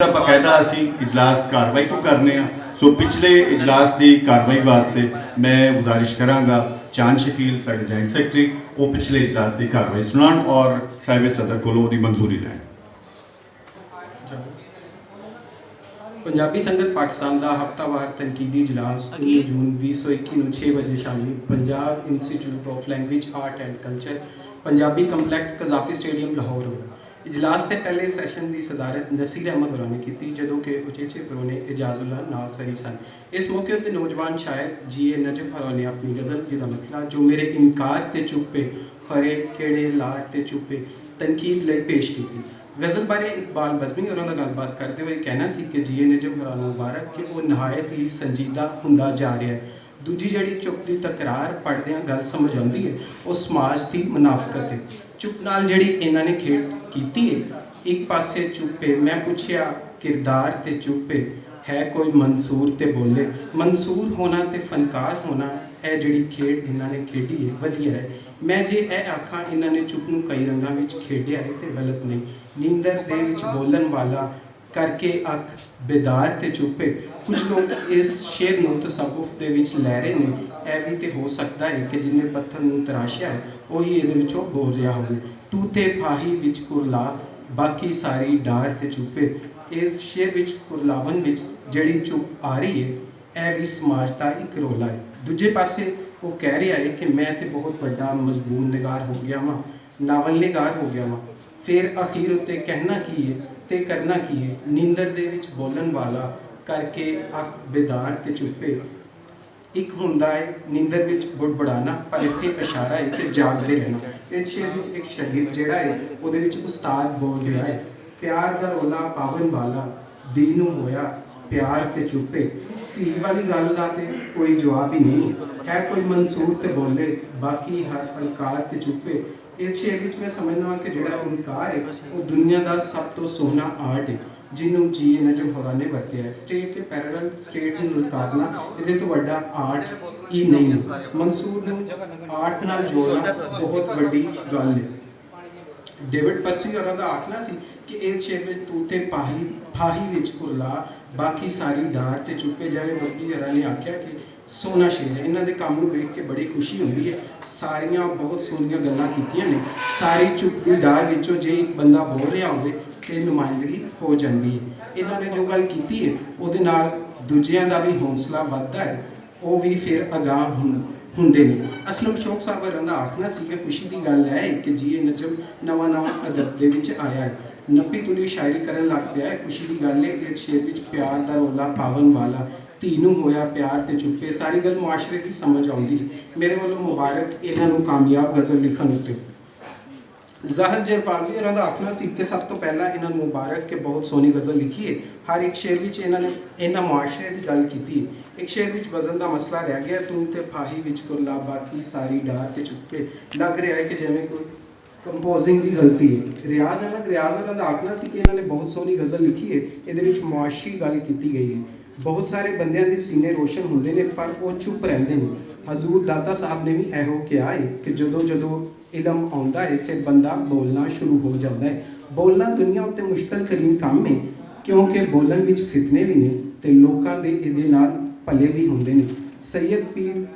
बकायदा असी इजलास कार्रवाई तो करने सो पिछले इजलास की कार्रवाई वास्ते मैं गुजारिश कराँगा चांद शकील साडे जॉइंट सैकटरी वो पिछले इजलास की कार्रवाई सुनान और साहिब सदर को मंजूरी लैन। पंजाबी संगत पाकिस्तान का हफ्तावार तनकीदी इजलास 19 जून 2021 ਨੂੰ 6 ਵਜੇ ਸ਼ਾਮੀ Punjab institute of language art and culture Punjabi complex Gaddafi stadium Lahore होया। इजलास के पहले सैशन की सदारत नसीर अहमद होरां ने की, जदों के उचेचे परोने एजाजुल्ला नासरी सन। इस मौके उत्ते नौजवान शायर जी ए नजम होरां ने अपनी गज़ल जिहदा मतलब जो मेरे इनकार ते चुप्पे खरे केड़े लार ते चुप्पे तनकीद लई पेश की। गज़ल बारे इकबाल बज़मी होरां दा गलबात करते हुए कहना सी कि जी ए नजम होरां नूं मुबारक कि वो नहायत ही संजीदा हुंदा जा रहा है। दूजी जड़ी चुप की तकरार पढ़द्या गल समझ आती है वो समाज की मुनाफकत है। चुप नाल जड़ी इन्हां ने खेड की है। एक पासे चुप्पे मैं पूछया किरदार ते चुप्पे है कोई मंसूर ते बोले। मंसूर होना ते फनकार होना है जड़ी खेड इन्हां ने खेडी है वधिया है। मैं जे ए आखां इन्हां ने चुप नूं कई रंगां विच खेडिया है तो गलत नहीं। नींदर दे विच बोलन वाला करके अख बेदार ते चुप्पे। कुछ लोग इस शेर नूं तसव्वुफ दे विच लै रहे ने। यह भी तो हो सकता है कि जिन्हें पत्थर नूं तराशिया है वही इहदे विचों बोल रहा होवे। तू ते फाही विच कुरला बाकी सारी डार ते चुप्पे। इस शेर विच कुरलावन विच जड़ी चुप आ रही है यह भी समाज का एक रोला है। दूजे पासे वो कह रहा है कि मैं तो बहुत बड़ा मजबून निगार हो गया वां, नावल निगार हो गया वां। फिर अखीर उत्ते कहना की है ते करना की है। नींदर दे विच बोलन वाला करके अख बेदार ते चुप्पे। एक हुंदा है नींदर विच बुड़बड़ाना पर इत्थे इशारा है कि जागदे रहना। इस शेर विच एक शहीद जिहड़ा है उहदे विच उस्ताद बोल रहा है प्यार दा रोला पावन वाला दी नूं होया प्यार ते चुप्पे। धी वाली गल दा ते कोई जवाब ही नहीं है। कोई मंसूर ते बोले बाकी हर फनकार ते चुप्पे। इस शेर विच मैं समझना कि जिहड़ा इनकार है वो दुनिया का सब तो सोहना आर्ट है जिन्हों जी ए नजम होरां ने वरतिया है। स्टेट के पैरेलल स्टेट नूं उतारना इहदे तो वड्डा आर्ट ही नहीं है। मंसूर नूं आर्ट नाल जोड़ना बहुत वड्डी गल है। डेविड पर्सी होरां दा आखना सी कि इस शेर विच तू ते फाही विच कुरला बाकी सारी डार ते चुप्पे। जावे वकील होरां ने आख्या कि सोहना शेर है। इन्हां दे काम नूं वेख के बड़ी खुशी होंदी है। सारियां बहुत सोहणियां गल्लां कीतियां ने। सारी चुप की डार विचों जे एक बंदा बोल रहा होवे ते नुमाइंदगी हो जाती है। इन्होंने जो गल की है उहदे नाल दूजियां दा भी हौसला वधदा है, वो भी फिर अगाह हुंदे ने। असलम शौक साहब होरां दा आखना सी कि खुशी की गल है कि जी ए नजम नवां अदब दे विच आया है, नब्बी तुली शायरी करन लग पिया है। खुशी की गल है कि शेर विच प्यार दा रोला पावन वाला धी नूं होया प्यार ते चुप्पे। सारी गल मुआशरे की समझ आउंदी। मेरे वालों मुबारक इन्हां नूं कामयाब गज़ल लिखण उत्ते। ज़ाहिद जरपावी होरां दा आखना सी कि सब तो पहला इन्हां नूं मुबारक के बहुत सोहनी गज़ल लिखी है। हर एक शेर विच इन्हां मुआशरे की गल की है। एक शेर विच वज़न का मसला रह गया तू ते फाही विच कुरला बाकी सारी डार ते चुप्पे। लग रहा है कि जिवें कोई कंपोजिंग की गलती है। रियाज होरां दा आखना सी कि इन्हां ने बहुत सोहनी गज़ल लिखी है। इहदे विच मुआशी गल की गई है। बहुत सारे बंदियां दे सीने रोशन होंदे ने पर वो चुप रहिंदे ने। हजूर दाता साहब ने भी इहो कहा है कि जदों जदों इलम आउंदा है फिर बंदा बोलना शुरू हो जाता है। बोलना दुनिया उत्ते मुश्किल तरीन काम है क्योंकि बोलन विच फितने भी ने ते लोकां दे इहदे नाल भले भी हुंदे ने। सैयद पीर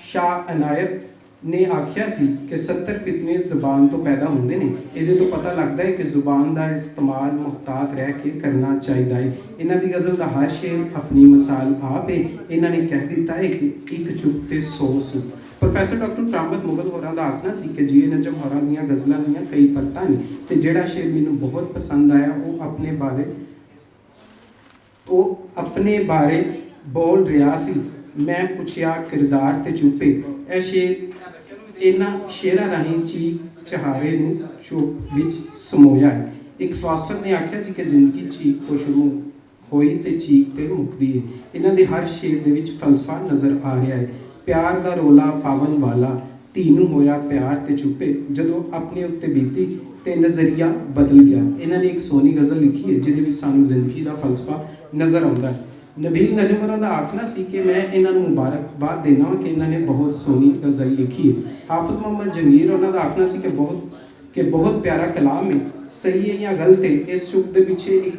शाह अनायत ने आख्या सी कि 70 फितने जुबान तो पैदा होंदे ने। इहदे तो पता लगता है कि जुबान का इस्तेमाल मुहतात रह के करना चाहिए। इन्हां दी गज़ल का हर शेर अपनी मिसाल आप है। इन्हां ने कह दिता है कि एक चुप ते 100 सुप। प्रोफैसर डॉक्टर प्रामद मुगल होरां दा आखना सी कि जी ए नजम होरां दीयां गज़लां दीयां कई परतां ने ते जिहड़ा शेर मैनूं बहुत पसंद आया वो अपने बारे बोल रहा सी मैं पुछया किरदार ते चुप्पे। यह शेर इन्हां शेरां राहीं चीख चहारे नूं चुप विच समोया है। एक फिलासफर ने आख्या सी कि जिंदगी चीख तो शुरू होई ते चीख ते मुकदी है। इन्हां दे हर शेर दे विच फलसफा नज़र आ रहा है। प्यार दा रोला पावन वाला धी नूं होया प्यार ते चुप्पे। जदों अपने उत्ते बीती ते नज़रिया बदल गया। इन्हां ने एक सोहनी गज़ल लिखी है जिहदे विच सानूं जिंदगी दा फलसफा नज़र आउंदा है। नबील नजम होरां दा आखना सी कि मैं इन्हां नूं मुबारकबाद देना कि इन्हां ने बहुत सोहनी गज़ल लिखी है। हाफिज़ मोहम्मद जंगीर होरां दा आखना सी कि बहुत प्यारा कलाम है, सही है या गलत है। इस चुप दे पिछे एक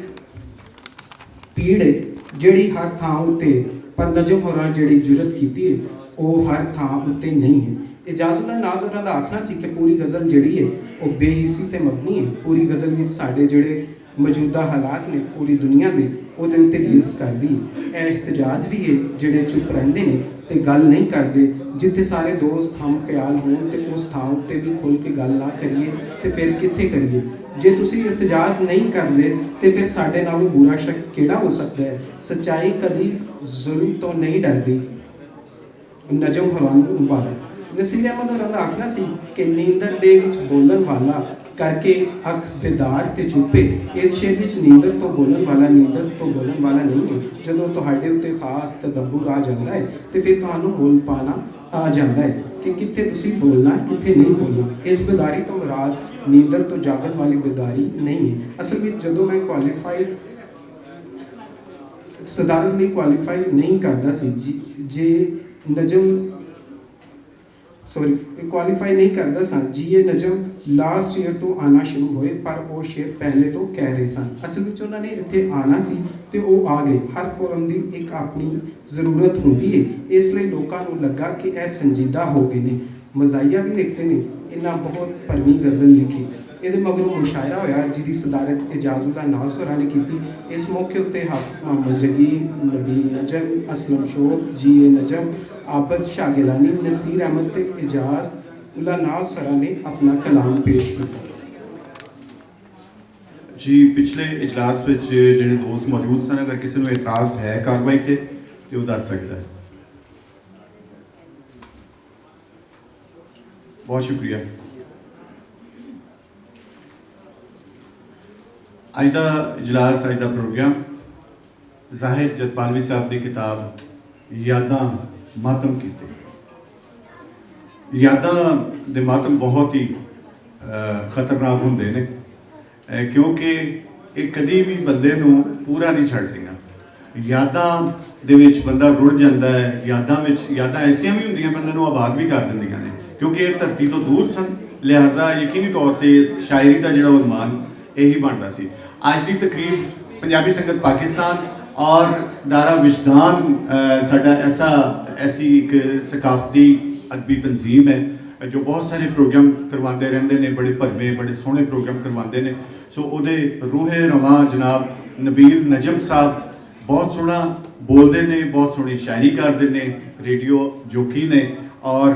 ਪੀੜ ਹੈ ਜਿਹੜੀ ਹਰ ਥਾਂ ਉੱਤੇ, ਪਰ ਨਜਮ ਹੋਰਾਂ ਜਿਹੜੀ ਜੁਰਤ ਕੀਤੀ ਹੈ ਉਹ ਹਰ ਥਾਂ ਉੱਤੇ ਨਹੀਂ ਹੈ। ਇਜਾਜ਼ੁल्लाह नाज़ होरां ਦਾ ਆਖਣਾ ਸੀ ਕਿ ਪੂਰੀ ਗਜ਼ਲ ਜਿਹੜੀ ਹੈ ਉਹ ਬੇਹਿੱਸੀ ਤੇ ਮਬਨੀ ਹੈ। ਪੂਰੀ ਗਜ਼ਲ ਵਿੱਚ ਸਾਡੇ ਜਿਹੜੇ ਮੌਜੂਦਾ ਹਾਲਾਤ ਨੇ ਪੂਰੀ ਦੁਨੀਆ ਦੇ, ਉਹਦੇ ਉੱਤੇ ਗੇਸ ਕਰਦੀ ਹੈ। ਇਹ ਇhtਜਾਜ ਵੀ ਹੈ ਜਿਹੜੇ ਚੁੱਪ ਰਹਿੰਦੇ ਨੇ ਤੇ ਗੱਲ ਨਹੀਂ ਕਰਦੇ। ਜਿੱਥੇ ਸਾਰੇ ਦੋਸਤ ਹਮ ਖਿਆਲ ਹੋਣ ਤੇ ਉਸ ਥਾਂ ਉੱਤੇ ਵੀ ਖੁੱਲ੍ਹ ਕੇ ਗੱਲ ਨਾ ਕਰੀਏ ਤੇ ਫਿਰ ਕਿੱਥੇ ਕਰੀਏ। ਜੇ ਤੁਸੀਂ ਇhtਜਾਜ ਨਹੀਂ ਕਰਦੇ ਤੇ ਫਿਰ ਸਾਡੇ ਨਾਲੋਂ ਬੁਰਾ ਸ਼ਖਸ ਕਿਹੜਾ ਹੋ ਸਕਦਾ ਹੈ। ਸੱਚਾਈ ਕਦੀ ਜ਼ੁਲਮ ਤੋਂ ਨਹੀਂ ਡਰਦੀ। ਨਜਮ ਹੋਰਾਂ ਨੂੰ ਮੁਬਾਰਕ। ਨਸੀਰ ਅਹਿਮਦ ਹੋਰਾਂ ਦਾ ਆਖਣਾ ਸੀ ਕਿ ਨੀਂਦਰ ਦੇ ਵਿੱਚ ਬੋਲਣ ਵਾਲਾ ਕਰਕੇ ਅੱਖ ਬੇਦਾਰ ਤੇ ਚੁੱਪੇ। ਇਸ ਸ਼ੇਰ ਵਿੱਚ ਨੀਂਦਰ ਤੋਂ ਬੋਲਣ ਵਾਲਾ ਨੀਂਦਰ ਤੋਂ ਬੋਲਣ ਵਾਲਾ ਨਹੀਂ ਹੈ। ਜਦੋਂ ਤੁਹਾਡੇ ਉੱਤੇ ਖਾਸ ਤਦੱਬੁਰ ਆ ਜਾਂਦਾ ਹੈ ਤੇ ਫਿਰ ਤੁਹਾਨੂੰ ਮੁੱਲ ਪਾਣਾ ਆ ਜਾਂਦਾ ਹੈ ਕਿ ਕਿੱਥੇ ਤੁਸੀਂ ਬੋਲਣਾ ਕਿੱਥੇ ਨਹੀਂ ਬੋਲਣਾ। ਇਸ ਬੇਦਾਰੀ ਤੋਂ ਮੁਰਾਦ ਨੀਂਦਰ ਤੋਂ ਜਾਗਣ ਵਾਲੀ ਬੇਦਾਰੀ ਨਹੀਂ ਹੈ। ਅਸਲ ਵਿੱਚ ਜਦੋਂ ਮੈਂ ਸਦਾਰਤ ਲਈ ਕੁਆਲੀਫਾਈ ਨਹੀਂ ਕਰਦਾ ਸੀ, ਕੁਆਲੀਫਾਈ ਨਹੀਂ ਕਰਦਾ ਸਾਂ ਜੀ ਇਹ ਨਜਮ ਲਾਸਟ ਈਅਰ ਤੋਂ ਆਉਣਾ ਸ਼ੁਰੂ ਹੋਏ, ਪਰ ਉਹ ਸ਼ੇਰ ਪਹਿਲੇ ਤੋਂ ਕਹਿ ਰਹੇ ਸਨ। ਅਸਲ ਵਿੱਚ ਉਹਨਾਂ ਨੇ ਇੱਥੇ ਆਉਣਾ ਸੀ ਤੇ ਉਹ ਆ ਗਏ। ਹਰ ਫੋਰਮ ਦੀ ਇੱਕ ਆਪਣੀ ਜ਼ਰੂਰਤ ਹੁੰਦੀ ਹੈ, ਇਸ ਲਈ ਲੋਕਾਂ ਨੂੰ ਲੱਗਾ ਕਿ ਇਹ ਸੰਜੀਦਾ ਹੋ ਗਏ ਨੇ। ਮਜ਼ਾਈਆ ਵੀ ਲਿਖਦੇ ਨੇ, ਇਹਨਾਂ ਬਹੁਤ ਭਰਵੀਂ ਗਜ਼ਲ ਲਿਖੀ। ਇਹਦੇ ਮਗਰੋਂ ਮੁਸ਼ਾਇਰਾ ਹੋਇਆ ਜਿਹਦੀ ਸਦਾਰਤ ਇਜਾਜ਼ੁल्लाह नाज़ होरां ने की। इस मौके उत्ते हाफिज़ मोहम्मद जगीर, नबील नजम, असलम शोक, जी.ए. नजम, आबद शाह गिलानी, नसीर अहमद ते इजाज़ुल्लाह नाज़ होरां ने अपना कलाम पेश किया। जी पिछले इजलास में जिहड़े दोस्त मौजूद सन, अगर किसी को एतराज़ है कार्रवाई ते वो दस सकता है। बहुत शुक्रिया। अज का इजलास, अज का प्रोग्राम ज़ाहिद जतपालवी साहब की किताब यादां मातम कीते। यादां दे मातम बहुत ही खतरनाक होंदे ने, क्योंकि ये कभी भी बंदे नूं पूरा नहीं छड्डदियां। यादां दे विच बंदा रुड़ जाता है। यादां ऐसियां भी होंदियां बंदे नूं आबाद भी कर दिंदियां ने, क्योंकि ये धरती तो दूर सन। लिहाजा यकीनी तौर पर इस शायरी का जिहड़ा उन्मान यही बनता सी। आज की तकरीब पंजाबी संगत पाकिस्तान और दारा विजदान साडा ऐसी एक सकाफती अदबी तंजीम है जो बहुत सारे प्रोग्राम करवाते रहते हैं, बड़े भरवे बड़े सोहने प्रोग्राम करवाते हैं। सो उहदे रूहे रवां जनाब नबील नजम साहब बहुत सोहना बोलते हैं, बहुत सोहनी शायरी करते हैं, रेडियो जोकी ने और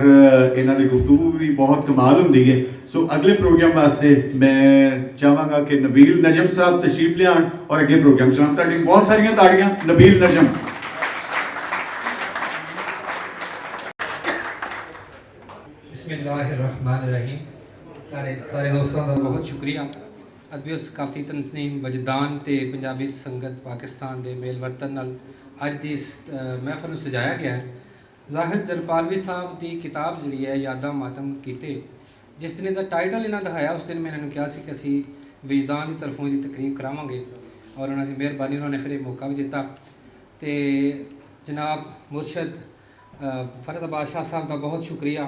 इन्हां दी गुफ्तगू भी बहुत कमाल होंदी है। सो अगले प्रोग्राम वास्ते मैं चाहांगा कि नबील नजम साहब तशरीफ ले आन और अगे प्रोग्राम चलान। तुहाडी बहुत सारियां ताड़ियां नबील नजम। बिस्मिल्लाहिर्रहमानिर्रहीम। सारे दोस्तों का बहुत शुक्रिया। अदबी सकाफती तंजीम वजदान ते पंजाबी संगत पाकिस्तान के मेल वर्तन नाल अज की इस महफल में सजाया गया है। ज़ाहिद जतपालवी साहब की किताब जी है यादां मातम कीते। जिस दिन का टाइटल इन्हें दिखाया उस दिन मैं इन्होंने कहा कि असी विजदान की तरफों की तकरीब करावांगे और उन्होंने मेहरबानी उन्होंने फिर मौका भी दिता। तो जनाब मुर्शद फरद बादशाह साहब का बहुत शुक्रिया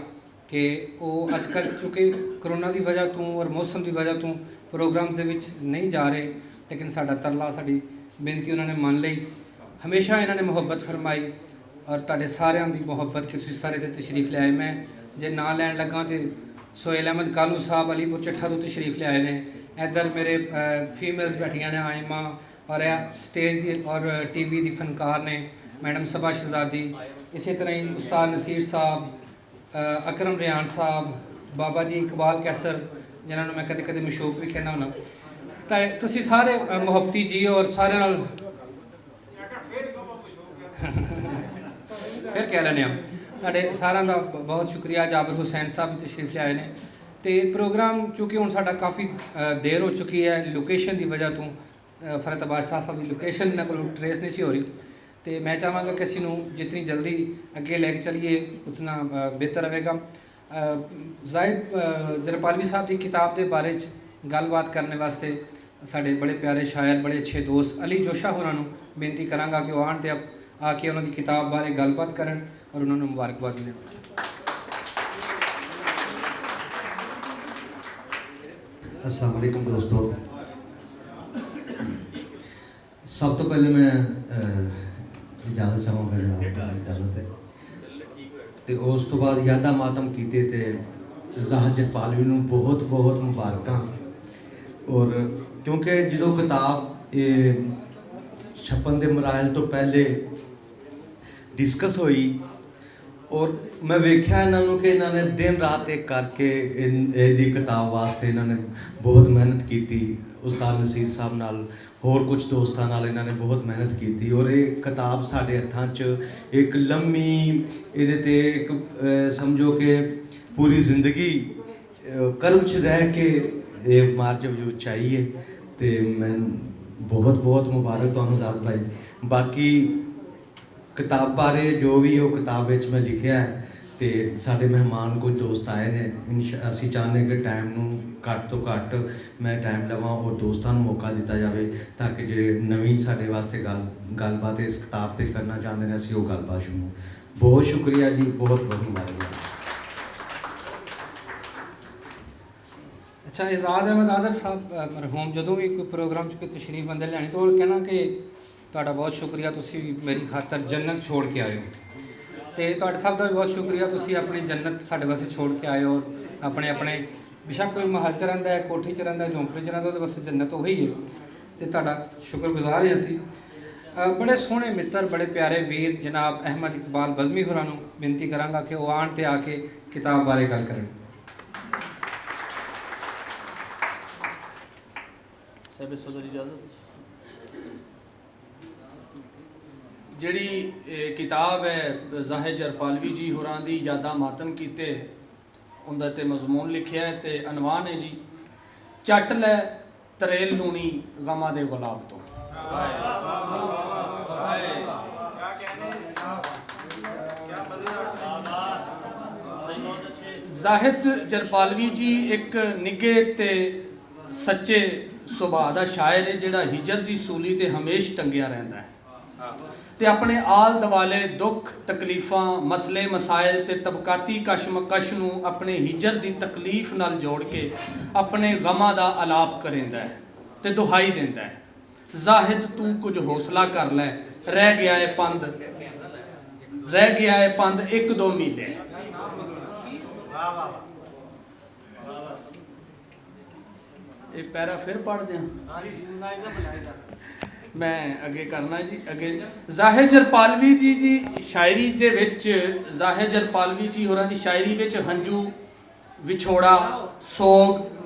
कि वो अजकल चूँकि करोना की वजह तो और मौसम की वजह तो प्रोग्राम्स के नहीं जा रहे, लेकिन साडा तरला साड़ी बेनती उन्होंने मान ली। हमेशा इन्होंने मुहब्बत फरमाई और तुहाडे सारिਆਂ ਦੀ ਮੁਹੱਬਤ कि तुसीं सारे ते तशरीफ ले आए। मैं जे ना लैन लगा तो सोहेल अहमद कालू साहब अलीपुर चट्ठा तो तशरीफ ले आए ने। इधर मेरे फीमेल्स बैठिया ने आयमा और स्टेज दी और TV दी फनकार ने मैडम सबा शहजादी। इसी तरह ही उस्ताद नसीर साहब, अकरम रियान साहब, बाबा जी इकबाल कैसर जिन्होंने मैं कदे कदे मशूक भी कहना होना। तो तुसीं सारे मुहब्बती जी और सारे नाल फिर कह लेने तुहाडे सारिਆਂ ਦਾ बहुत शुक्रिया। जाबर हुसैन साहब भी तशरीफ ले आए ने। तो प्रोग्राम चूँकि हुण साडा काफ़ी देर हो चुकी है लोकेशन की वजह तो फरद बादशाह साहब की लोकेशन इन्होंने को ट्रेस नहीं सी हो रही। तो मैं चाहांगा कि असीं नूं जितनी जल्दी अगे लैके चलीए उतना बेहतर रहेगा। ज़ाहिद जतपालवी साहब की किताब के बारे गलबात करने वास्ते साडे बड़े प्यारे शायर बड़े अच्छे दोस्त अली जोशा होरां नूं बेनती करांगा कि वो आण ते आके उन्होंने किताब बारे गलबात करन और उन्होंने मुबारकबाद दें। अस्सलाम वालेकुम दोस्तों। सब तो पहले मैं इजाज़त चाहांगा जनाब इजाज़त है ਤੇ ਉਸ ਤੋਂ ਬਾਅਦ ਯਾਦਾਂ ਮਾਤਮ ਕੀਤੇ ਤੇ ਜ਼ਾਹਦ ਜਗਪਾਲਵੀ ਨੂੰ ਬਹੁਤ ਬਹੁਤ ਮੁਬਾਰਕਾਂ। ਔਰ ਕਿਉਂਕਿ ਜਦੋਂ ਕਿਤਾਬ ਇਹ ਛਪਣ ਦੇ ਮਰਾਹਲ ਤੋਂ ਪਹਿਲੇ ਡਿਸਕਸ ਹੋਈ ਔਰ ਮੈਂ ਵੇਖਿਆ ਇਹਨਾਂ ਨੂੰ ਕਿ ਇਹਨਾਂ ਨੇ ਦਿਨ ਰਾਤ ਇੱਕ ਕਰਕੇ ਇਹਦੀ ਕਿਤਾਬ ਵਾਸਤੇ ਇਹਨਾਂ ਨੇ ਬਹੁਤ ਮਿਹਨਤ ਕੀਤੀ। ਉਸਤਾਦ ਨਸੀਰ ਸਾਹਿਬ ਨਾਲ ਹੋਰ ਕੁਝ ਦੋਸਤਾਂ ਨਾਲ ਇਹਨਾਂ ਨੇ ਬਹੁਤ ਮਿਹਨਤ ਕੀਤੀ ਔਰ ਇਹ ਕਿਤਾਬ ਸਾਡੇ ਹੱਥਾਂ 'ਚ ਇੱਕ ਲੰਮੀ ਇਹਦੇ ਤੇ ਇੱਕ ਸਮਝੋ ਕਿ ਪੂਰੀ ਜ਼ਿੰਦਗੀ ਕਰਮ 'ਚ ਰਹਿ ਕੇ ਇਹ ਮਾਰਜ ਵਜੂਦ ਚਾਹੀਏ। ਤੇ ਮੈਂ ਬਹੁਤ ਬਹੁਤ ਮੁਬਾਰਕ ਤੁਹਾਨੂੰ ਜ਼ਾਦ ਭਾਈ। ਬਾਕੀ ਕਿਤਾਬ ਬਾਰੇ ਜੋ ਵੀ ਉਹ ਕਿਤਾਬ ਵਿੱਚ ਮੈਂ ਲਿਖਿਆ ਹੈ ਤੇ ਸਾਡੇ ਮਹਿਮਾਨ ਕੁਝ ਦੋਸਤ ਆਏ ਨੇ ਅਸੀਂ ਚਾਹੁੰਦੇ ਕਿ ਟਾਈਮ ਨੂੰ ਘੱਟ ਤੋਂ ਘੱਟ ਮੈਂ ਟਾਈਮ ਲਵਾਂ ਔਰ ਦੋਸਤਾਂ ਨੂੰ ਮੌਕਾ ਦਿੱਤਾ ਜਾਵੇ ਤਾਂ ਕਿ ਜਿਹੜੇ ਨਵੀਂ ਸਾਡੇ ਵਾਸਤੇ ਗੱਲਬਾਤ ਇਸ ਕਿਤਾਬ 'ਤੇ ਕਰਨਾ ਚਾਹੁੰਦੇ ਨੇ ਅਸੀਂ ਉਹ ਗੱਲਬਾਤ ਸੁਣੋ। ਬਹੁਤ ਸ਼ੁਕਰੀਆ ਜੀ, ਬਹੁਤ ਬਹੁਤ ਮੁਬਾਰਕ। अच्छा, एजाज़ अहमद आज़र साहब मरहूम ਜਦੋਂ ਵੀ ਕੋਈ ਪ੍ਰੋਗਰਾਮ 'ਚ ਕੋਈ ਤਸ਼ਰੀਫ ਬੰਦੇ ਲੈਣੀ ਤਾਂ ਉਹ ਕਹਿਣਾ ਕਿ ਤੁਹਾਡਾ ਬਹੁਤ ਸ਼ੁਕਰੀਆ, ਤੁਸੀਂ ਮੇਰੀ ਖਾਤਰ ਜੰਨਤ ਛੋੜ ਕੇ ਆਏ ਹੋ। ਤੇ ਤੁਹਾਡੇ ਸਾਹਿਬ ਦਾ ਵੀ ਬਹੁਤ ਸ਼ੁਕਰੀਆ, ਤੁਸੀਂ ਆਪਣੀ ਜੰਨਤ ਸਾਡੇ ਵਾਸਤੇ ਛੋੜ ਕੇ ਆਏ ਹੋ। ਆਪਣੇ ਆਪਣੇ ਬੇਸ਼ੱਕ ਕੋਈ ਮਹੱਲ 'ਚ ਰਹਿੰਦਾ ਹੈ, ਕੋਠੀ 'ਚ ਰਹਿੰਦਾ, ਝੌਂਪੜੀ 'ਚ ਰਹਿੰਦਾ, ਉਹਦੇ ਵਾਸਤੇ ਜੰਨਤ ਉਹੀ ਹੈ। ਤੇ ਤੁਹਾਡਾ ਸ਼ੁਕਰਗੁਜ਼ਾਰ ਹਾਂ ਅਸੀਂ। ਬੜੇ ਸੋਹਣੇ ਮਿੱਤਰ, ਬੜੇ ਪਿਆਰੇ ਵੀਰ ਜਨਾਬ ਅਹਿਮਦ ਇਕਬਾਲ ਬਜ਼ਮੀ ਹੋਰਾਂ ਨੂੰ ਬੇਨਤੀ ਕਰਾਂਗਾ ਕਿ ਉਹ ਆਉਣ ਤੇ ਆ ਕੇ ਕਿਤਾਬ ਬਾਰੇ ਗੱਲ ਕਰਨ। ਸਾਹਿਬ ਸਦਰ ਇਜਾਜ਼ਤ। ਜਿਹੜੀ ਕਿਤਾਬ ਹੈ ਜ਼ਾਹਿਦ ਜਰਪਾਲਵੀ ਜੀ ਹੋਰਾਂ ਦੀ ਯਾਦਾਂ ਮਾਤਮ ਕੀਤੇ, ਉਹਦਾ ਤੇ ਮਜ਼ਮੂਨ ਲਿਖਿਆ ਹੈ ਤੇ ਅਨਵਾਨ ਹੈ ਜੀ ਚੱਟ ਲੈ ਤਰੇਲ ਲੂਣੀ ਗਮਾਂ ਦੇ ਗੁਲਾਬ ਤੋਂ। ਜ਼ਾਹਿਦ ਜਰਪਾਲਵੀ ਜੀ ਇੱਕ ਨਿੱਘੇ ਤੇ ਸੱਚੇ ਸੁਭਾਅ ਦਾ ਸ਼ਾਇਰ ਹੈ ਜਿਹੜਾ ਹਿਜਰ ਦੀ ਸੂਲੀ ਤੇ ਹਮੇਸ਼ ਟੰਗਿਆ ਰਹਿੰਦਾ ਹੈ ਤੇ ਆਪਣੇ ਆਲ ਦੁਆਲੇ ਦੁੱਖ ਤਕਲੀਫਾਂ ਮਸਲੇ ਮਸਾਇਲ ਤੇ ਤਬਕਾਤੀ ਕਸ਼ਮਕਸ਼ ਨੂੰ ਆਪਣੇ ਹਿਜਰ ਦੀ ਤਕਲੀਫ ਨਾਲ ਜੋੜ ਕੇ ਆਪਣੇ ਗਮਾਂ ਦਾ ਅਲਾਪ ਕਰਦਾ ਹੈ ਤੇ ਦੁਹਾਈ ਦਿੰਦਾ ਹੈ, ਜ਼ਾਹਿਦ ਤੂੰ ਕੁਝ ਹੌਸਲਾ ਕਰ ਲੈ, ਰਹਿ ਗਿਆ ਹੈ ਪੰਦ ਇੱਕ ਦੋ ਮੀਲੇ। ਇਹ ਪੈਰਾ ਫਿਰ ਪੜ੍ਹਦੇ ਹਾਂ ਮੈਂ ਅੱਗੇ ਕਰਨਾ ਜੀ। ਅੱਗੇ ਜ਼ਾਹਿਦ ਜਰਪਾਲਵੀ ਜੀ ਦੀ ਸ਼ਾਇਰੀ ਦੇ ਵਿੱਚ, ਜ਼ਾਹਿਦ ਜਰਪਾਲਵੀ ਜੀ ਹੋਰਾਂ ਦੀ ਸ਼ਾਇਰੀ ਵਿੱਚ ਹੰਝੂ, ਵਿਛੋੜਾ, ਸੋਗ,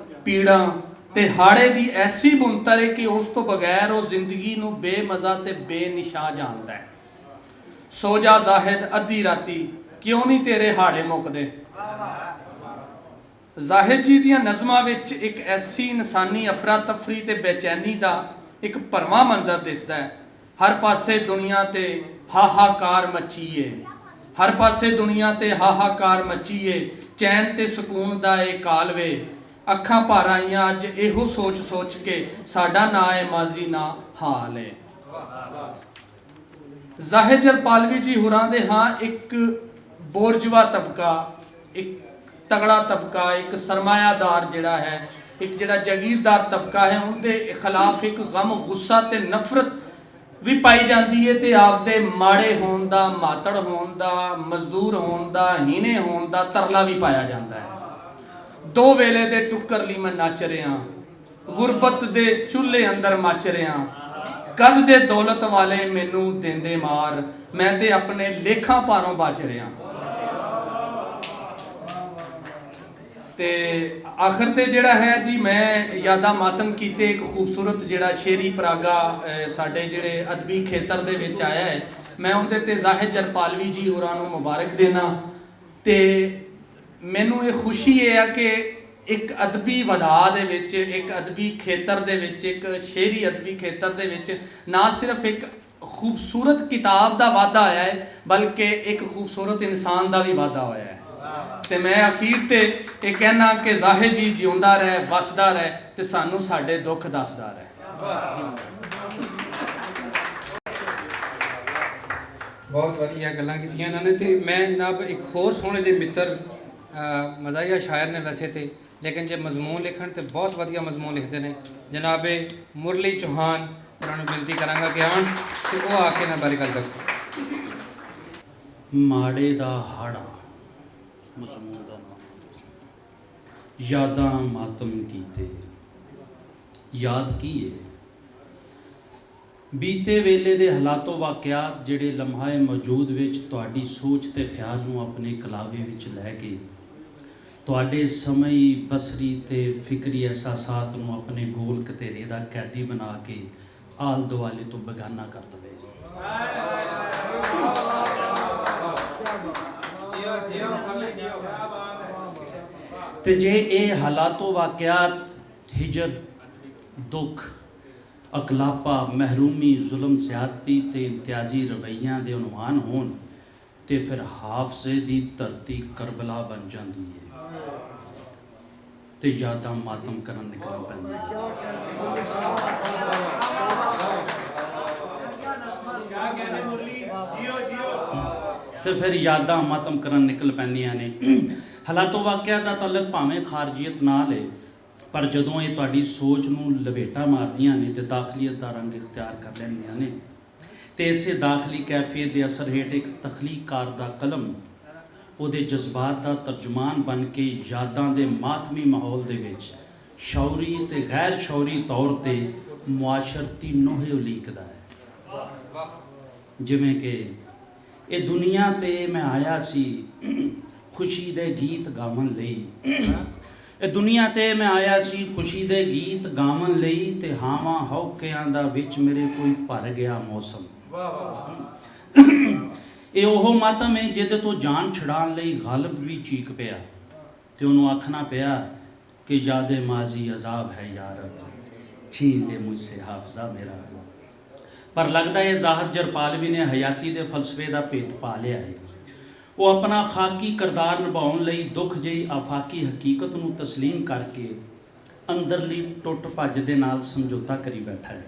ਪੀੜਾਂ ਤੇ ਹਾੜੇ ਦੀ ਐਸੀ ਬੁਨਤਰ ਹੈ ਕਿ ਉਸ ਤੋਂ ਬਗੈਰ ਉਹ ਜ਼ਿੰਦਗੀ ਨੂੰ ਬੇਮਜ਼ਾ ਤੇ ਬੇਨਿਸ਼ਾਨ ਜਾਣਦਾ ਹੈ। ਸੋ ਜਾ ਜ਼ਾਹਿਦ ਅੱਧੀ ਰਾਤੀ, ਕਿਉਂ ਨਹੀਂ ਤੇਰੇ ਹਾੜੇ ਮੁੱਕਦੇ। ਜ਼ਾਹਿਦ ਜੀ ਦੀਆਂ ਨਜ਼ਮਾਂ ਵਿੱਚ ਇੱਕ ਐਸੀ ਇਨਸਾਨੀ ਅਫਰਾ ਤਫਰੀ ਤੇ ਬੇਚੈਨੀ ਦਾ ਇੱਕ ਭਰਵਾਂ ਮੰਜ਼ਰ ਦਿਸਦਾ ਹੈ। ਹਰ ਪਾਸੇ ਦੁਨੀਆ ਤੇ ਹਾਹਾਕਾਰ ਮੱਚੀਏ, ਹਰ ਪਾਸੇ ਦੁਨੀਆ ਤੇ ਹਾਹਾਕਾਰ ਮੱਚੀਏ, ਚੈਨ ਤੇ ਸਕੂਨ ਦਾ ਇਹ ਕਾਲਵੇ, ਅੱਖਾਂ ਭਰ ਆਈਆਂ ਅੱਜ ਇਹੋ ਸੋਚ ਸੋਚ ਕੇ ਸਾਡਾ ਨਾ ਹੈ ਮਾਜ਼ੀ ਨਾ ਹਾਲ ਹੈ। ਜ਼ਾਹਿਦ ਜਰਪਾਲਵੀ ਜੀ ਹੋਰਾਂ ਦੇ ਹਾਂ ਇੱਕ ਬੋਰਜਵਾ ਤਬਕਾ, ਇੱਕ ਤਗੜਾ ਤਬਕਾ, ਇੱਕ ਸਰਮਾਇਆਦਾਰ ਜਿਹੜਾ ਹੈ, ਇੱਕ ਜਿਹੜਾ ਜਾਗੀਰਦਾਰ ਤਬਕਾ ਹੈ, ਉਹਦੇ ਖਿਲਾਫ ਇੱਕ ਗਮ, ਗੁੱਸਾ ਤੇ ਨਫ਼ਰਤ ਵੀ ਪਾਈ ਜਾਂਦੀ ਹੈ ਤੇ ਆਪਦੇ ਮਾੜੇ ਹੋਣ ਦਾ, ਮਾਤੜ ਹੋਣ ਦਾ, ਮਜ਼ਦੂਰ ਹੋਣ ਦਾ, ਹੀਨੇ ਹੋਣ ਦਾ ਤਰਲਾ ਵੀ ਪਾਇਆ ਜਾਂਦਾ ਹੈ। ਦੋ ਵੇਲੇ ਦੇ ਟੁੱਕਰ ਲਈ ਮੈਂ ਨੱਚ ਰਿਹਾ, ਗੁਰਬਤ ਦੇ ਚੁੱਲ੍ਹੇ ਅੰਦਰ ਮੱਚ ਰਿਹਾ, ਕਦ ਦੇ ਦੌਲਤ ਵਾਲੇ ਮੈਨੂੰ ਦਿੰਦੇ ਮਾਰ, ਮੈਂ ਤੇ ਆਪਣੇ ਲੇਖਾਂ ਭਾਰੋਂ ਬਚ ਰਿਹਾ। ਤੇ ਆਖਰ ਤੇ ਜਿਹੜਾ ਹੈ ਜੀ ਮੈਂ ਯਾਦਾਂ ਮਾਤਮ ਕੀਤੇ ਇੱਕ ਖੂਬਸੂਰਤ ਜਿਹੜਾ ਸ਼ੇਰੀ ਪਰਾਗਾ ਸਾਡੇ ਜਿਹੜੇ ਅਦਬੀ ਖੇਤਰ ਦੇ ਵਿੱਚ ਆਇਆ ਹੈ, ਮੈਂ ਉਹਦੇ ਤੇ ਜ਼ਾਹਿਦ ਜਰਪਾਲਵੀ ਜੀ ਹੋਰਾਂ ਨੂੰ ਮੁਬਾਰਕ ਦੇਣਾ। ਤੇ ਮੈਨੂੰ ਇਹ ਖੁਸ਼ੀ ਇਹ ਆ ਕਿ ਇੱਕ ਅਦਬੀ ਵਧਾ ਦੇ ਵਿੱਚ, ਇੱਕ ਅਦਬੀ ਖੇਤਰ ਦੇ ਵਿੱਚ, ਇੱਕ ਸ਼ੇਰੀ ਅਦਬੀ ਖੇਤਰ ਦੇ ਵਿੱਚ ਨਾ ਸਿਰਫ ਇੱਕ ਖੂਬਸੂਰਤ ਕਿਤਾਬ ਦਾ ਵਾਧਾ ਹੋਇਆ ਹੈ ਬਲਕਿ ਇੱਕ ਖੂਬਸੂਰਤ ਇਨਸਾਨ ਦਾ ਵੀ ਵਾਧਾ ਹੋਇਆ ਹੈ। ਤੇ ਮੈਂ ਅਖੀਰ ਤੇ ਇਹ ਕਹਿਣਾ ਕਿ ਜ਼ਾਹਿਦ ਜੀ ਜਿਉਂਦਾ ਰਹੇ, ਵਸਦਾ ਰਹੇ ਤੇ ਸਾਨੂੰ ਸਾਡੇ ਦੁੱਖ ਦੱਸਦਾ ਰਹੇ। ਬਹੁਤ ਵਧੀਆ ਗੱਲਾਂ ਕੀਤੀਆਂ ਇਹਨਾਂ ਨੇ। ਤੇ ਮੈਂ ਜਨਾਬ ਇੱਕ ਹੋਰ ਸੋਹਣੇ ਜਿਹੇ ਮਿੱਤਰ ਮਜ਼ਾਹੀਆ ਸ਼ਾਇਰ ਨੇ ਵੈਸੇ ਤੇ, ਲੇਕਿਨ ਜੇ ਮਜ਼ਮੂਨ ਲਿਖਣ ਤੇ ਬਹੁਤ ਵਧੀਆ ਮਜ਼ਮੂਨ ਲਿਖਦੇ ਨੇ, ਜਨਾਬ ਮੁਰਲੀ ਚੌਹਾਨ ਉਹਨਾਂ ਨੂੰ ਬੇਨਤੀ ਕਰਾਂਗਾ ਕਿ ਆਉਣ ਤੇ ਉਹ ਆ ਕੇ ਇਹਨਾਂ ਬਾਰੇ ਗੱਲ ਕਰਨ। ਮਾੜੇ ਦਾ ਹਾੜਾ ਮਜ਼ਮੂਨ ਦਾ ਨਾਮ, ਯਾਦਾਂ ਮਾਤਮ ਕੀਤੇ। ਯਾਦ ਕੀ ਹੈ? ਬੀਤੇ ਵੇਲੇ ਦੇ ਹਾਲਾਤੋ ਵਾਕਿਆਤ ਜਿਹੜੇ ਲਮਹਾਏ ਮੌਜੂਦ ਵਿੱਚ ਤੁਹਾਡੀ ਸੋਚ ਤੇ ਖਿਆਲ ਨੂੰ ਆਪਣੇ ਕਲਾਵੇ ਵਿੱਚ ਲੈ ਕੇ ਤੁਹਾਡੇ ਸਮਈ ਬਸਰੀ ਤੇ ਫਿਕਰੀ ਅਹਿਸਾਸਾਤ ਨੂੰ ਆਪਣੇ ਗੋਲ ਘਤੇਰੇ ਦਾ ਕੈਦੀ ਬਣਾ ਕੇ ਆਲ ਦੁਆਲੇ ਤੋਂ ਬੇਗਾਨਾ ਕਰ ਦਵੇ। ਤੇ ਜੇ ਇਹ ਹਾਲਾਤੋ ਵਾਕਿਆਤ ਹਿਜਰ, ਦੁੱਖ, ਅਕਲਾਪਾ, ਮਹਿਰੂਮੀ, ਜ਼ੁਲਮ, ਜ਼ਿਆਦਤੀ ਤੇ ਇਮਤਿਆਜ਼ੀ ਰਵੱਈਆਂ ਦੇ ਉਨਵਾਨ ਹੋਣ ਤੇ ਫਿਰ ਹਾਫਜ਼ੇ ਦੀ ਧਰਤੀ ਕਰਬਲਾ ਬਣ ਜਾਂਦੀ ਹੈ ਤੇ ਯਾਦਾਂ ਮਾਤਮ ਕਰਨ ਨਿਕਲ ਪੈਂਦੀਆਂ। ਤੇ ਫਿਰ ਯਾਦਾਂ ਮਾਤਮ ਕਰਨ ਨਿਕਲ ਪੈਂਦੀਆਂ ਨੇ। ਹਾਲਾਤੋ ਵਾਕਿਆ ਦਾ ਤਾਲੁਕ ਭਾਵੇਂ ਖਾਰਜੀਅਤ ਨਾਲ ਹੈ, ਪਰ ਜਦੋਂ ਇਹ ਤੁਹਾਡੀ ਸੋਚ ਨੂੰ ਲਵੇਟਾ ਮਾਰਦੀਆਂ ਨੇ ਤੇ ਦਾਖਲੀਅਤ ਦਾ ਰੰਗ ਇਖਤਿਆਰ ਕਰ ਲੈਂਦੀਆਂ ਨੇ ਤੇ ਇਸੇ ਦਾਖਲੀ ਕੈਫੀਅਤ ਦੇ ਅਸਰ ਹੇਠ ਇੱਕ ਤਖਲੀਕਕਾਰ ਦਾ ਕਲਮ ਉਹਦੇ ਜਜ਼ਬਾਤ ਦਾ ਤਰਜਮਾਨ ਬਣ ਕੇ ਯਾਦਾਂ ਦੇ ਮਾਤਮੀ ਮਾਹੌਲ ਦੇ ਵਿੱਚ ਸ਼ੌਰੀ ਤੇ ਗੈਰ ਸ਼ੌਰੀ ਤੌਰ ਤੇ ਮੁਆਸ਼ਰਤੀ ਨੋਹੇ ਉਲੀਕਦਾ ਹੈ। ਜਿਵੇਂ ਕਿ ਇਹ ਦੁਨੀਆ ਤੇ ਮੈਂ ਆਇਆ ਸੀ ਖੁਸ਼ੀ ਦੇ ਗੀਤ ਗਾਵਣ ਲਈ, ਇਹ ਦੁਨੀਆ ਤੇ ਮੈਂ ਆਇਆ ਸੀ ਖੁਸ਼ੀ ਦੇ ਗੀਤ ਗਾਵਣ ਲਈ ਤੇ ਹਾਵਾਂ ਹੌਕਿਆਂ ਦਾ ਵਿੱਚ ਮੇਰੇ ਕੋਈ ਭਰ ਗਿਆ ਮੌਸਮ। ਇਹ ਉਹ ਮਾਤਮ ਹੈ ਜਿਹਦੇ ਤੋਂ ਜਾਨ ਛੁਡਾਉਣ ਲਈ ਗਾਲਬ ਵੀ ਚੀਕ ਪਿਆ ਤੇ ਉਹਨੂੰ ਆਖਣਾ ਪਿਆ ਕਿ ਯਾਦ ਮਾਜ਼ੀ ਅਜ਼ਾਬ ਹੈ ਯਾਰ, ਛੀਨ ਲੈ ਮੁਝਸੇ ਹਾਫਜ਼ਾ ਮੇਰਾ। ਪਰ ਲੱਗਦਾ ਹੈ ਜ਼ਾਹਦ ਜਰਪਾਲਵੀ ਨੇ ਹਯਾਤੀ ਦੇ ਫਲਸਫੇ ਦਾ ਭੇਤ ਪਾ ਲਿਆ ਹੈ। ਉਹ ਆਪਣਾ ਖਾਕੀ ਕਿਰਦਾਰ ਨਿਭਾਉਣ ਲਈ ਦੁੱਖ ਜਿਹੀ ਆਫਾਕੀ ਹਕੀਕਤ ਨੂੰ ਤਸਲੀਮ ਕਰਕੇ ਅੰਦਰਲੀ ਟੁੱਟ ਭੱਜ ਦੇ ਨਾਲ ਸਮਝੌਤਾ ਕਰੀ ਬੈਠਾ ਹੈ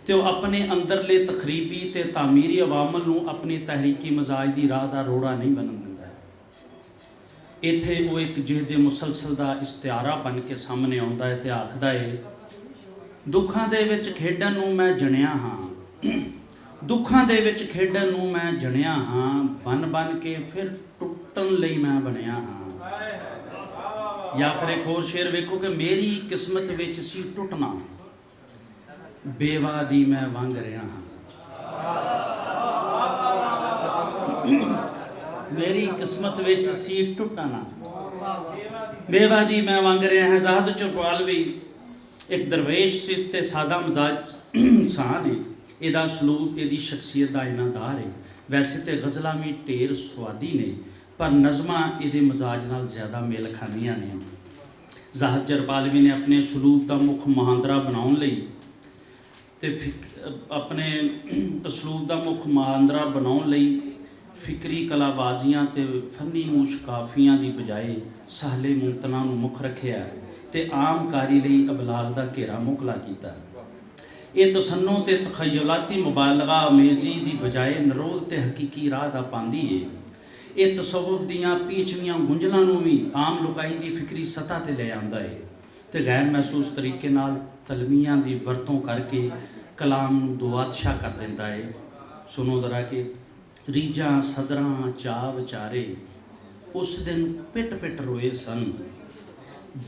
ਤੇ ਉਹ ਆਪਣੇ ਅੰਦਰਲੇ ਤਖਰੀਬੀ ਤੇ ਤਾਮੀਰੀ ਅਵਾਮਲ ਨੂੰ ਆਪਣੀ ਤਹਿਰੀਕੀ ਮਜ਼ਾਜ ਦੀ ਰਾਹ ਦਾ ਰੋੜਾ ਨਹੀਂ ਬਣਨ ਦਿੰਦਾ। ਇੱਥੇ ਉਹ ਇੱਕ ਜਿਹਦੇ ਮੁਸਲਸਲ ਦਾ ਇਸਤਿਆਰਾ ਬਣ ਕੇ ਸਾਹਮਣੇ ਆਉਂਦਾ ਹੈ ਤੇ ਆਖਦਾ ਹੈ, ਦੁੱਖਾਂ ਦੇ ਵਿੱਚ ਖੇਡਣ ਨੂੰ ਮੈਂ ਜਣਿਆ ਹਾਂ, ਦੁੱਖਾਂ ਦੇ ਵਿੱਚ ਖੇਡਣ ਨੂੰ ਮੈਂ ਜਣਿਆ ਹਾਂ, ਬਨ ਬਨ ਕੇ ਫਿਰ ਟੁੱਟਣ ਲਈ ਮੈਂ ਬਣਿਆ ਹਾਂ। ਜਾਂ ਫਿਰ ਇੱਕ ਹੋਰ ਸ਼ੇਰ ਵੇਖੋ ਕਿ ਮੇਰੀ ਕਿਸਮਤ ਵਿੱਚ ਸੀ ਟੁੱਟਣਾ, ਬੇਵਾ ਦੀ ਮੈਂ ਵੰਗ ਰਿਹਾ ਹਾਂ। ਮੇਰੀ ਕਿਸਮਤ ਵਿੱਚ ਸੀ ਟੁੱਟਣਾ, ਬੇਵਾ ਦੀ ਮੈਂ ਵੰਗ ਰਿਹਾ ਹਾਂ। ਜ਼ਾਹਦ ਜਰਪਾਲਵੀ ਇੱਕ ਦਰਵੇਸ਼ ਸੀ ਤੇ ਸਾਦਾ ਮਜ਼ਾਜ ਇਨਸਾਨ ਹੈ। ਇਹਦਾ ਸਲੂਕ ਇਹਦੀ ਸ਼ਖਸੀਅਤ ਦਾ ਇਨਾਦਾਰ ਹੈ। ਵੈਸੇ ਤੇ ਗਜ਼ਲਾਂ ਵੀ ਢੇਰ ਸਵਾਦੀ ਨੇ, ਪਰ ਨਜ਼ਮਾਂ ਇਹਦੇ ਮਜ਼ਾਜ ਨਾਲ ਜ਼ਿਆਦਾ ਮੇਲ ਖਾਂਦੀਆਂ ਨੇ। ਜ਼ਾਹਦ ਜਰਪਾਲਵੀ ਨੇ ਆਪਣੇ ਸਲੂਕ ਦਾ ਮੁੱਖ ਮੁਹਾਂਦਰਾ ਬਣਾਉਣ ਲਈ ਤੇ ਆਪਣੇ ਅਸਲੂਬ ਦਾ ਮੁੱਖ ਮੁਹਾਂਦਰਾ ਬਣਾਉਣ ਲਈ ਫਿਕਰੀ ਕਲਾਬਾਜ਼ੀਆਂ ਤੇ ਫਨੀ ਮੁਸ਼ਕਾਫੀਆਂ ਦੀ ਬਜਾਏ ਸਾਹਲੇ ਮੁਮਤਨਾ ਨੂੰ ਮੁੱਖ ਰੱਖਿਆ ਤੇ ਆਮ ਕਾਰੀ ਲਈ ਅਬਲਾਗ ਦਾ ਘੇਰਾ ਮੁਕਲਾ ਕੀਤਾ। ਇਹ ਤਸੰਨੁ ਤੇ ਤਖਯਲਾਤੀ ਮੁਬਾਲਗਾ ਅਮੇਜ਼ੀ ਦੀ ਬਜਾਏ ਨਰੋਲ ਤੇ ਹਕੀਕੀ ਰਾਹ ਦਾ ਪਾਉਂਦੀ ਹੈ। ਇਹ ਤਸਵੁਫ ਦੀਆਂ ਪੀਛਵੀਆਂ ਗੁੰਝਲਾਂ ਨੂੰ ਵੀ ਆਮ ਲੁਕਾਈ ਦੀ ਫਿਕਰੀ ਸਤ੍ਹਾ ਤੇ ਲੈ ਆਉਂਦਾ ਹੈ ਤੇ ਗੈਰ ਮਹਿਸੂਸ ਤਰੀਕੇ ਨਾਲ ਤਲਮੀਆਂ ਦੀ ਵਰਤੋਂ ਕਰਕੇ ਕਲਾਮ ਨੂੰ ਦੁਆਤਸ਼ਾ ਕਰ ਦਿੰਦਾ ਹੈ। ਸੁਣੋ ਜ਼ਰਾ ਕਿ ਰੀਝਾਂ ਸਦਰਾਂ ਚਾਅ ਵਿਚਾਰੇ ਉਸ ਦਿਨ ਪਿੱਟ ਪਿੱਟ ਰੋਏ ਸਨ,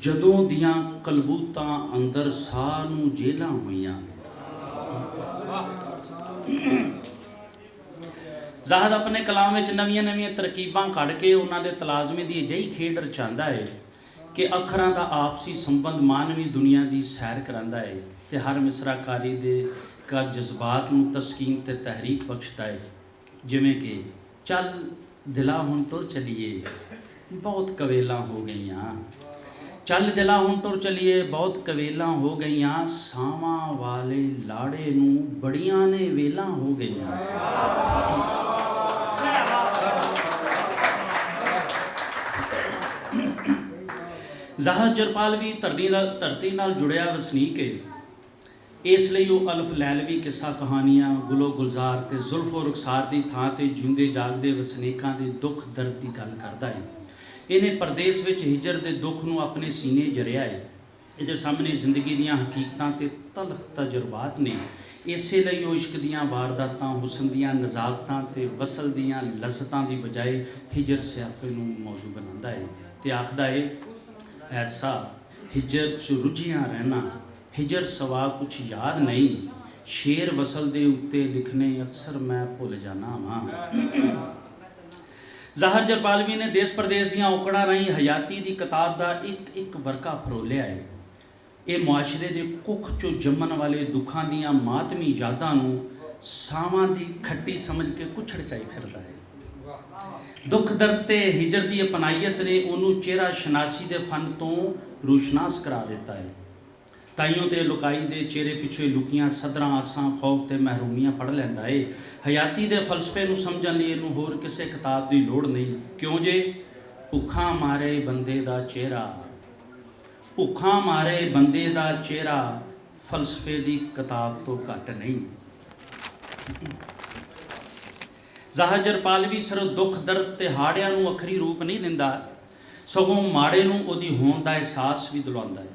ਜਦੋਂ ਦੀਆਂ ਕਲਬੂਤਾਂ ਅੰਦਰ ਸਾਹ ਨੂੰ ਜੇਲਾਂ ਹੋਈਆਂ। ਜ਼ਾਹਦ ਆਪਣੇ ਕਲਾਮ ਵਿੱਚ ਨਵੀਆਂ ਤਰਕੀਬਾਂ ਕੱਢ ਕੇ ਉਹਨਾਂ ਦੇ ਤਲਾਜ਼ਮੇ ਦੀ ਅਜਿਹੀ ਖੇਡ ਰਚਾਉਂਦਾ ਹੈ ਕਿ ਅੱਖਰਾਂ ਦਾ ਆਪਸੀ ਸੰਬੰਧ ਮਾਨਵੀ ਦੁਨੀਆ ਦੀ ਸੈਰ ਕਰਾਉਂਦਾ ਹੈ ਤੇ ਹਰ ਮਿਸਰਾਕਾਰੀ ਦੇ ਕਾ ਜਜ਼ਬਾਤ ਨੂੰ ਤਸਕੀਨ ਤੇ ਤਹਿਰੀਕ ਬਖਸ਼ਦਾ ਹੈ। ਜਿਵੇਂ ਕਿ ਚੱਲ ਦਿਲਾ ਹੁਣ ਟੁਰ ਚਲੀਏ ਬਹੁਤ ਕਵੇਲਾਂ ਹੋ ਗਈਆਂ, ਚੱਲ ਦਿਲਾ ਹੁਣ ਟੁਰ ਚਲੀਏ ਬਹੁਤ ਕਵੇਲਾਂ ਹੋ ਗਈਆਂ, ਸਾਵਾਂ ਵਾਲੇ ਲਾੜੇ ਨੂੰ ਬੜੀਆਂ ਨੇ ਵੇਲਾਂ ਹੋ ਗਈਆਂ। ਜ਼ਾਹਦ ਜਰਪਾਲਵੀ ਧਰਤੀ ਨਾਲ ਜੁੜਿਆ ਵਸਨੀਕ ਹੈ। ਇਸ ਲਈ ਉਹ ਅਲਫ ਲੈਲਵੀ ਕਿੱਸਾ ਕਹਾਣੀਆਂ, ਗੁਲੋ ਗੁਲਜ਼ਾਰ ਤੇ ਜ਼ੁਲਫੋ ਰੁਖਸਾਰ ਦੀ ਥਾਂ ਤੇ ਜਿਉਂਦੇ ਜਾਗਦੇ ਵਸਨੀਕਾਂ ਦੇ ਦੁੱਖ ਦਰਦ ਦੀ ਗੱਲ ਕਰਦਾ ਹੈ। ਇਹਨੇ ਪਰਦੇਸ ਵਿੱਚ ਹਿਜਰ ਦੇ ਦੁੱਖ ਨੂੰ ਆਪਣੇ ਸੀਨੇ ਜਰਿਆ ਹੈ। ਇਹਦੇ ਸਾਹਮਣੇ ਜ਼ਿੰਦਗੀ ਦੀਆਂ ਹਕੀਕਤਾਂ ਤੇ ਤਲਖ ਤਜਰਬਾਤ ਨੇ ਇਸੇ ਲਈ ਉਹ ਇਸ਼ਕ ਦੀਆਂ ਵਾਰਦਾਤਾਂ, ਹੁਸਨ ਦੀਆਂ ਨਜ਼ਾਕਤਾਂ ਤੇ ਵਸਲ ਦੀਆਂ ਲਜ਼ਤਾਂ ਦੀ ਬਜਾਏ ਹਿਜਰ ਸਿਆਪੇ ਨੂੰ ਮੌਜੂ ਬਣਾਉਂਦਾ ਹੈ ਤੇ ਆਖਦਾ ਹੈ, ਐਸਾ ਹਿਜਰ 'ਚ ਰੁੱਝਿਆ ਰਹਿਣਾ, ਹਿਜਰ ਸਵਾ ਕੁਛ ਯਾਦ ਨਹੀਂ, ਸ਼ੇਰ ਵਸਲ ਦੇ ਉੱਤੇ ਲਿਖਣੇ ਅਕਸਰ ਮੈਂ ਭੁੱਲ ਜਾਣਾ ਵਾਂ। ਜ਼ਾਹਰ ਜਰਪਾਲਵੀ ਨੇ ਦੇਸ਼ ਪ੍ਰਦੇਸ਼ ਦੀਆਂ ਔਕੜਾਂ ਰਾਹੀਂ ਹਯਾਤੀ ਦੀ ਕਿਤਾਬ ਦਾ ਇੱਕ ਵਰਕਾ ਫਰੋਲਿਆ ਹੈ। ਇਹ ਮੁਆਸ਼ਰੇ ਦੇ ਕੁੱਖ 'ਚੋਂ ਜੰਮਣ ਵਾਲੇ ਦੁੱਖਾਂ ਦੀਆਂ ਮਾਤਮੀ ਯਾਦਾਂ ਨੂੰ ਸਾਵਾਂ ਦੀ ਖੱਟੀ ਸਮਝ ਕੇ ਕੁਛੜ ਚਾਈ ਫਿਰਦਾ ਹੈ। ਦੁੱਖ ਦਰਦ ਤੇ ਹਿਜਰ ਦੀ ਅਪਨਾਈਅਤ ਨੇ ਉਹਨੂੰ ਚਿਹਰਾ ਸ਼ਨਾਸੀ ਦੇ ਫਨ ਤੋਂ ਰੂਸ਼ਨਾਸ ਕਰਾ ਦਿੱਤਾ ਹੈ। ਤਾਈਓਂ ਤੇ ਲੁਕਾਈ ਦੇ ਚਿਹਰੇ ਪਿੱਛੇ ਲੁਕੀਆਂ ਸਦਰਾਂ, ਆਸਾਂ, ਖੌਫ ਤੇ ਮਹਿਰੂਮੀਆਂ ਪੜ੍ਹ ਲੈਂਦਾ ਏ। ਹਯਾਤੀ ਦੇ ਫਲਸਫੇ ਨੂੰ ਸਮਝਣ ਲਈ ਇਹਨੂੰ ਹੋਰ ਕਿਸੇ ਕਿਤਾਬ ਦੀ ਲੋੜ ਨਹੀਂ। ਕਿਉਂ ਜੇ ਭੁੱਖਾਂ ਮਾਰੇ ਬੰਦੇ ਦਾ ਚਿਹਰਾ, ਭੁੱਖਾਂ ਮਾਰੇ ਬੰਦੇ ਦਾ ਚਿਹਰਾ ਫਲਸਫੇ ਦੀ ਕਿਤਾਬ ਤੋਂ ਘੱਟ ਨਹੀਂ। ਜ਼ਾਹਰ ਜਰਪਾਲਵੀ ਸਿਰਫ ਦੁੱਖ ਦਰਦ ਤੇ ਹਾੜਿਆਂ ਨੂੰ ਵੱਖਰੀ ਰੂਪ ਨਹੀਂ ਦਿੰਦਾ, ਸਗੋਂ ਮਾੜੇ ਨੂੰ ਉਹਦੀ ਹੋਣ ਦਾ ਅਹਿਸਾਸ ਵੀ ਦਿਲਾਉਂਦਾ ਹੈ।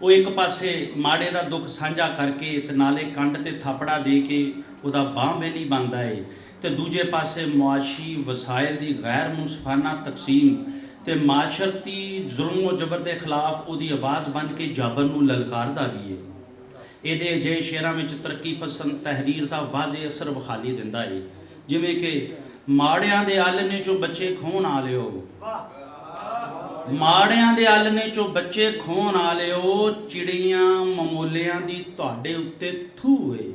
ਉਹ ਇੱਕ ਪਾਸੇ ਮਾੜੇ ਦਾ ਦੁੱਖ ਸਾਂਝਾ ਕਰਕੇ ਤੇ ਨਾਲੇ ਕੰਡ ਤੇ ਥਾਪੜਾ ਦੇ ਕੇ ਉਹਦਾ ਬਾਂਹ ਬੇਲੀ ਬਣਦਾ ਹੈ, ਤੇ ਦੂਜੇ ਪਾਸੇ ਮੁਆਸ਼ੀ ਵਸਾਇਲ ਦੀ ਗੈਰ ਮੁਨਸਫਾਨਾ ਤਕਸੀਮ ਤੇ ਮਾਸ਼ਰਤੀ ਜ਼ੁਲਮ ਜ਼ਬਰ ਦੇ ਖਿਲਾਫ ਉਹਦੀ ਆਵਾਜ਼ ਬਣ ਕੇ ਜਾਬਰ ਨੂੰ ਲਲਕਾਰਦਾ ਵੀ ਹੈ। ਇਹਦੇ ਅਜਿਹੇ ਸ਼ੇਰਾਂ ਵਿੱਚ ਤਰੱਕੀ ਪਸੰਦ ਤਹਿਰੀਰ ਦਾ ਵਾਜ਼ੇ ਅਸਰ ਵਿਖਾਲੀ ਦਿੰਦਾ ਹੈ, ਜਿਵੇਂ ਕਿ ਮਾੜਿਆਂ ਦੇ ਆਲਣੇ 'ਚੋਂ ਬੱਚੇ ਖੋਹਣ ਆ ਲਿਓ, ਮਾੜਿਆਂ ਦੇ ਆਲਣੇ 'ਚੋਂ ਬੱਚੇ ਖੋਹਣ ਆ ਲਿਓ, ਚਿੜੀਆਂ ਮਮੋਲਿਆਂ ਦੀ ਤੁਹਾਡੇ ਉੱਤੇ ਥੂ ਏ।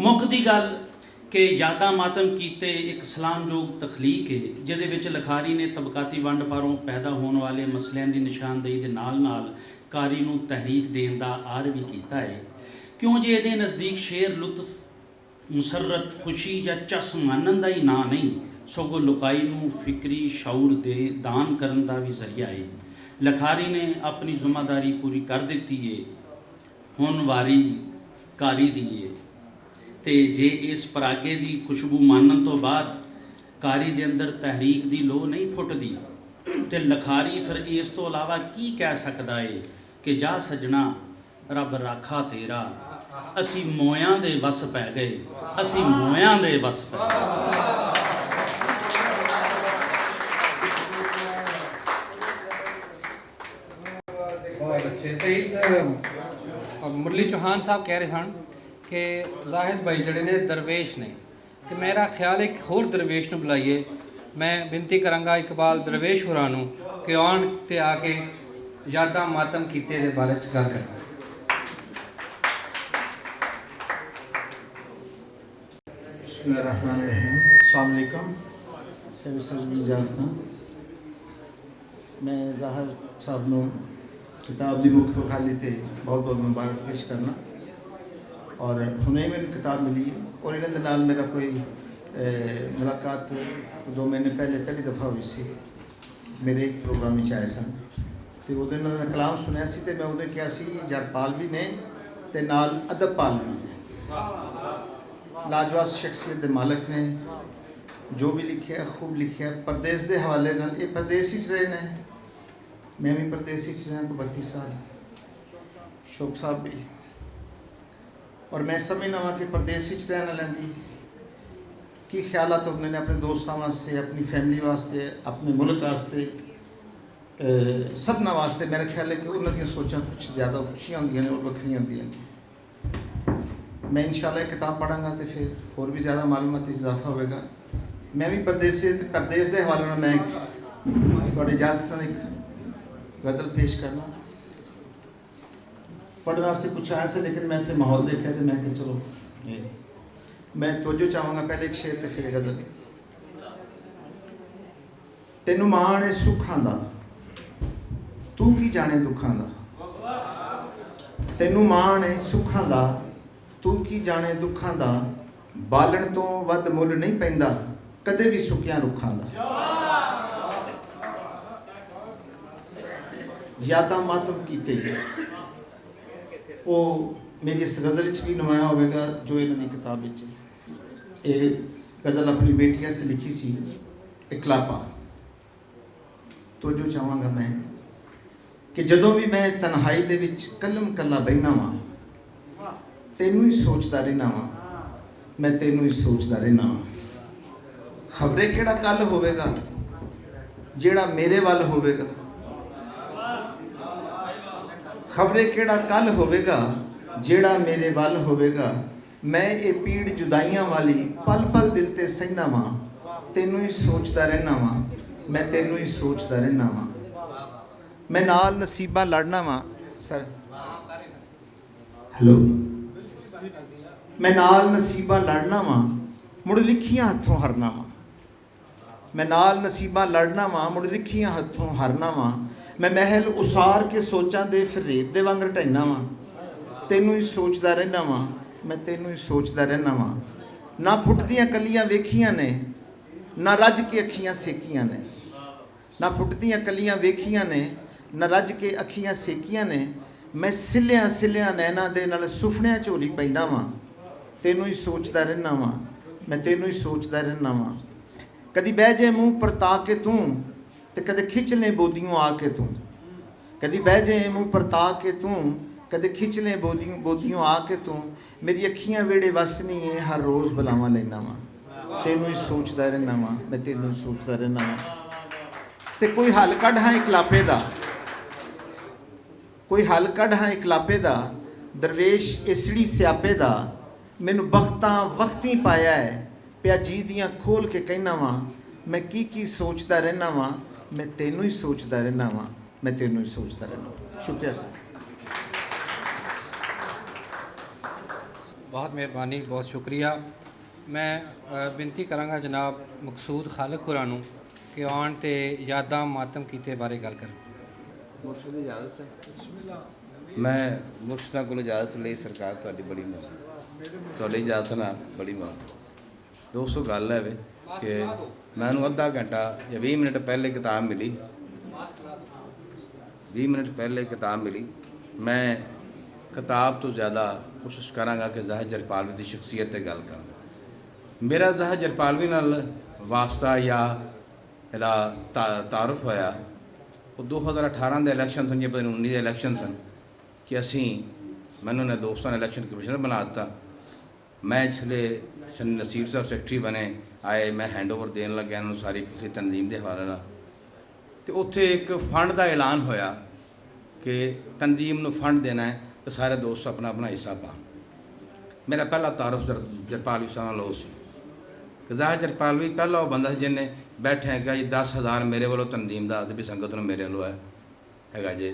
ਮੁੱਖ ਦੀ ਗੱਲ ਕਿ ਯਾਦਾਂ ਮਾਤਮ ਕੀਤੇ ਇੱਕ ਸਲਾਮਯੋਗ ਤਖਲੀਕ ਹੈ, ਜਿਹਦੇ ਵਿੱਚ ਲਿਖਾਰੀ ਨੇ ਤਬਕਾਤੀ ਵੰਡ ਪਾਰੋਂ ਪੈਦਾ ਹੋਣ ਵਾਲੇ ਮਸਲਿਆਂ ਦੀ ਨਿਸ਼ਾਨਦੇਹੀ ਦੇ ਨਾਲ ਨਾਲ ਕਾਰੀ ਨੂੰ ਤਹਿਰੀਕ ਦੇਣ ਦਾ ਆਰ ਵੀ ਕੀਤਾ ਹੈ। ਕਿਉਂ ਜੇ ਇਹਦੇ ਨਜ਼ਦੀਕ ਸ਼ੇਰ ਲੁਤਫ, ਮੁਸਰਤ, ਖੁਸ਼ੀ ਜਾਂ ਚਸ ਮਾਨਣ ਦਾ ਹੀ ਨਾਂ ਨਹੀਂ, ਸਗੋਂ ਲੁਕਾਈ ਨੂੰ ਫਿਕਰੀ ਸ਼ਊਰ ਦੇ ਦਾਨ ਕਰਨ ਦਾ ਵੀ ਜ਼ਰੀਆ ਹੈ। ਲਿਖਾਰੀ ਨੇ ਆਪਣੀ ਜ਼ਿੰਮੇਵਾਰੀ ਪੂਰੀ ਕਰ ਦਿੱਤੀ ਹੈ, ਹੁਣ ਵਾਰੀ ਕਾਰੀ ਦੀ ਹੈ। ਤੇ ਜੇ ਇਸ ਪਰਾਗੇ ਦੀ ਖੁਸ਼ਬੂ ਮਾਨਣ ਤੋਂ ਬਾਅਦ ਕਾਰੀ ਦੇ ਅੰਦਰ ਤਹਿਰੀਕ ਦੀ ਲੋਹ ਨਹੀਂ ਫੁੱਟਦੀ, ਤੇ ਲਿਖਾਰੀ ਫਿਰ ਇਸ ਤੋਂ ਇਲਾਵਾ ਕੀ ਕਹਿ ਸਕਦਾ ਹੈ ਕਿ ਜਾ ਸਜਣਾ ਰੱਬ ਰਾਖਾ ਤੇਰਾ, ਅਸੀਂ ਮੋਇਆਂ ਦੇ ਵਸ ਪੈ ਗਏ, ਅਸੀਂ ਮੋਇਆਂ ਦੇ ਵਸ ਪੈ ਗਏ। बहुत अच्छे सही। मुरली चौहान साहब कह रहे सन कि जाहिद भाई जड़े ने दरवेश ने, तो मेरा ख्याल है कि होर दरवेश ਨੂੰ ਬੁਲਾਈਏ। मैं बेनती करांगा इकबाल दरवेश होरां ਨੂੰ कि आउण ते आके यादां मातम कीते दे बारे च गल करें। अस्सलाम वालेकुम। मैं ज़ाहिर साहब ਨੂੰ किताब की मुख विखाली ते बहुत बहुत मुबारक पेश करना। और हुणे मैंने किताब मिली और इन्होंने नाल मेरा कोई मुलाकात 2 महीने पहली दफ़ा हुई सी। मेरे एक प्रोग्राम में आए सन तो वो कलाम सुनिया सी ते मैं उहदे कहा सी जरपालवी ने ते नाल अदब पालवी ने लाजवाब शख्सियत के मालक ने जो भी लिखा है खूब लिखा है। परदेस के हवाले नाल ये परदेस ही रहे ने, मैं भी परदेस ही रहा को 32 साल, शौक साहब भी। और मैं समझना वा कि परदेस ही रहने वालों की की ख्यालात उन्होंने अपने दोस्तों वास्ते, अपनी फैमिली वास्ते, अपने मुल्क वास्ते, सबना वास्ते मेरा ख्याल है कि उन्होंने सोचा कुछ ज़्यादा उच्चियाँ होंगे और वक्रियाँ होंगे। मैं इंशाल्लाह किताब पढ़ाँगा तो फिर और भी ज़्यादा मालूमात इजाफा होगा। मैं भी परदेस के हवाले में मैं थोड़ी इजाजत एक गज़ल पेश करना पढ़ने वास्ते कुछ आया से, लेकिन मैं इतने माहौल देखा तो मैं कि चलो मैं तवज्जो चाहूँगा। पहले एक शेर तो फिर गज़ल। तेनू माण है सुखां दा, तू की जाने दुखां दा। तेनू माण है सुखां दा, तू की जाने दुखां दा। बालण तो वध मुल नहीं पैंदा, कदे भी सुकियां रुखां दा। यादां मातम कीते वो मेरी इस गज़ल भी नुमाया होगा जो इन्होंने किताब ये गज़ल अपनी बेटियां से लिखी सी इकलापा। तो जो चाहूँगा मैं ਕਿ ਜਦੋਂ ਵੀ ਮੈਂ ਤਨਹਾਈ ਦੇ ਵਿੱਚ ਕੱਲਮ ਕੱਲਾ ਬਹਿਨਾ ਵਾਂ, ਤੈਨੂੰ ਹੀ ਸੋਚਦਾ ਰਹਿਣਾ ਵਾਂ, ਮੈਂ ਤੈਨੂੰ ਹੀ ਸੋਚਦਾ ਰਹਿਣਾ ਵਾਂ। ਖਬਰੇ ਕਿਹੜਾ ਕੱਲ ਹੋਵੇਗਾ ਜਿਹੜਾ ਮੇਰੇ ਵੱਲ ਹੋਵੇਗਾ, ਖਬਰੇ ਕਿਹੜਾ ਕੱਲ ਹੋਵੇਗਾ ਜਿਹੜਾ ਮੇਰੇ ਵੱਲ ਹੋਵੇਗਾ। ਮੈਂ ਇਹ ਪੀੜ ਜੁਦਾਈਆਂ ਵਾਲੀ ਪਲ ਪਲ ਦਿਲ ਤੇ ਸਹਿਣਾ ਵਾਂ, ਤੈਨੂੰ ਹੀ ਸੋਚਦਾ ਰਹਿਣਾ ਵਾਂ, ਮੈਂ ਤੈਨੂੰ ਹੀ ਸੋਚਦਾ ਰਹਿਣਾ ਵਾਂ। ਮੈਂ ਨਾਲ ਨਸੀਬਾਂ ਲੜਨਾ ਵਾਂ ਸਰ, ਹੈਲੋ, ਮੈਂ ਨਾਲ ਨਸੀਬਾਂ ਲੜਨਾ ਵਾਂ, ਮੁੜ ਲਿਖੀਆਂ ਹੱਥੋਂ ਹਰਨਾ ਵਾਂ। ਮੈਂ ਨਾਲ ਨਸੀਬਾਂ ਲੜਨਾ ਵਾਂ, ਮੁੜ ਲਿਖੀਆਂ ਹੱਥੋਂ ਹਰਨਾ ਵਾਂ। ਮੈਂ ਮਹਿਲ ਉਸਾਰ ਕੇ ਸੋਚਾਂ ਦੇ ਫਿਰ ਰੇਤ ਦੇ ਵਾਂਗ ਢਹਿਣਾ ਵਾਂ, ਤੈਨੂੰ ਹੀ ਸੋਚਦਾ ਰਹਿਣਾ ਵਾਂ, ਮੈਂ ਤੈਨੂੰ ਹੀ ਸੋਚਦਾ ਰਹਿਣਾ ਵਾਂ। ਨਾ ਫੁੱਟਦੀਆਂ ਕਲੀਆਂ ਵੇਖੀਆਂ ਨੇ, ਨਾ ਰੱਜ ਕੇ ਅੱਖੀਆਂ ਸੇਕੀਆਂ ਨੇ। ਨਾ ਫੁੱਟਦੀਆਂ ਕਲੀਆਂ ਵੇਖੀਆਂ ਨੇ, ਨਾ ਰੱਜ ਕੇ ਅੱਖੀਆਂ ਸੇਕੀਆਂ ਨੇ। ਮੈਂ ਸਿੱਲਿਆਂ ਸਿੱਲਿਆਂ ਨੈਣਾ ਦੇ ਨਾਲ ਸੁਫਨਿਆਂ ਝੋਲੀ ਪੈਂਦਾ ਵਾਂ, ਤੈਨੂੰ ਹੀ ਸੋਚਦਾ ਰਹਿਣਾ ਵਾਂ, ਮੈਂ ਤੈਨੂੰ ਹੀ ਸੋਚਦਾ ਰਹਿਣਾ ਵਾਂ। ਕਦੀ ਬਹਿ ਜੇ ਮੂੰਹ ਪਰਤਾ ਕੇ ਤੂੰ, ਤੇ ਕਦੇ ਖਿੱਚ ਲੈ ਬੋਦੀਆਂ ਆ ਕੇ ਤੂੰ। ਕਦੀ ਬਹਿ ਜੇ ਮੂੰਹ ਪਰਤਾ ਕੇ ਤੂੰ, ਕਦੇ ਖਿੱਚ ਲੈ ਬੋਦੀਆਂ ਆ ਕੇ ਤੂੰ। ਮੇਰੀ ਅੱਖੀਆਂ ਵੇੜੇ ਵਸ ਨਹੀਂ ਏ, ਹਰ ਰੋਜ਼ ਬੁਲਾਵਾਂ ਲੈਣਾ ਵਾਂ, ਤੈਨੂੰ ਹੀ ਸੋਚਦਾ ਰਹਿਣਾ ਵਾਂ, ਮੈਂ ਤੈਨੂੰ ਹੀ ਸੋਚਦਾ ਰਹਿਣਾ ਵਾਂ। ਤੇ ਕੋਈ ਹੱਲ ਕੱਢ ਹਾਂ ਇਕਲਾਪੇ ਦਾ, ਕੋਈ ਹੱਲ ਕੱਢ ਹਾਂ ਇਕਲਾਪੇ ਦਾ। ਦਰਵੇਸ਼ ਇਸੜੀ ਸਿਆਪੇ ਦਾ, ਮੈਨੂੰ ਬਖਤਾਂ ਵਕਤੀ ਪਾਇਆ ਹੈ, ਪਿਆ ਜੀ ਦੀਆਂ ਖੋਲ ਕੇ ਕਹਿਣਾ ਵਾਂ। ਮੈਂ ਕੀ ਸੋਚਦਾ ਰਹਿਣਾ ਵਾਂ, ਮੈਂ ਤੈਨੂੰ ਹੀ ਸੋਚਦਾ ਰਹਿਣਾ ਵਾਂ, ਮੈਂ ਤੈਨੂੰ ਹੀ ਸੋਚਦਾ ਰਹਿਣਾ। ਸ਼ੁਕਰੀਆ ਸਰ। बहुत मेहरबानी, बहुत शुक्रिया। मैं बेनती करांगा जनाब मकसूद खालिक खुरा नूं कि आउण ते यादां मातम कीते बारे गल करन। मुर्शद इजाज़त से मैं मुर्शदा को इजाज़त ਲਈ सरकार ਤੁਹਾਡੀ ਬੜੀ ਮਦਦ, ਤੁਹਾਡੀ ਇਜਾਜ਼ਤ ਨਾਲ ਬੜੀ ਮਦਦ। ਦੋਸਤੋ ਗੱਲ ਹੈ ਵੇ ਕਿ ਮੈਨੂੰ ਅੱਧਾ ਘੰਟਾ ਜਾਂ 20 ਮਿੰਟ ਪਹਿਲੇ ਕਿਤਾਬ ਮਿਲੀ, 20 ਮਿੰਟ ਪਹਿਲੇ ਕਿਤਾਬ ਮਿਲੀ। ਮੈਂ किताब तो ज़्यादा कोशिश करांगा कि ज़ाहिर जरपालवी की शख्सियत से गल करूँ। मेरा ज़ाहिर जरपालवी नाल वास्ता या ਇਹਦਾ ਤਾਰਫ ਹੋਇਆ ਉਹ 2018 ਦੇ ਇਲੈਕਸ਼ਨ ਸਨ ਜਾਂ ਪਤਾ ਨਹੀਂ 19 ਦੇ ਇਲੈਕਸ਼ਨ ਸਨ ਕਿ ਅਸੀਂ ਮੈਨੂੰ ਨੇ ਦੋਸਤਾਂ ਨੇ ਇਲੈਕਸ਼ਨ ਕਮਿਸ਼ਨਰ ਬਣਾ ਦਿੱਤਾ। ਮੈਂ इसलिए नसीर साहब सैकटरी बने आए, मैं हैंडओवर देन लग्या उन्होंने सारी पिछली तनजीम के हवाले नाल। तो उत्थे एक फंड का ऐलान होया कि तनजीम नूं फंड देना है तो सारे दोस्त अपना अपना हिस्सा पान। मेरा पहला तारुफ जरपालवी साहब नाल हो सी। ज़ाहिर जरपालवी पहला वो बंदा जिन्हें बैठे है जी 10,000 मेरे वालों तनजीम का अदबी संगत नूं मेरे वालों है जी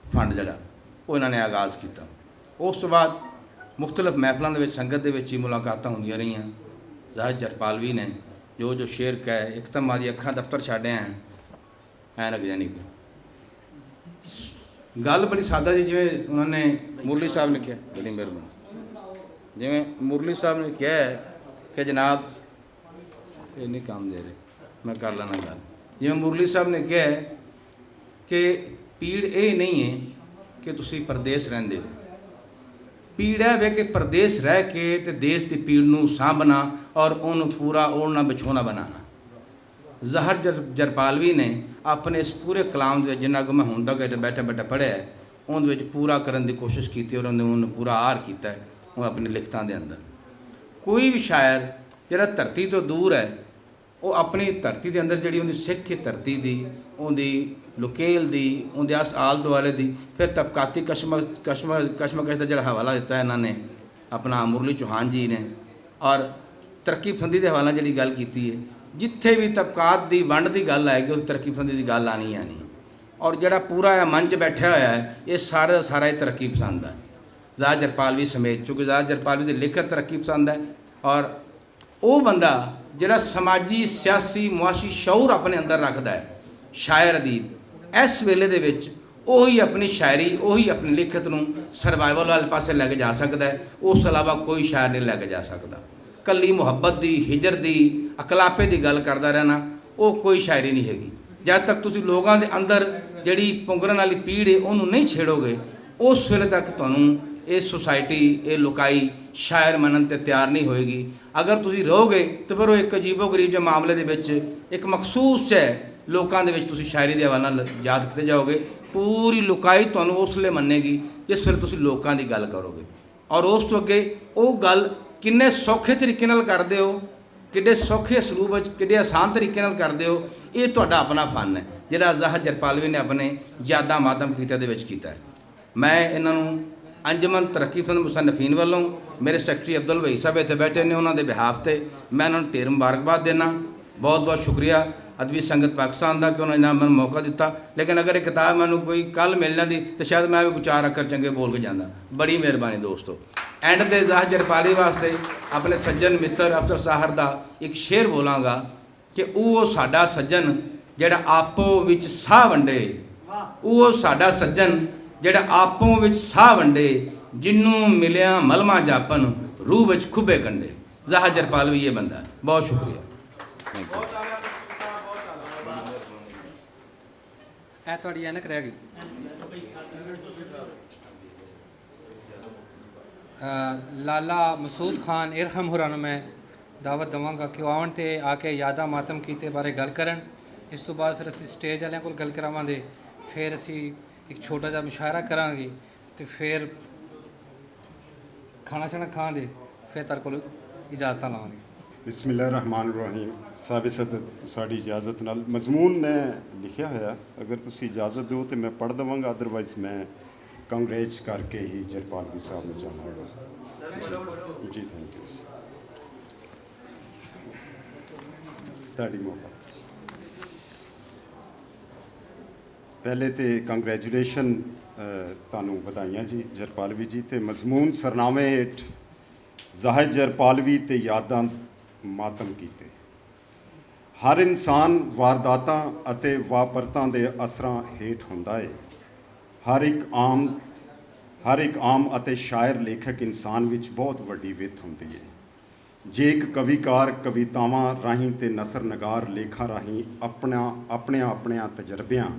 फंड जिहड़ा वो इन्होंने आगाज़ किया। उस तो बाद मुख्तलिफ महफलों के संगत के ही मुलाकातां होंदियां रहियां। ज़ाहिर जरपालवी ने जो शेर कहे एक तो मां दी अखां दफ्तर छाड़े हैं ऐनक यानी कि गल बड़ी सादा जी। जिवें उन्होंने मुरली साहब ने कहा, बड़ी मेहरबानी, जिवें मुरली साहब ने कहा कि जनाब ये नहीं काम दे रहे, मैं कर लेना गल। जिवें मुरली साहब ने कहा कि पीड़ ये नहीं है कि तुसी परदेस रहिंदे हो, पीड़ है वे कि परदेस रह के ते देश की पीड़ नूं सांभना और उन्होंने पूरा ओढ़ना बिछोना बनाना। ज़ाहिर जरपालवी ने अपने इस पूरे कलाम जिन्ना को मैं हुण तक बैठे बैठे पढ़िया है उन्हें पूरा करने की कोशिश की और उन्हें पूरा आर किया वो अपनी लिखतां दे अंदर। कोई भी शायर जिहड़ा धरती तो दूर है वो अपनी धरती के अंदर जी सिख धरती की उनकी लोकेल की उनके आल दुआले की फिर तबकाती कशमकश का जो हवाला दिता है इन्होंने अपना मुरली चौहान जी ने और तरक्की पसंदी के हवाले जी गल की है। जिथे भी तबकात की वंड की गल आएगी उस तरक्की पसंदी की गल आनी आनी और जोड़ा पूरा मंच बैठा हुआ है ये सारा का सारा ही तरक्की पसंद है। ज़ाहिर जरपालवी समेत चूँकि ज़ाहिर जरपालवी की लिखत तरक्की पसंद है और वो बंदा जोड़ा समाजी सियासी मुआशी शौर अपने अंदर रखता है शायर अदीब इस वेले दे विच उही अपनी शायरी उही अपनी लिखत नूं सर्वाइवल वाले पासे लैके जा सकता है। उस अलावा कोई शायर नहीं लैके जा सकता। कली मुहब्बत की हिजर की अकलापे की गल करता रहना वो कोई शायरी नहीं हैगी। जब तक तुसी लोगों के अंदर जिहड़ी पुंगरन वाली पीड़ है उन्होंने नहीं छेड़ोगे उस वेले तक तुहानूं ये सोसाइटी ये लुकाई शायर मनन ते तैयार नहीं होएगी। अगर तुसी रहोगे तो फिर वो एक अजीबो गरीब जे मामले दे विच एक मखसूस है लोगों के विच तुसी शायरी के हवाले नाल याद करते जाओगे ਪੂਰੀ ਲੁਕਾਈ ਤੁਹਾਨੂੰ ਉਸ ਵੇਲੇ ਮੰਨੇਗੀ ਜਿਸ ਵੇਲੇ ਤੁਸੀਂ ਲੋਕਾਂ ਦੀ ਗੱਲ ਕਰੋਗੇ। ਔਰ ਉਸ ਤੋਂ ਅੱਗੇ ਉਹ ਗੱਲ ਕਿੰਨੇ ਸੌਖੇ ਤਰੀਕੇ ਨਾਲ ਕਰਦੇ ਹੋ, ਕਿੱਡੇ ਸੌਖੇ ਸਰੂਪ ਵਿੱਚ, ਕਿੱਡੇ ਆਸਾਨ ਤਰੀਕੇ ਨਾਲ ਕਰਦੇ ਹੋ, ਇਹ ਤੁਹਾਡਾ ਆਪਣਾ ਫਨ ਹੈ ਜਿਹੜਾ ਜ਼ਾਹਰ ਜਰਪਾਲਵੀ ਨੇ ਆਪਣੇ ਯਾਦਾਂ ਮਾਤਮ ਕੀਤੇ ਦੇ ਵਿੱਚ ਕੀਤਾ ਹੈ। ਮੈਂ ਇਹਨਾਂ ਨੂੰ ਅੰਜਮਨ ਤਰੱਕੀ ਪਸੰਦ ਮੁਸੰਨਫੀਨ ਵੱਲੋਂ, ਮੇਰੇ ਸੈਕਟਰੀ ਅਬਦੁਲ ਵਹੀ ਸਾਹਿਬ ਇੱਥੇ ਬੈਠੇ ਨੇ, ਉਹਨਾਂ ਦੇ ਬਿਹਾਫ ਤੇ ਮੈਂ ਉਹਨਾਂ ਨੂੰ ਢੇਰ ਮੁਬਾਰਕਬਾਦ ਦੇਣਾ। ਬਹੁਤ ਬਹੁਤ ਸ਼ੁਕਰੀਆ ਅਦਬੀ ਸੰਗਤ ਪਾਕਿਸਤਾਨ ਦਾ ਕਿ ਉਹਨਾਂ ਨੇ ਮੈਨੂੰ ਮੌਕਾ ਦਿੱਤਾ। ਲੇਕਿਨ ਅਗਰ ਇਹ ਕਿਤਾਬ ਮੈਨੂੰ ਕੋਈ ਕੱਲ੍ਹ ਮਿਲ ਜਾਂਦੀ ਤਾਂ ਸ਼ਾਇਦ ਮੈਂ ਵੀ ਕੋਈ 4 ਅੱਖਰ ਚੰਗੇ ਬੋਲ ਕੇ ਜਾਂਦਾ। ਬੜੀ ਮਿਹਰਬਾਨੀ ਦੋਸਤੋ। ਐਂਡ ਦੇ ਜ਼ਾਹਰ ਜਰਪਾਲੀ ਵਾਸਤੇ ਆਪਣੇ ਸੱਜਣ ਮਿੱਤਰ ਅਫਸਰ ਸਾਹਰ ਦਾ ਇੱਕ ਸ਼ੇਰ ਬੋਲਾਂਗਾ ਕਿ ਉਹ ਸਾਡਾ ਸੱਜਣ ਜਿਹੜਾ ਆਪੋ ਵਿੱਚ ਸਾਹ ਵੰਡੇ, ਉਹ ਸਾਡਾ ਸੱਜਣ ਜਿਹੜਾ ਆਪੋ ਵਿੱਚ ਸਾਹ ਵੰਡੇ, ਜਿਹਨੂੰ ਮਿਲਿਆ ਮਲਮਾ ਜਾਪਨ ਰੂਹ ਵਿੱਚ ਖੁੱਬੇ ਕੰਡੇ। ਜ਼ਾਹਰ ਜਰਪਾਲਵੀ ਇਹ ਬੰਦਾ। ਬਹੁਤ ਸ਼ੁਕਰੀਆ। Thank you. ਇਹ ਤੁਹਾਡੀ ਐਨਕ ਰਹਿ ਗਈ। ਲਾਲਾ ਮਸੂਦ ਖਾਨ ਇਰਹਮ ਹੋਰਾਂ ਨੂੰ ਮੈਂ ਦਾਵਤ ਦੇਵਾਂਗਾ ਕਿ ਉਹ ਆਉਣ ਤੇ ਆ ਕੇ ਯਾਦਾਂ ਮਾਤਮ ਕੀਤੇ ਬਾਰੇ ਗੱਲ ਕਰਨ। ਇਸ ਤੋਂ ਬਾਅਦ ਫਿਰ ਅਸੀਂ ਸਟੇਜ ਵਾਲਿਆਂ ਕੋਲ ਗੱਲ ਕਰਾਵਾਂਗੇ, ਫਿਰ ਅਸੀਂ ਇੱਕ ਛੋਟਾ ਜਿਹਾ ਮੁਸ਼ਾਇਰਾ ਕਰਾਂਗੇ ਤੇ ਫਿਰ ਖਾਣਾ ਛਾਣਾ ਖਾਂਦੇ, ਫਿਰ ਤੁਹਾਡੇ ਕੋਲ ਇਜਾਜ਼ਤਾਂ ਲਵਾਂਗੇ। ਬਿਸਮਿਲ੍ਲਾਹਿਰਰਹਿਮਾਨਿਰਰਹੀਮ। ਸਾਬਿਤ ਸਦਰ ਤੁਹਾਡੀ ਇਜਾਜ਼ਤ ਨਾਲ ਮਜ਼ਮੂਨ ਮੈਂ ਲਿਖਿਆ ਹੋਇਆ, ਅਗਰ ਤੁਸੀਂ ਇਜਾਜ਼ਤ ਦਿਓ ਤਾਂ ਮੈਂ ਪੜ੍ਹ ਦੇਵਾਂਗਾ, ਅਦਰਵਾਈਜ਼ ਮੈਂ ਕਾਂਗਰੇਜ ਕਰਕੇ ਹੀ ਜਰਪਾਲਵੀ ਸਾਹਿਬ ਨੂੰ ਜਾਵਾਂਗਾ। ਜੀ ਥੈਂਕ ਯੂ। ਤੁਹਾਡੀ ਮੁਹੱਬਤ। ਪਹਿਲੇ ਤੇ ਕੰਗ੍ਰੈਚੁਲੇਸ਼ਨ, ਤੁਹਾਨੂੰ ਵਧਾਈਆਂ ਜੀ ਜਰਪਾਲਵੀ ਜੀ। ਤੇ ਮਜ਼ਮੂਨ ਸਰਨਾਮੇ ਹੇਠ ਜ਼ਾਹਿਰ ਜਰਪਾਲਵੀ ਤੇ ਯਾਦਾਂ ਮਾਤਮ ਕੀਤੇ। ਹਰ ਇਨਸਾਨ ਵਾਰਦਾਤਾਂ ਅਤੇ ਵਾਪਰਤਾਂ ਦੇ ਅਸਰਾਂ ਹੇਠ ਹੁੰਦਾ ਹੈ। ਹਰ ਇੱਕ ਆਮ ਅਤੇ ਸ਼ਾਇਰ ਲੇਖਕ ਇਨਸਾਨ ਵਿੱਚ ਬਹੁਤ ਵੱਡੀ ਵਿੱਥ ਹੁੰਦੀ ਹੈ। ਜੇ ਇੱਕ ਕਵੀਕਾਰ ਕਵਿਤਾਵਾਂ ਰਾਹੀਂ ਤੇ ਨਸਰ ਨਗਾਰ ਲੇਖਾਂ ਰਾਹੀਂ ਆਪਣਿਆਂ ਤਜਰਬਿਆਂ,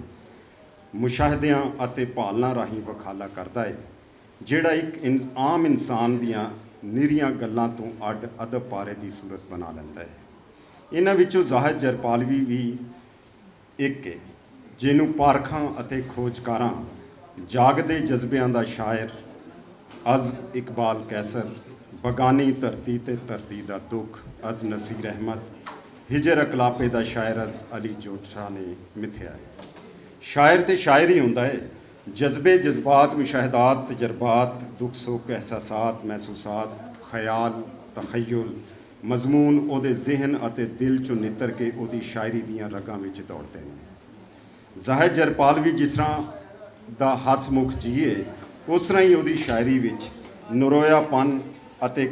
ਮੁਸ਼ਾਹਦਿਆਂ ਅਤੇ ਭਾਲਣਾ ਰਾਹੀਂ ਵਖਾਲਾ ਕਰਦਾ ਹੈ, ਜਿਹੜਾ ਇੱਕ ਆਮ ਇਨਸਾਨ ਦੀਆਂ ਨਿਰੀਆਂ ਗੱਲਾਂ ਤੋਂ ਅੱਡ ਅਦਬ ਪਾਰੇ ਦੀ ਸੂਰਤ ਬਣਾ ਲੈਂਦਾ ਹੈ। ਇਹਨਾਂ ਵਿੱਚੋਂ ਜ਼ਾਹਿਰ ਜਰਪਾਲਵੀ ਵੀ ਇੱਕ ਹੈ, ਜਿਹਨੂੰ ਪਾਰਖਾਂ ਅਤੇ ਖੋਜਕਾਰਾਂ, ਜਾਗਦੇ ਜਜ਼ਬਿਆਂ ਦਾ ਸ਼ਾਇਰ ਅਜ਼ ਇਕਬਾਲ ਕੈਸਰ, ਬਗਾਨੀ ਧਰਤੀ ਤੇ ਧਰਤੀ ਦਾ ਦੁੱਖ ਅਜ਼ ਨਸੀਰ ਅਹਿਮਦ, ਹਿਜਰ ਅਕਲਾਪੇ ਦਾ ਸ਼ਾਇਰ ਅਜ਼ ਅਲੀ ਜੋਟਸ਼ਾ ਨੇ ਮਿਥਿਆ ਹੈ। ਸ਼ਾਇਰ ਤੇ ਸ਼ਾਇਰ ਹੀ ਹੁੰਦਾ ਹੈ। ਜਜ਼ਬੇ, ਜਜ਼ਬਾਤ, ਮੁਸ਼ਾਹਦਾਤ, ਤਜਰਬਾਤ, ਦੁੱਖ ਸੁੱਖ, ਅਹਿਸਾਸਾਤ, ਮਹਿਸੂਸਾਤ, ਖਿਆਲ, ਤਖਯੁਲ, ਮਜ਼ਮੂਨ ਉਹਦੇ ਜ਼ਿਹਨ ਅਤੇ ਦਿਲ ਚੋਂ ਨਿੱਤਰ ਕੇ ਉਹਦੀ ਸ਼ਾਇਰੀ ਦੀਆਂ ਰਗਾਂ ਵਿੱਚ ਦੌੜਦੇ ਨੇ। ਜ਼ਾਹਿਰ ਜਰਪਾਲਵੀ ਜਿਸ ਤਰ੍ਹਾਂ ਦਾ ਹਸਮੁਖ ਜੀਏ, ਉਸ ਤਰ੍ਹਾਂ ਹੀ ਉਹਦੀ ਸ਼ਾਇਰੀ ਵਿੱਚ ਨਰੋਇਆਪਨ ਅਤੇ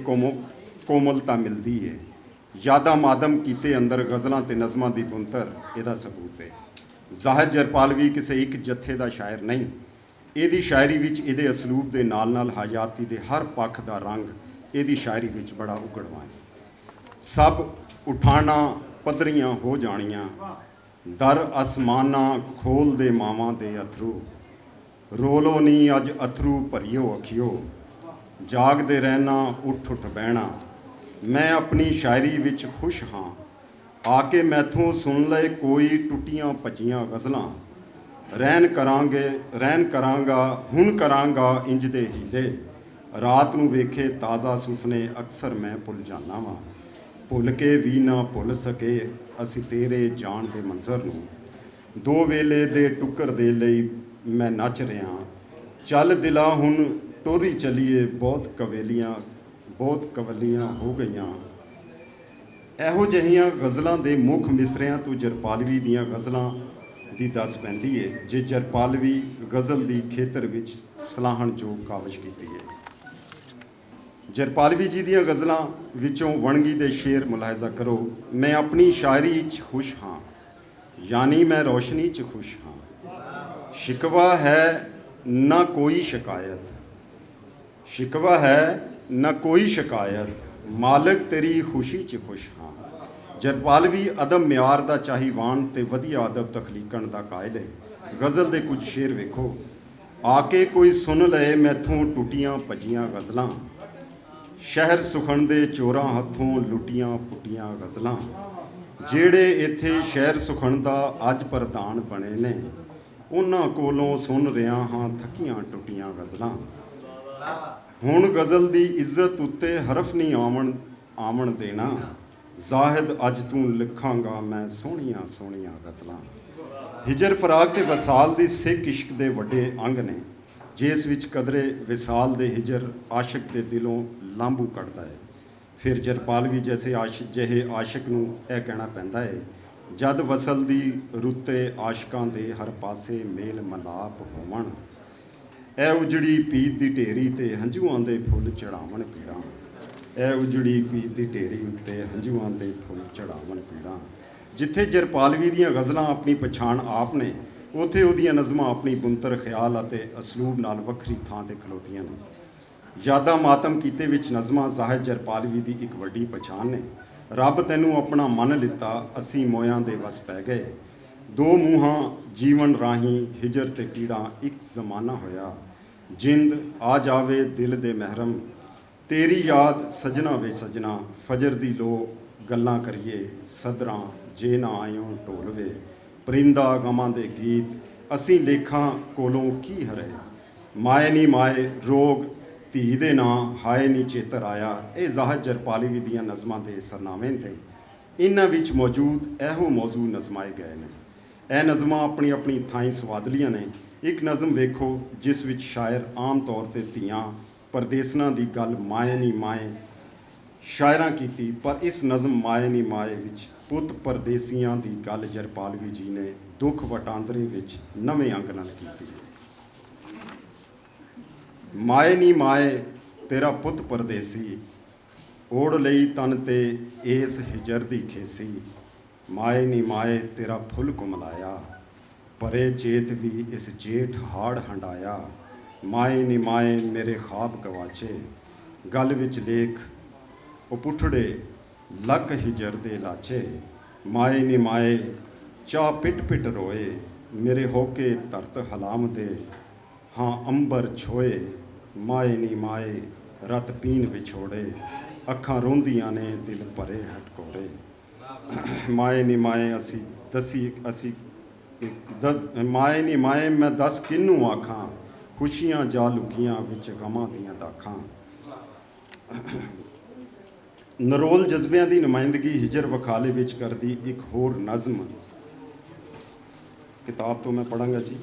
ਕੋਮਲਤਾ ਮਿਲਦੀ ਹੈ। ਯਾਦਾਂ ਮਾਤਮ ਕੀਤੇ ਅੰਦਰ ਗਜ਼ਲਾਂ ਤੇ ਨਜ਼ਮਾਂ ਦੀ ਬੁੰਤਰ ਇਹਦਾ ਸਬੂਤ ਹੈ। ਜ਼ਾਹਿਰ ਜਰਪਾਲਵੀ ਕਿਸੇ ਇੱਕ ਜੱਥੇ ਦਾ ਸ਼ਾਇਰ ਨਹੀਂ। ਇਹਦੀ ਸ਼ਾਇਰੀ ਵਿੱਚ ਇਹਦੇ ਅਸਲੂਬ ਦੇ ਨਾਲ ਨਾਲ ਹਯਾਤੀ ਦੇ ਹਰ ਪੱਖ ਦਾ ਰੰਗ ਇਹਦੀ ਸ਼ਾਇਰੀ ਵਿੱਚ ਬੜਾ ਉਗੜਵਾ ਹੈ। ਸਭ ਉਠਾਣਾ ਪੱਧਰੀਆਂ ਹੋ ਜਾਣੀਆਂ, ਦਰ ਅਸਮਾਨਾਂ ਖੋਲ ਦੇ ਮਾਵਾਂ ਦੇ ਅਥਰੂ, ਰੋਲੋ ਨੀ ਅੱਜ ਅਥਰੂ ਭਰੀਓ ਅਖਿਓ, ਜਾਗਦੇ ਰਹਿਣਾ ਉੱਠ ਉੱਠ ਬਹਿਣਾ, ਮੈਂ ਆਪਣੀ ਸ਼ਾਇਰੀ ਵਿੱਚ ਖੁਸ਼ ਹਾਂ, ਆ ਕੇ ਮੈਥੋਂ ਸੁਣ ਲਏ ਕੋਈ ਟੁੱਟੀਆਂ ਭੱਜੀਆਂ ਗਜ਼ਲਾਂ, ਰਹਿਣ ਕਰਾਂਗਾ ਹੁਣ ਕਰਾਂਗਾ ਇੰਜ ਦੇ ਹੀਲੇ, ਰਾਤ ਨੂੰ ਵੇਖੇ ਤਾਜ਼ਾ ਸੁਪਨੇ ਅਕਸਰ ਮੈਂ ਭੁੱਲ ਜਾਨਾ ਵਾਂ, ਭੁੱਲ ਕੇ ਵੀ ਨਾ ਭੁੱਲ ਸਕੇ ਅਸੀਂ ਤੇਰੇ ਜਾਣ ਦੇ ਮੰਜ਼ਰ ਨੂੰ, ਦੋ ਵੇਲੇ ਦੇ ਟੁੱਕਰ ਦੇ ਲਈ ਮੈਂ ਨੱਚ ਰਿਹਾ, ਚੱਲ ਦਿਲਾ ਹੁਣ ਟੋਰੀ ਚੱਲੀਏ, ਬਹੁਤ ਕਵਲੀਆਂ ਹੋ ਗਈਆਂ। ਇਹੋ ਜਿਹੀਆਂ ਗਜ਼ਲਾਂ ਦੇ ਮੁੱਖ ਮਿਸਰਿਆਂ ਤੋਂ ਜਰਪਾਲਵੀ ਦੀਆਂ ਗਜ਼ਲਾਂ ਦੀ ਦੱਸ ਪੈਂਦੀ ਹੈ, ਜੇ ਜਰਪਾਲਵੀ ਗਜ਼ਲ ਦੀ ਖੇਤਰ ਵਿੱਚ ਸਲਾਹਣਯੋਗ ਕਾਵਿਸ਼ ਕੀਤੀ ਹੈ। ਜਰਪਾਲਵੀ ਜੀ ਦੀਆਂ ਗਜ਼ਲਾਂ ਵਿੱਚੋਂ ਵਣਗੀ ਦੇ ਸ਼ੇਰ ਮੁਲਾਹਿਜ਼ਾ ਕਰੋ। ਮੈਂ ਆਪਣੀ ਸ਼ਾਇਰੀ 'ਚ ਖੁਸ਼ ਹਾਂ, ਯਾਨੀ ਮੈਂ ਰੋਸ਼ਨੀ 'ਚ ਖੁਸ਼ ਹਾਂ, ਸ਼ਿਕਵਾ ਹੈ ਨਾ ਕੋਈ ਸ਼ਿਕਾਇਤ, ਸ਼ਿਕਵਾ ਹੈ ਨਾ ਕੋਈ ਸ਼ਿਕਾਇਤ, ਮਾਲਕ ਤੇਰੀ ਖੁਸ਼ੀ 'ਚ ਖੁਸ਼ ਹਾਂ। ਜਰਪਾਲਵੀ ਅਦਬ ਮਿਆਰ ਦਾ ਚਾਹੀਵਾਨ ਤੇ ਵਧੀਆ ਅਦਬ ਤਖਲੀਕਣ ਦਾ ਕਾਇਲ ਹੈ। ਗਜ਼ਲ ਦੇ ਕੁਝ ਸ਼ੇਰ ਵੇਖੋ। ਆ ਕੇ ਕੋਈ ਸੁਣ ਲਏ ਮੈਥੋਂ ਟੁੱਟੀਆਂ ਭੱਜੀਆਂ ਗਜ਼ਲਾਂ, ਸ਼ਹਿਰ ਸੁਖਣ ਦੇ ਚੋਰਾਂ ਹੱਥੋਂ ਲੁੱਟੀਆਂ ਪੁੱਟੀਆਂ ਗਜ਼ਲਾਂ, ਜਿਹੜੇ ਇੱਥੇ ਸ਼ਹਿਰ ਸੁਖਣ ਦਾ ਅੱਜ ਪ੍ਰਧਾਨ ਬਣੇ ਨੇ, ਉਹਨਾਂ ਕੋਲੋਂ ਸੁਣ ਰਿਹਾ ਹਾਂ ਥੱਕੀਆਂ ਟੁੱਟੀਆਂ ਗਜ਼ਲਾਂ। ਹੁਣ ਗਜ਼ਲ ਦੀ ਇੱਜ਼ਤ ਉੱਤੇ ਹਰਫ ਨਹੀਂ ਆਵਣ ਦੇਣਾ, ਜ਼ਾਹਿਦ ਅੱਜ ਤੂੰ ਲਿਖਾਂਗਾ ਮੈਂ ਸੋਹਣੀਆਂ ਸੋਹਣੀਆਂ ਗਜ਼ਲਾਂ। ਹਿਜਰ ਫਰਾਕ ਤੇ ਵਸਾਲ ਦੀ ਸਿੱਖ ਇਸ਼ਕ ਦੇ ਵੱਡੇ ਅੰਗ ਨੇ, ਜਿਸ ਵਿੱਚ ਕਦਰੇ ਵਿਸਾਲ ਦੇ ਹਿਜਰ ਆਸ਼ਿਕ ਦੇ ਦਿਲੋਂ ਲਾਂਭੂ ਕੱਢਦਾ ਹੈ। ਫਿਰ ਜਰਪਾਲਵੀ ਜੈਸੇ ਜਿਹੇ ਆਸ਼ਿਕ ਨੂੰ ਇਹ ਕਹਿਣਾ ਪੈਂਦਾ ਹੈ, ਜਦ ਵਸਲ ਦੀ ਰੁੱਤੇ ਆਸ਼ਕਾਂ ਦੇ ਹਰ ਪਾਸੇ ਮੇਲ ਮਲਾਪ ਹੋਵਣ, ਇਹ ਉਜੜੀ ਪੀਤ ਦੀ ਢੇਰੀ ਤੇ ਹੰਝੂਆਂ ਦੇ ਫੁੱਲ ਚੜਾਵਣ ਪੀੜਾਂ। ਇਹ ਉਜੜੀ ਪੀਤ ਦੀ ਢੇਰੀ ਉੱਤੇ ਹੰਝੂਆਂ ਦੇ ਫੁੱਲ ਚੜਾਵਣ ਪੀੜਾਂ। ਜਿੱਥੇ ਜਰਪਾਲਵੀ ਦੀਆਂ ਗਜ਼ਲਾਂ ਆਪਣੀ ਪਛਾਣ ਆਪ ਨੇ, ਉੱਥੇ ਉਹਦੀਆਂ ਨਜ਼ਮਾਂ ਆਪਣੀ ਬੁੰਤਰ ਖਿਆਲ ਅਤੇ ਅਸਲੂਬ ਨਾਲ ਵੱਖਰੀ ਥਾਂ 'ਤੇ ਖਲੋਤੀਆਂ ਨੇ। ਯਾਦਾਂ ਮਾਤਮ ਕੀਤੇ ਵਿੱਚ ਨਜ਼ਮਾਂ ਜ਼ਾਹਿਦ ਜਰਪਾਲਵੀ ਦੀ ਇੱਕ ਵੱਡੀ ਪਛਾਣ ਨੇ। ਰੱਬ ਤੈਨੂੰ ਆਪਣਾ ਮੰਨ ਲਿੱਤਾ, ਅਸੀਂ ਮੋਇਆਂ ਦੇ ਵਸ ਪੈ ਗਏ। ਦੋ ਮੂੰਹਾਂ ਜੀਵਨ ਰਾਹੀਂ ਹਿਜਰ ਤੇ ਪੀੜਾਂ ਇੱਕ ਜ਼ਮਾਨਾ ਹੋਇਆ। ਜਿੰਦ ਆ ਜਾਵੇ ਦਿਲ ਦੇ ਮਹਿਰਮ, ਤੇਰੀ ਯਾਦ ਸਜਣਾ ਵੇ ਸਜਣਾ। ਫਜਰ ਦੀ ਲੋ ਗੱਲਾਂ ਕਰੀਏ ਸਦਰਾਂ, ਜੇ ਨਾ ਆਇਓ ਢੋਲਵੇ। ਪਰਿੰਦਾ ਗਮਾਂ ਦੇ ਗੀਤ ਅਸੀਂ ਲੇਖਾਂ ਕੋਲੋਂ ਕੀ ਹਰੇ। ਮਾਏ ਨੀ ਮਾਏ ਰੋਗ ਧੀ ਦੇ ਨਾਂ, ਹਾਏ ਨੀ ਚੇਤਰ ਆਇਆ। ਇਹ ਜ਼ਾਹਿਦ ਜਰਪਾਲਵੀ ਦੀਆਂ ਨਜ਼ਮਾਂ ਦੇ ਸਰਨਾਮੇ ਨੇ। ਇਹਨਾਂ ਵਿੱਚ ਮੌਜੂਦ ਇਹੋ ਮੌਜੂ ਨਜ਼ਮਾਏ ਗਏ ਨੇ। ਇਹ ਨਜ਼ਮਾਂ ਆਪਣੀ ਆਪਣੀ ਥਾਈਂ ਸਵਾਦਲੀਆਂ ਨੇ। ਇੱਕ ਨਜ਼ਮ ਵੇਖੋ ਜਿਸ ਵਿੱਚ ਸ਼ਾਇਰ ਆਮ ਤੌਰ 'ਤੇ ਧੀਆਂ ਪਰਦੇਸਨਾਂ ਦੀ ਗੱਲ ਮਾਏ ਨੀ ਮਾਏ ਸ਼ਾਇਰਾਂ ਕੀਤੀ, ਪਰ ਇਸ ਨਜ਼ਮ ਮਾਏ ਨੀ ਮਾਏ ਵਿੱਚ ਪੁੱਤ ਪਰਦੇਸੀਆਂ ਦੀ ਗੱਲ ਜਰਪਾਲਵੀ ਜੀ ਨੇ ਦੁੱਖ ਵਟਾਂਦਰੇ ਵਿੱਚ ਨਵੇਂ ਅੰਗ ਨਾਲ ਕੀਤੀ। ਮਾਏ ਨੀ ਮਾਏ ਤੇਰਾ ਪੁੱਤ ਪਰਦੇਸੀ, ਓੜ ਲਈ ਤਨ ਤੇ ਇਸ ਹਿਜਰ ਦੀ ਖੇਸੀ। ਮਾਏ ਨੀ ਮਾਏ ਤੇਰਾ ਫੁੱਲ ਕੁਮਲਾਇਆ, ਪਰੇ ਚੇਤ ਵੀ ਇਸ ਜੇਠ ਹਾੜ ਹੰਡਾਇਆ। ਮਾਏ ਨੀ ਮਾਏ ਮੇਰੇ ਖਾਬ ਗਵਾਚੇ, ਗਲ ਵਿੱਚ ਲੇਖ ਉਹ ਪੁੱਠੜੇ ਲੱਕ ਹਿਜਰ ਦੇ ਲਾਚੇ। ਮਾਏ ਨੀ ਮਾਏ ਚਾਹ ਪਿੱਟ ਪਿੱਟ ਰੋਏ, ਮੇਰੇ ਹੋਕੇ ਧਰਤ ਹਲਾਮ ਦੇ ਹਾਂ ਅੰਬਰ ਛੋਏ। ਮਾਏ ਨੀ ਮਾਏ ਰਤ ਪੀਣ ਵਿਛੋੜੇ, ਅੱਖਾਂ ਰੋਂਦੀਆਂ ਨੇ ਦਿਲ ਭਰੇ ਹਟਕੋੜੇ। ਮਾਏ ਨੀ ਮਾਏ ਮਾਏ ਨੀ ਮਾਏ ਮੈਂ ਦੱਸ ਕਿਹਨੂੰ ਆਖਾਂ, ਖੁਸ਼ੀਆਂ ਜਾ ਲੁਕੀਆਂ ਵਿੱਚ ਗਮਾਂ ਦੀਆਂ ਦਾਖਾਂ। ਨਰੋਲ ਜਜ਼ਬਿਆਂ ਦੀ ਨੁਮਾਇੰਦਗੀ ਹਿਜਰ ਵਖਾਲੇ ਵਿੱਚ ਕਰਦੀ ਇੱਕ ਹੋਰ ਨਜ਼ਮ ਕਿਤਾਬ ਤੋਂ ਮੈਂ ਪੜ੍ਹਾਂਗਾ ਜੀ।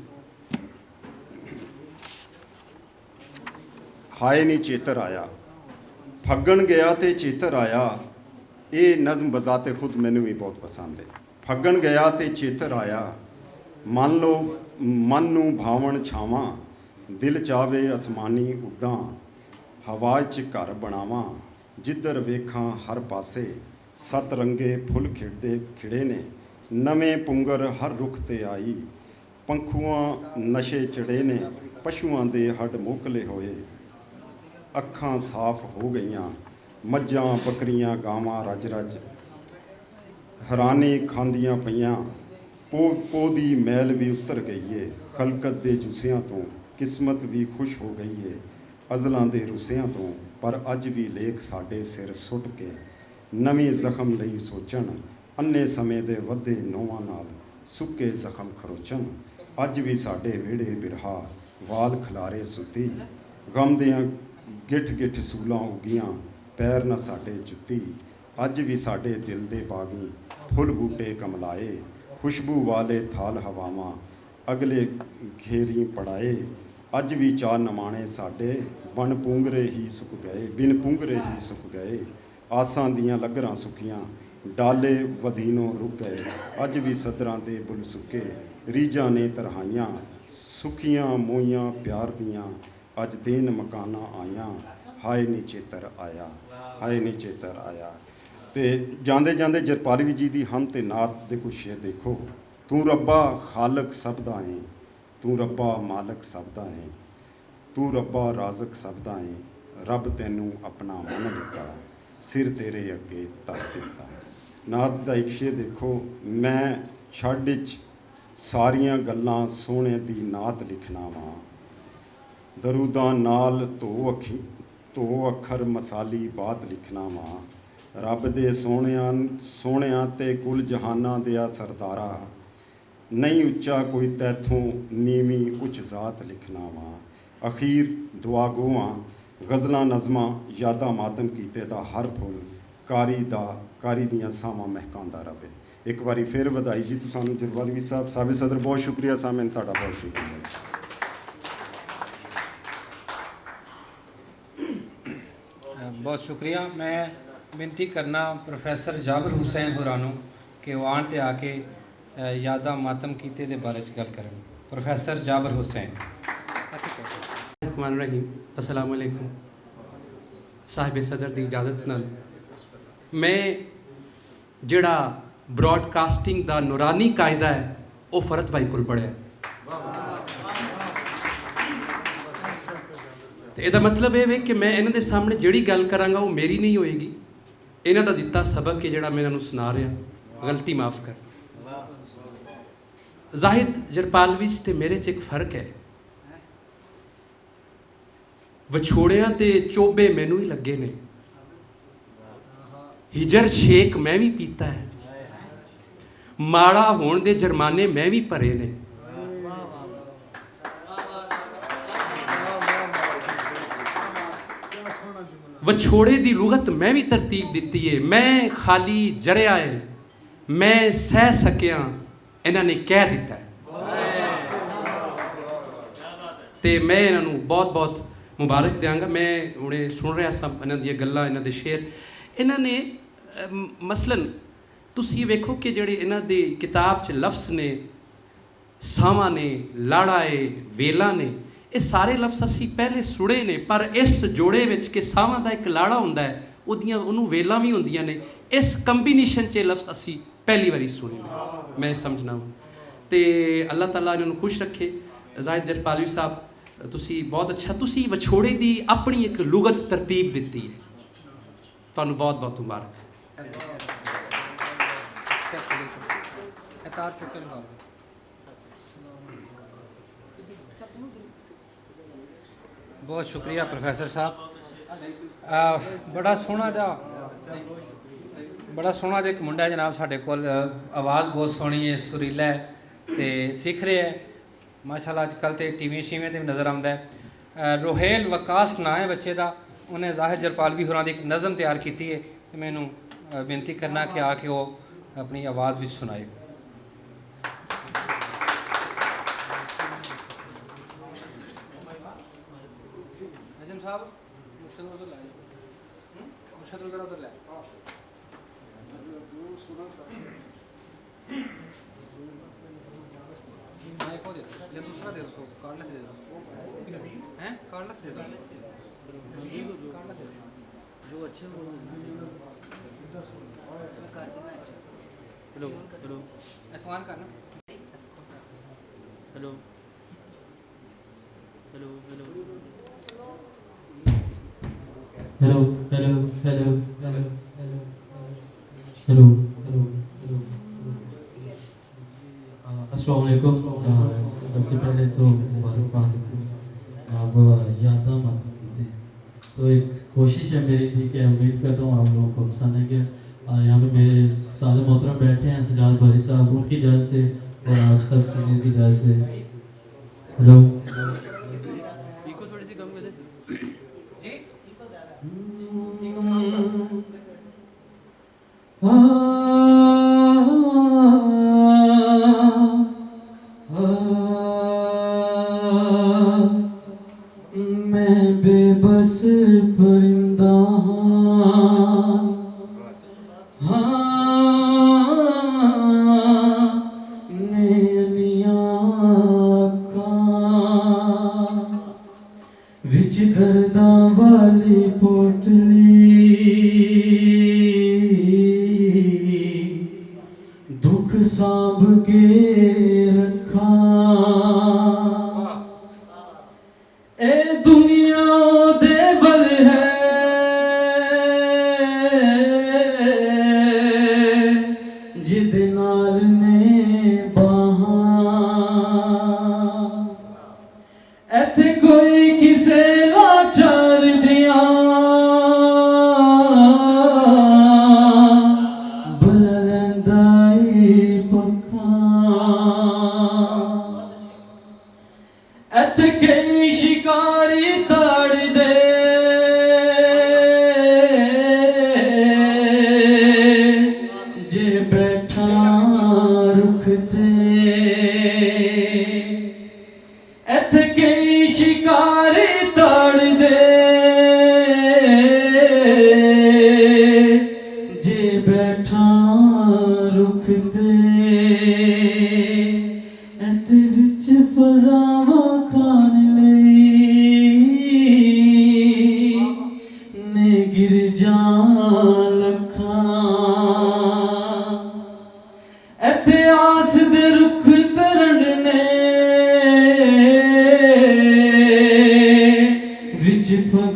ਹਾਏ ਨੀ ਚੇਤਰ ਆਇਆ, ਫੱਗਣ ਗਿਆ ਤੇ ਚੇਤਰ ਆਇਆ। ਇਹ ਨਜ਼ਮ ਬਜ਼ਾਤੇ ਖੁਦ ਮੈਨੂੰ ਵੀ ਬਹੁਤ ਪਸੰਦ ਹੈ। ਫੱਗਣ ਗਿਆ ਤੇ ਚੇਤਰ ਆਇਆ, ਮੰਨ ਲਓ ਮਨ ਨੂੰ ਭਾਵਣ ਛਾਵਾਂ। ਦਿਲ ਚਾਵੇ ਅਸਮਾਨੀ ਉੱਡਾਂ, ਹਵਾ 'ਚ ਘਰ ਬਣਾਵਾਂ। ਜਿੱਧਰ ਵੇਖਾਂ ਹਰ ਪਾਸੇ ਸੱਤ ਰੰਗੇ ਫੁੱਲ ਖਿੜਦੇ ਖਿੜੇ ਨੇ। ਨਵੇਂ ਪੁੰਗਰ ਹਰ ਰੁੱਖ 'ਤੇ ਆਈ, ਪੰਖੂਆਂ ਨਸ਼ੇ ਚੜੇ ਨੇ। ਪਸ਼ੂਆਂ ਦੇ ਹੱਡ ਮੋਕਲੇ ਹੋਏ, ਅੱਖਾਂ ਸਾਫ਼ ਹੋ ਗਈਆਂ। ਮੱਝਾਂ ਬੱਕਰੀਆਂ ਗਾਵਾਂ ਰਜ ਰਜ ਹੈਰਾਨੀ ਖਾਂਦੀਆਂ ਪਈਆਂ। ਪੋ ਦੀ ਮੈਲ ਵੀ ਉਤਰ ਗਈ ਏ, ਖਲਕਤ ਦੇ ਜੁੱਸਿਆਂ ਤੋਂ ਕਿਸਮਤ ਵੀ ਖੁਸ਼ ਹੋ ਗਈ ਏ। ਅਜ਼ਲਾਂ ਦੇ ਰੁੱਸਿਆਂ ਤੋਂ ਪਰ ਅੱਜ ਵੀ ਲੇਖ ਸਾਡੇ ਸਿਰ ਸੁੱਟ ਕੇ ਨਵੇਂ ਜ਼ਖਮ ਲਈ ਸੋਚਣ। ਅੰਨੇ ਸਮੇਂ ਦੇ ਵੱਧੇ ਨੋਵਾਂ ਨਾਲ ਸੁੱਕੇ ਜ਼ਖਮ ਖਰੋਚਣ। ਅੱਜ ਵੀ ਸਾਡੇ ਵਿਹੜੇ ਬਿਰਹਾ ਵਾਲ ਖਿਲਾਰੇ ਸੁੱਤੀ। ਗਮ ਦੀਆਂ ਗਿੱਠ ਗਿੱਠ ਸੂਲਾਂ ਉੱਗੀਆਂ, ਪੈਰ ਨਾ ਸਾਡੇ ਜੁੱਤੀ। ਅੱਜ ਵੀ ਸਾਡੇ ਦਿਲ ਦੇ ਬਾਗੀ ਫੁੱਲ ਬੂਟੇ ਕਮਲਾਏ। ਖੁਸ਼ਬੂ ਵਾਲੇ ਥਾਲ ਹਵਾਵਾਂ ਅਗਲੇ ਘੇਰੀ ਪੜਾਏ। ਅੱਜ ਵੀ ਚਾਰ ਨਮਾਣੇ ਸਾਡੇ ਬਨ ਪੂੰਗਰੇ ਹੀ ਸੁੱਕ ਗਏ, ਬਿਨ ਪੂੰਗਰੇ ਹੀ ਸੁੱਕ ਗਏ। ਆਸਾਂ ਦੀਆਂ ਲੱਗਰਾਂ ਸੁੱਕੀਆਂ, ਡਾਲੇ ਵਧੀਨੋਂ ਰੁਕ ਗਏ। ਅੱਜ ਵੀ ਸਦਰਾਂ ਦੇ ਬੁੱਲ ਸੁੱਕੇ, ਰੀਝਾਂ ਨੇ ਤਰਹਾਈਆਂ। ਸੁੱਕੀਆਂ ਮੋਈਆਂ ਪਿਆਰ ਦੀਆਂ ਅੱਜ ਦੇਨ ਮਕਾਨਾਂ ਆਈਆਂ। ਹਾਏ ਨੀ ਚੇਤਰ ਆਇਆ, ਹਾਏ ਨੀ ਚੇਤਰ ਆਇਆ। ਤੇ ਜਾਂਦੇ ਜਾਂਦੇ ਜਰਪਾਲਵੀ ਜੀ ਦੀ ਹਮ ਤੇ ਨਾਤ ਦੇ ਕੁਛ ਸ਼ੇਰ ਦੇਖੋ। ਤੂੰ ਰੱਬਾ ਖਾਲਕ ਸਭ ਦਾ ਹੈ, ਤੂੰ ਰੱਬਾ ਮਾਲਕ ਸਭ ਦਾ ਹੈ। ਤੂੰ ਰੱਬਾ ਰਾਜ਼ਕ ਸਭ ਦਾ ਹੈ। ਰੱਬ ਤੈਨੂੰ ਆਪਣਾ ਮੰਨ ਲਿੱਤਾ, ਸਿਰ ਤੇਰੇ ਅੱਗੇ ਧਰ ਦਿੱਤਾ। ਨਾਤ ਦਾ ਇੱਕ ਸ਼ੇਰ ਦੇਖੋ। ਮੈਂ ਛੱਡ 'ਚ ਸਾਰੀਆਂ ਗੱਲਾਂ ਸੋਹਣੇ ਦੀ ਨਾਤ ਲਿਖਣਾ ਵਾਂ। ਦਰੂਦਾਂ ਨਾਲ ਧੋ ਅੱਖਰ ਮਸਾਲੀ ਬਾਤ ਲਿਖਣਾ ਵਾਂ। ਰੱਬ ਦੇ ਸੋਹਣਿਆਂ ਤੇ ਕੁੱਲ ਜਹਾਨਾਂ ਦਿਆ ਸਰਦਾਰਾ, नहीं उच्चा कोई तैथों नीवी उच्च ज़ात लिखना वा अखीर दुआ गोआं गज़लां नज़मां यादां मातम कीते दा हर फुल कारी दियां सावां महकांदा रवे। एक बारी फिर वधाई जी तुसानू जरपाल साहब साबित सदर बहुत शुक्रिया सामन तुहाडा बहुत शुक्रिया। बहुत शुक्रिया। मैं बेनती करना प्रोफैसर जाबिर हुसैन होरानू कि वो आन ते आके यादा मातम कीते दे बारे च गल करन। प्रोफैसर जाबिर हुसैन। रहमान रहीम। अस्सलाम वालेकुम। साहिब सदर दी इजाज़त नाल मैं जिहड़ा ब्रॉडकास्टिंग दा नूरानी कायदा है वो फरत भाई कोल पढ़िया। तो यदा मतलब ये कि मैं इन्हां दे सामने जिहड़ी गल करांगा वो मेरी नहीं होएगी, इन्हां दा दिता सबक है जिहड़ा मैं इन्हां नूं सुना रहा। गलती माफ़ कर। जाहिद जरपालवी ते मेरे च एक फ़र्क है। विछोड़िया ते चोबे मैनू ही लगे ने, हिजर शेक मैं भी पीता है, माड़ा होण दे जरमाने मैं भी भरे ने। विछोड़े दी लुगत मैं भी तरतीब दिती है। मैं खाली जरिया है, मैं सह सकिया इन्हां ने कह दिता है। ते मैं इन्हां बहुत बहुत मुबारक देंगा। मैं हुणे सुन रहा सब इन्हां दी गल्लां, इन्हां दे शेर। इन्हां ने मसलन तुसीं वेखो कि जिहड़े इन्हां दी किताब च लफ्ज़ ने, सावां ने, लाड़ा है, वेला ने, ये सारे लफ्ज़ असी पहले सुने ने, पर इस जोड़े विच कि सावां दा एक लाड़ा हुंदा है, उहदियां उहनूं वेलां भी हुंदियां ने, इस कंबीनेशन च लफ्ज़ असी पहली बारी सुने ने। मैं समझना तो अल्लाह ताला इन्होंने खुश रखे। जाहिद जरपालवी साहब तुसी बहुत अच्छा, तुसी विछोड़े दी अपनी एक लुगत तरतीब दिती है। तुहानूं बहुत बहुत मुबारक। बहुत शुक्रिया प्रोफैसर साहब। बड़ा सोहना जा एक मुंडा जनाब साढ़े कोल, आवाज़ बहुत सोहनी है, सुरीला है तो सीख रहे है माशाल्लाह। अजकल तो टीवी शीवें ते भी नज़र आंदा है। रोहेल वकास ना है बच्चे का, उन्हें जाहिद जरपालवी होरां दी एक नज़म तैयार की है। तो मैनू बेनती करना कि आके वो अपनी आवाज़ भी सुनाए। नजम साहब मुर्शद उधर ला, मुर्शद उधर ला। या दूसरा दे दो, कार्डलेस दे दो। हैं कार्डलेस दे दो, कार्डलेस दे दो जो अच्छे हो कर देना। अच्छा हेलो हेलो एतवार करना। Hello hello hello hello hello hello hello hello hello hello. अस्सलाम वालेकुम। सबसे पहले तो मुबारकबाद आप यादा मातम कीते। तो एक कोशिश है मेरी जी कि उम्मीद करता हूँ आप लोगों को पसंद है कि यहाँ पे मेरे सारे मोहतरम बैठे हैं, सजाद भाई साहब उनकी इजाज़त से और आप सब सीनियर की इजाज़त से। हेलो थोड़ी सी कम कर दे। मैं बेबस परिंदा विच दर्दा वाली पोटली दुख सांभ के रखा। ए दुनिया दे वल है जिदे नाल ने बाहां एथे कोई किसे लाचार दिया बलंदाई पखा।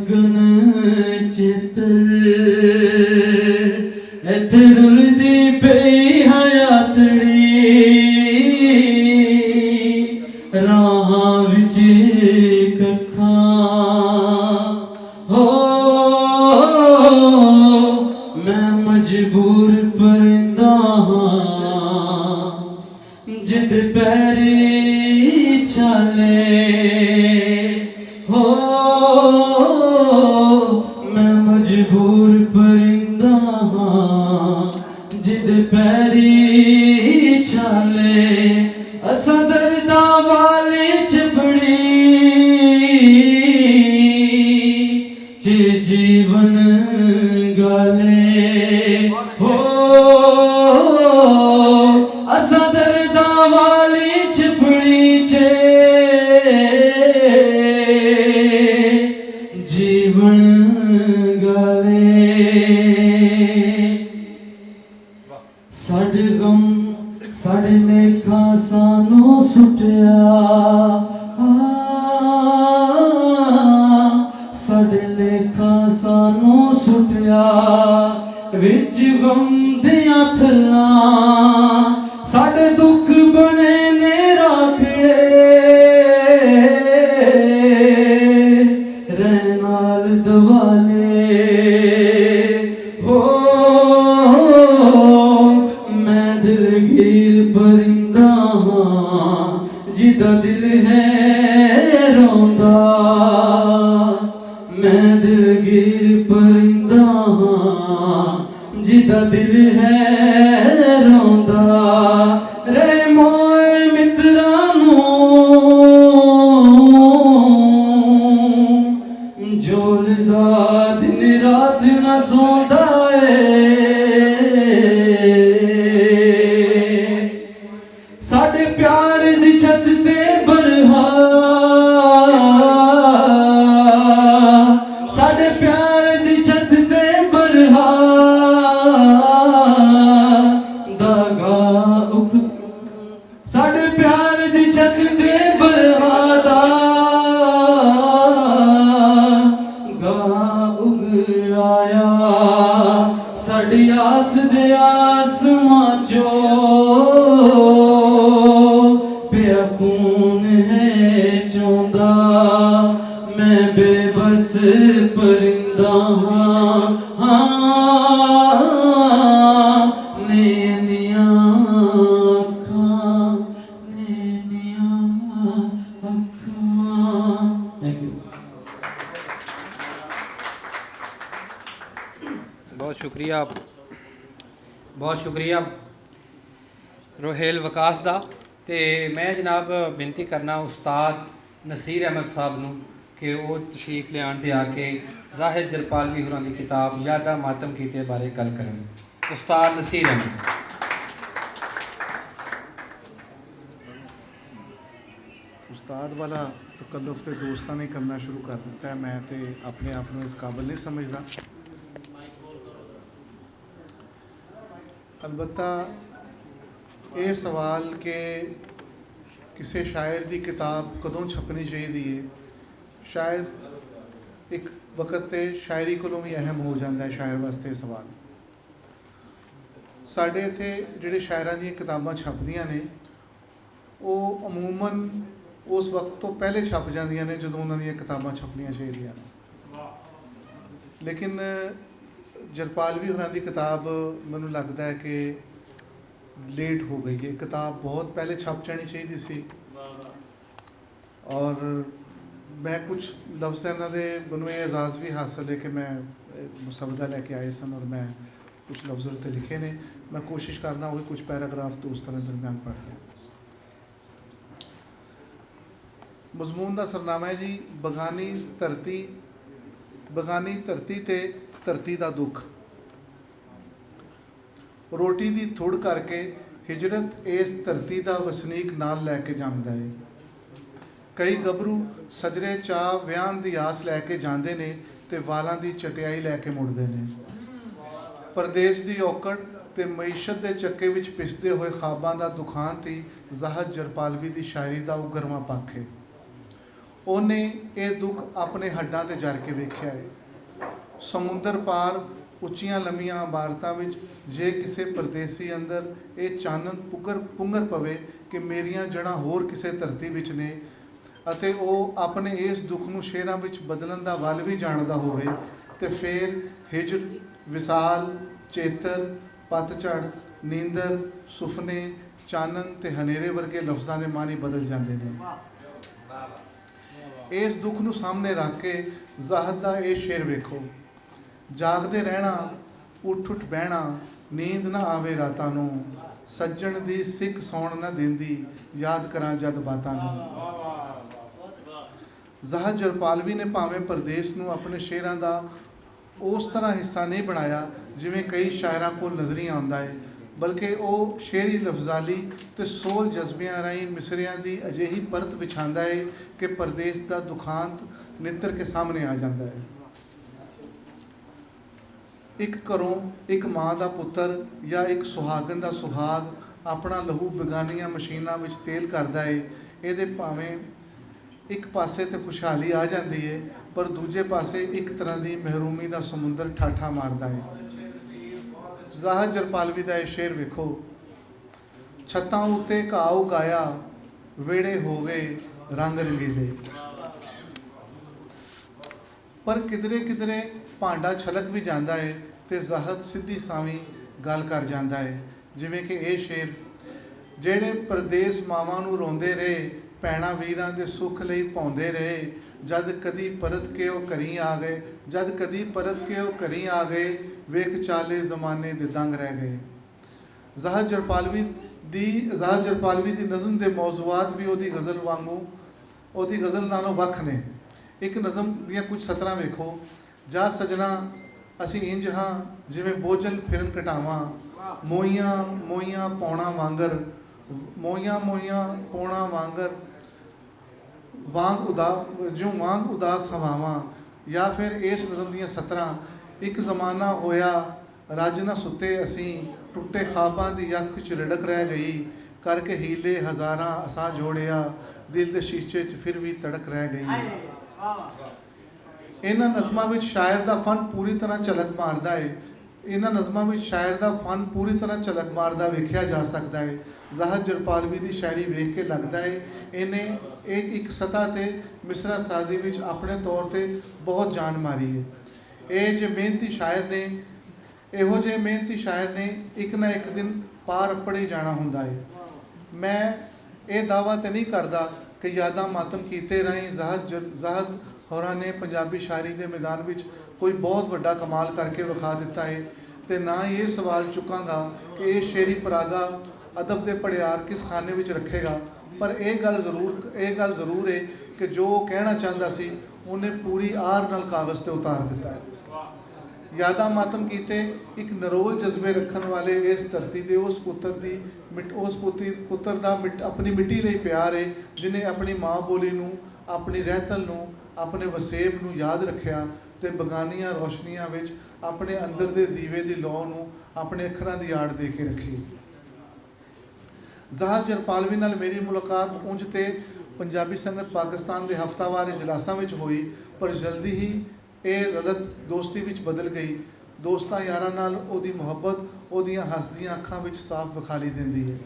गगन चित्र इत्थे रुलदी पई हयातड़ी राहां विच कखां हो मैं मजबूर परिंदा हां जिद पैरी छाले हो मैं मजबूर परिंदा हां जिद पैरी छाले असा दर्दा वाली चपड़ी जे जीवन गाले हो असा दर्दा वाली चपड़ी चे जीवन गाले साडे गम साडे लेखा सानू सुटिया साडे लेखा सानू सुटिया विच गम दियां थल्लां साडे दुख बने ने राखड़े रहनाल दवाले हो मैं दिलगीर परिंदा हां जिदा दिल है रोंदा मैं दिलगीर परिंदा हां जिदा दिल है रोंदा रे मोए मित्रा जोलदा दिन रात न सौंदा साडे प्यार दी छत ते बरहा साडे प्यार दी छत ते बरहा दागा उख साडे प्यार दी छत ते बरहा दा आया साड़ी आस दे आसमां चो पिया खून है चौंदा मैं बेबस परिंदा हां नैनियां अखां नैनियां अखां। Thank you. बहुत शुक्रिया रोहेल वकास दा। ते मैं जनाब बेनती करना उस्ताद नसीर अहमद साहब नूं कि वो तशरीफ ले आन ते आके जाहिर जरपालवी होरां दी किताब यादा मातम कीते बारे गल करन। उस्ताद नसीर अहमद। उस्ताद वाला तकल्लुफ तो दोस्तां ने करना शुरू कर दिता है, मैं तो अपने आप को इस काबिल नहीं समझदा। अलबत्ता ये सवाल कि किसी शायर की किताब कदों छपनी चाहिए है, शायद एक वक्त ते शायरी कोलों भी अहम हो जाता है शायर वास्ते सवाल। साढ़े इत्थे जिहड़े शायरां दी किताबां छपदियां ने वो अमूमन उस वक्त तो पहले छप जांदियां ने जदों उन्हां दी किताबां छपनियां चाहिए ने। लेकिन जरपालवी होरां दी किताब मैनूं लगता है कि लेट हो गई है। किताब बहुत पहले छप जानी चाहिए सी और मैं कुछ लफ्ज़ इन्हां दे मैनूं ये एजाज़ भी हासिल है कि मैं मुसवदा लैके आए सन और मैं कुछ लफ्ज़ उत्ते लिखे ने। मैं कोशिश करना वही कुछ पैराग्राफ दोस्तों के दरम्यान पढ़ के। मजमून का सरनामा है जी बगानी धरती ते धरती का दुख। रोटी की थुड़ करके हिजरत इस धरती का वसनीक नाल लैके जांदा है। कई गभरू सजरे चाह विआहन की आस लैके जाते हैं तो वालों की चटियाई लैके मुड़ते हैं। परदेस की औकड़ ते मईशत के चक्के विच पिसदे हुए ख्वाबां का दुखांत ही ज़ाहद जरपालवी की शायरी का उगरवा पक्ष है। ਉਹਨੇ ਇਹ ਦੁੱਖ ਆਪਣੇ ਹੱਡਾਂ ਤੇ ਜਰ ਕੇ ਵੇਖਿਆ ਹੈ। ਸਮੁੰਦਰ ਪਾਰ ਉੱਚੀਆਂ ਲੰਮੀਆਂ ਇਮਾਰਤਾਂ ਵਿੱਚ ਜੇ ਕਿਸੇ ਪਰਦੇਸੀ ਅੰਦਰ ਇਹ ਚਾਨਣ ਪੁੰਗਰ ਪਵੇ ਕਿ ਮੇਰੀਆਂ ਜੜ੍ਹਾਂ ਹੋਰ ਕਿਸੇ ਧਰਤੀ ਵਿੱਚ ਨੇ, ਅਤੇ ਉਹ ਆਪਣੇ ਇਸ ਦੁੱਖ ਨੂੰ ਸ਼ੇਰਾਂ ਵਿੱਚ ਬਦਲਣ ਦਾ ਵੱਲ ਵੀ ਜਾਣਦਾ ਹੋਵੇ, ਤੇ ਫਿਰ ਹਿਜਰ, ਵਿਸਾਲ, ਚੇਤਰ, ਪਤਝੜ, ਨੀਂਦਰ, ਸੁਪਨੇ, ਚਾਨਣ ਤੇ ਹਨੇਰੇ ਵਰਗੇ ਲਫ਼ਜ਼ਾਂ ਦੇ ਮਾਨੀ ਬਦਲ ਜਾਂਦੇ ਨੇ। ਇਸ ਦੁੱਖ ਨੂੰ ਸਾਹਮਣੇ ਰੱਖ ਕੇ ਜ਼ਾਹਦ ਦਾ ਇਹ ਸ਼ੇਰ ਵੇਖੋ। ਜਾਗਦੇ ਰਹਿਣਾ, ਉੱਠ ਉੱਠ ਬਹਿਣਾ, ਨੀਂਦ ਨਾ ਆਵੇ ਰਾਤਾਂ ਨੂੰ, ਸੱਜਣ ਦੀ ਸਿੱਖ ਸੌਣ ਨਾ ਦਿੰਦੀ, ਯਾਦ ਕਰਾਂ ਜਦ ਬਾਤਾਂ ਨੂੰ। ਜ਼ਾਹਦ ਜਰਪਾਲਵੀ ਨੇ ਭਾਵੇਂ ਪਰਦੇਸ ਨੂੰ ਆਪਣੇ ਸ਼ੇਰਾਂ ਦਾ ਉਸ ਤਰ੍ਹਾਂ ਹਿੱਸਾ ਨਹੀਂ ਬਣਾਇਆ ਜਿਵੇਂ ਕਈ ਸ਼ਾਇਰਾਂ ਕੋਲ ਨਜ਼ਰੀਆ ਆਉਂਦਾ ਹੈ, ਬਲਕਿ ਉਹ ਸ਼ੇਰੀ ਲਫ਼ਜ਼ਾਲੀ ਤੇ ਸੋਲ ਜਜ਼ਬਿਆਂ ਰਾਹੀਂ ਮਿਸਰਿਆਂ ਦੀ ਅਜਿਹੀ ਪਰਤ ਵਿਛਾਉਂਦਾ ਹੈ ਕਿ ਪਰਦੇਸ ਦਾ ਦੁਖਾਂਤ ਨਿੱਤਰ ਕੇ ਸਾਹਮਣੇ ਆ ਜਾਂਦਾ ਹੈ। ਇੱਕ ਘਰੋਂ ਇੱਕ ਮਾਂ ਦਾ ਪੁੱਤਰ ਜਾਂ ਇੱਕ ਸੁਹਾਗਣ ਦਾ ਸੁਹਾਗ ਆਪਣਾ ਲਹੂ ਬੇਗਾਨੀਆਂ ਮਸ਼ੀਨਾਂ ਵਿੱਚ ਤੇਲ ਕਰਦਾ ਹੈ। ਇਹਦੇ ਭਾਵੇਂ ਇੱਕ ਪਾਸੇ ਤੇ ਖੁਸ਼ਹਾਲੀ ਆ ਜਾਂਦੀ ਹੈ, ਪਰ ਦੂਜੇ ਪਾਸੇ ਇੱਕ ਤਰ੍ਹਾਂ ਦੀ ਮਹਿਰੂਮੀ ਦਾ ਸਮੁੰਦਰ ਠਾਠਾ ਮਾਰਦਾ ਹੈ। ਜ਼ਾਹਦ ਜਰਪਾਲਵੀ ਦਾ ਇਹ ਸ਼ੇਰ ਵੇਖੋ। ਛੱਤਾਂ ਉੱਤੇ ਘਾਹ ਉਗਾਇਆ, ਵਿਹੜੇ ਹੋ ਗਏ ਰੰਗ ਰੰਗੀਲੇ, ਪਰ ਕਿਧਰੇ ਕਿਧਰੇ ਭਾਂਡਾ ਛਲਕ ਵੀ ਜਾਂਦਾ ਹੈ ਤੇ ਜ਼ਾਹਦ ਸਿੱਧੀ ਸਾਵੀਂ ਗੱਲ ਕਰ ਜਾਂਦਾ ਹੈ। ਜਿਵੇਂ ਕਿ ਇਹ ਸ਼ੇਰ, ਜਿਹੜੇ ਪਰਦੇਸ ਮਾਵਾਂ ਨੂੰ ਰੋਂਦੇ ਰਹੇ, ਭੈਣਾਂ ਵੀਰਾਂ ਦੇ ਸੁੱਖ ਲਈ ਪਾਉਂਦੇ ਰਹੇ, ਜਦ ਕਦੀ ਪਰਤ ਕੇ ਉਹ ਘਰੀਂ ਆ ਗਏ, ਜਦ ਕਦੀ ਪਰਤ ਕੇ ਉਹ ਘਰੀਂ ਆ ਗਏ, ਵੇਖ ਚਾਲੇ ਜ਼ਮਾਨੇ ਦੇ ਦੰਗ ਰਹਿ ਗਏ। ਜ਼ਾਹਦ ਜਰਪਾਲਵੀ ਦੀ ਨਜ਼ਮ ਦੇ ਮੌਜ਼ੂਆਤ ਵੀ ਉਹਦੀ ਗਜ਼ਲ ਵਾਂਗੂ, ਉਹਦੀ ਗਜ਼ਲ ਨਾਲੋਂ ਵੱਖ ਨੇ। ਇੱਕ ਨਜ਼ਮ ਦੀਆਂ ਕੁਝ ਸਤਰਾਂ ਵੇਖੋ। ਜਾ ਸਜਣਾ ਅਸੀਂ ਇੰਜ ਹਾਂ ਜਿਵੇਂ ਬੋਝਲ ਫਿਰਨ ਘਟਾਵਾਂ, ਮੋਈਆਂ ਮੋਈਆਂ ਪੌਣਾ ਵਾਂਗਰ, ਮੋਈਆਂ ਮੋਈਆਂ ਪੌਣਾ ਵਾਂਗਰ, ਵਾਂਗ ਉਦਾਸ ਹਵਾਵਾਂ। ਜਾਂ ਫਿਰ ਇਸ ਨਜ਼ਮ ਦੀਆਂ ਸਤਰਾਂ, ਇੱਕ ਜ਼ਮਾਨਾ ਹੋਇਆ ਰੱਜ ਨਾ ਸੁੱਤੇ ਅਸੀਂ, ਟੁੱਟੇ ਖਾਬਾਂ ਦੀ ਅੱਖ ਵਿੱਚ ਰੜਕ ਰਹਿ ਗਈ, ਕਰਕੇ ਹੀਲੇ ਹਜ਼ਾਰਾਂ ਅਸਾਂ ਜੋੜਿਆ, ਦਿਲ ਦੇ ਸ਼ੀਸ਼ੇ 'ਚ ਫਿਰ ਵੀ ਤੜਕ ਰਹਿ ਗਈ। ਇਹਨਾਂ ਨਜ਼ਮਾਂ ਵਿੱਚ ਸ਼ਾਇਰ ਦਾ ਫਨ ਪੂਰੀ ਤਰ੍ਹਾਂ ਝਲਕ ਮਾਰਦਾ ਹੈ। ਇਹਨਾਂ ਨਜ਼ਮਾਂ ਵਿੱਚ ਸ਼ਾਇਰ ਦਾ ਫਨ ਪੂਰੀ ਤਰ੍ਹਾਂ ਝਲਕ ਮਾਰਦਾ ਵੇਖਿਆ ਜਾ ਸਕਦਾ ਹੈ। ਜ਼ਾਹਦ ਜਰਪਾਲਵੀ ਦੀ ਸ਼ਾਇਰੀ ਵੇਖ ਕੇ ਲੱਗਦਾ ਹੈ ਇਹਨੇ ਇੱਕ ਸਤ੍ਹਾ ਤੇ ਮਿਸਰਾ ਸਾਜ਼ੀ ਵਿੱਚ ਆਪਣੇ ਤੌਰ ਤੇ ਬਹੁਤ ਜਾਨ ਮਾਰੀ ਹੈ। ਇਹੋ ਜਿਹੇ ਮਿਹਨਤੀ ਸ਼ਾਇਰ ਨੇ ਇੱਕ ਨਾ ਇੱਕ ਦਿਨ ਪਾਰ ਅੱਪੜੇ ਜਾਣਾ ਹੁੰਦਾ ਹੈ। ਮੈਂ ਇਹ ਦਾਅਵਾ ਤੇ ਨਹੀਂ ਕਰਦਾ ਕਿ ਯਾਦਾਂ ਮਾਤਮ ਕੀਤੇ ਰਾਹੀਂ ਜ਼ਾਹਦ ਹੋਰਾਂ ਨੇ ਪੰਜਾਬੀ ਸ਼ਾਇਰੀ ਦੇ ਮੈਦਾਨ ਵਿੱਚ ਕੋਈ ਬਹੁਤ ਵੱਡਾ ਕਮਾਲ ਕਰਕੇ ਵਿਖਾ ਦਿੱਤਾ ਹੈ, ਤੇ ਨਾ ਹੀ ਇਹ ਸਵਾਲ ਚੁੱਕਾਂਗਾ ਕਿ ਇਹ ਸ਼ੇਰੀ ਪਰਾਗਾ ਅਦਬ ਦੇ ਪੜਿਆਰ ਕਿਸ ਖਾਨੇ ਵਿੱਚ ਰੱਖੇਗਾ। ਪਰ ਇਹ ਗੱਲ ਜ਼ਰੂਰ ਹੈ ਕਿ ਜੋ ਉਹ ਕਹਿਣਾ ਚਾਹੁੰਦਾ ਸੀ ਉਹਨੇ ਪੂਰੀ ਆਰ ਨਾਲ ਕਾਗਜ਼ ਤੇ ਉਤਾਰ ਦਿੱਤਾ ਹੈ। ਯਾਦਾਂ ਮਾਤਮ ਕੀਤੇ ਇੱਕ ਨਰੋਲ ਜਜ਼ਬੇ ਰੱਖਣ ਵਾਲੇ ਇਸ ਧਰਤੀ ਦੇ ਉਸ ਪੁੱਤਰ ਦਾ ਆਪਣੀ ਮਿੱਟੀ ਲਈ ਪਿਆਰ ਹੈ, ਜਿਹਨੇ ਆਪਣੀ ਮਾਂ ਬੋਲੀ ਨੂੰ, ਆਪਣੀ ਰਹਿਤਲ ਨੂੰ, ਆਪਣੇ ਵਸੇਬ ਨੂੰ ਯਾਦ ਰੱਖਿਆ ਤੇ ਬਗਾਨੀਆਂ ਰੋਸ਼ਨੀਆਂ ਵਿੱਚ ਆਪਣੇ ਅੰਦਰ ਦੇ ਦੀਵੇ ਦੀ ਲੌ ਨੂੰ ਆਪਣੇ ਅੱਖਰਾਂ ਦੀ ਆੜ ਦੇ ਕੇ ਰੱਖੀ। ਜ਼ਾਹਦ ਜਰਪਾਲਵੀ ਨਾਲ ਮੇਰੀ ਮੁਲਾਕਾਤ ਉਂਝ ਤੇ ਪੰਜਾਬੀ ਸੰਗਤ ਪਾਕਿਸਤਾਨ ਦੇ ਹਫ਼ਤਾਵਾਰ ਇਜਲਾਸਾਂ ਵਿੱਚ ਹੋਈ, ਪਰ ਜਲਦੀ ਹੀ ਇਹ ਰਲਤ ਦੋਸਤੀ ਵਿੱਚ ਬਦਲ ਗਈ। ਦੋਸਤਾਂ ਯਾਰਾਂ ਨਾਲ ਉਹਦੀ ਮੁਹੱਬਤ ਉਹਦੀਆਂ ਹੱਸਦੀਆਂ ਅੱਖਾਂ ਵਿੱਚ ਸਾਫ਼ ਵਿਖਾਈ ਦਿੰਦੀ ਹੈ।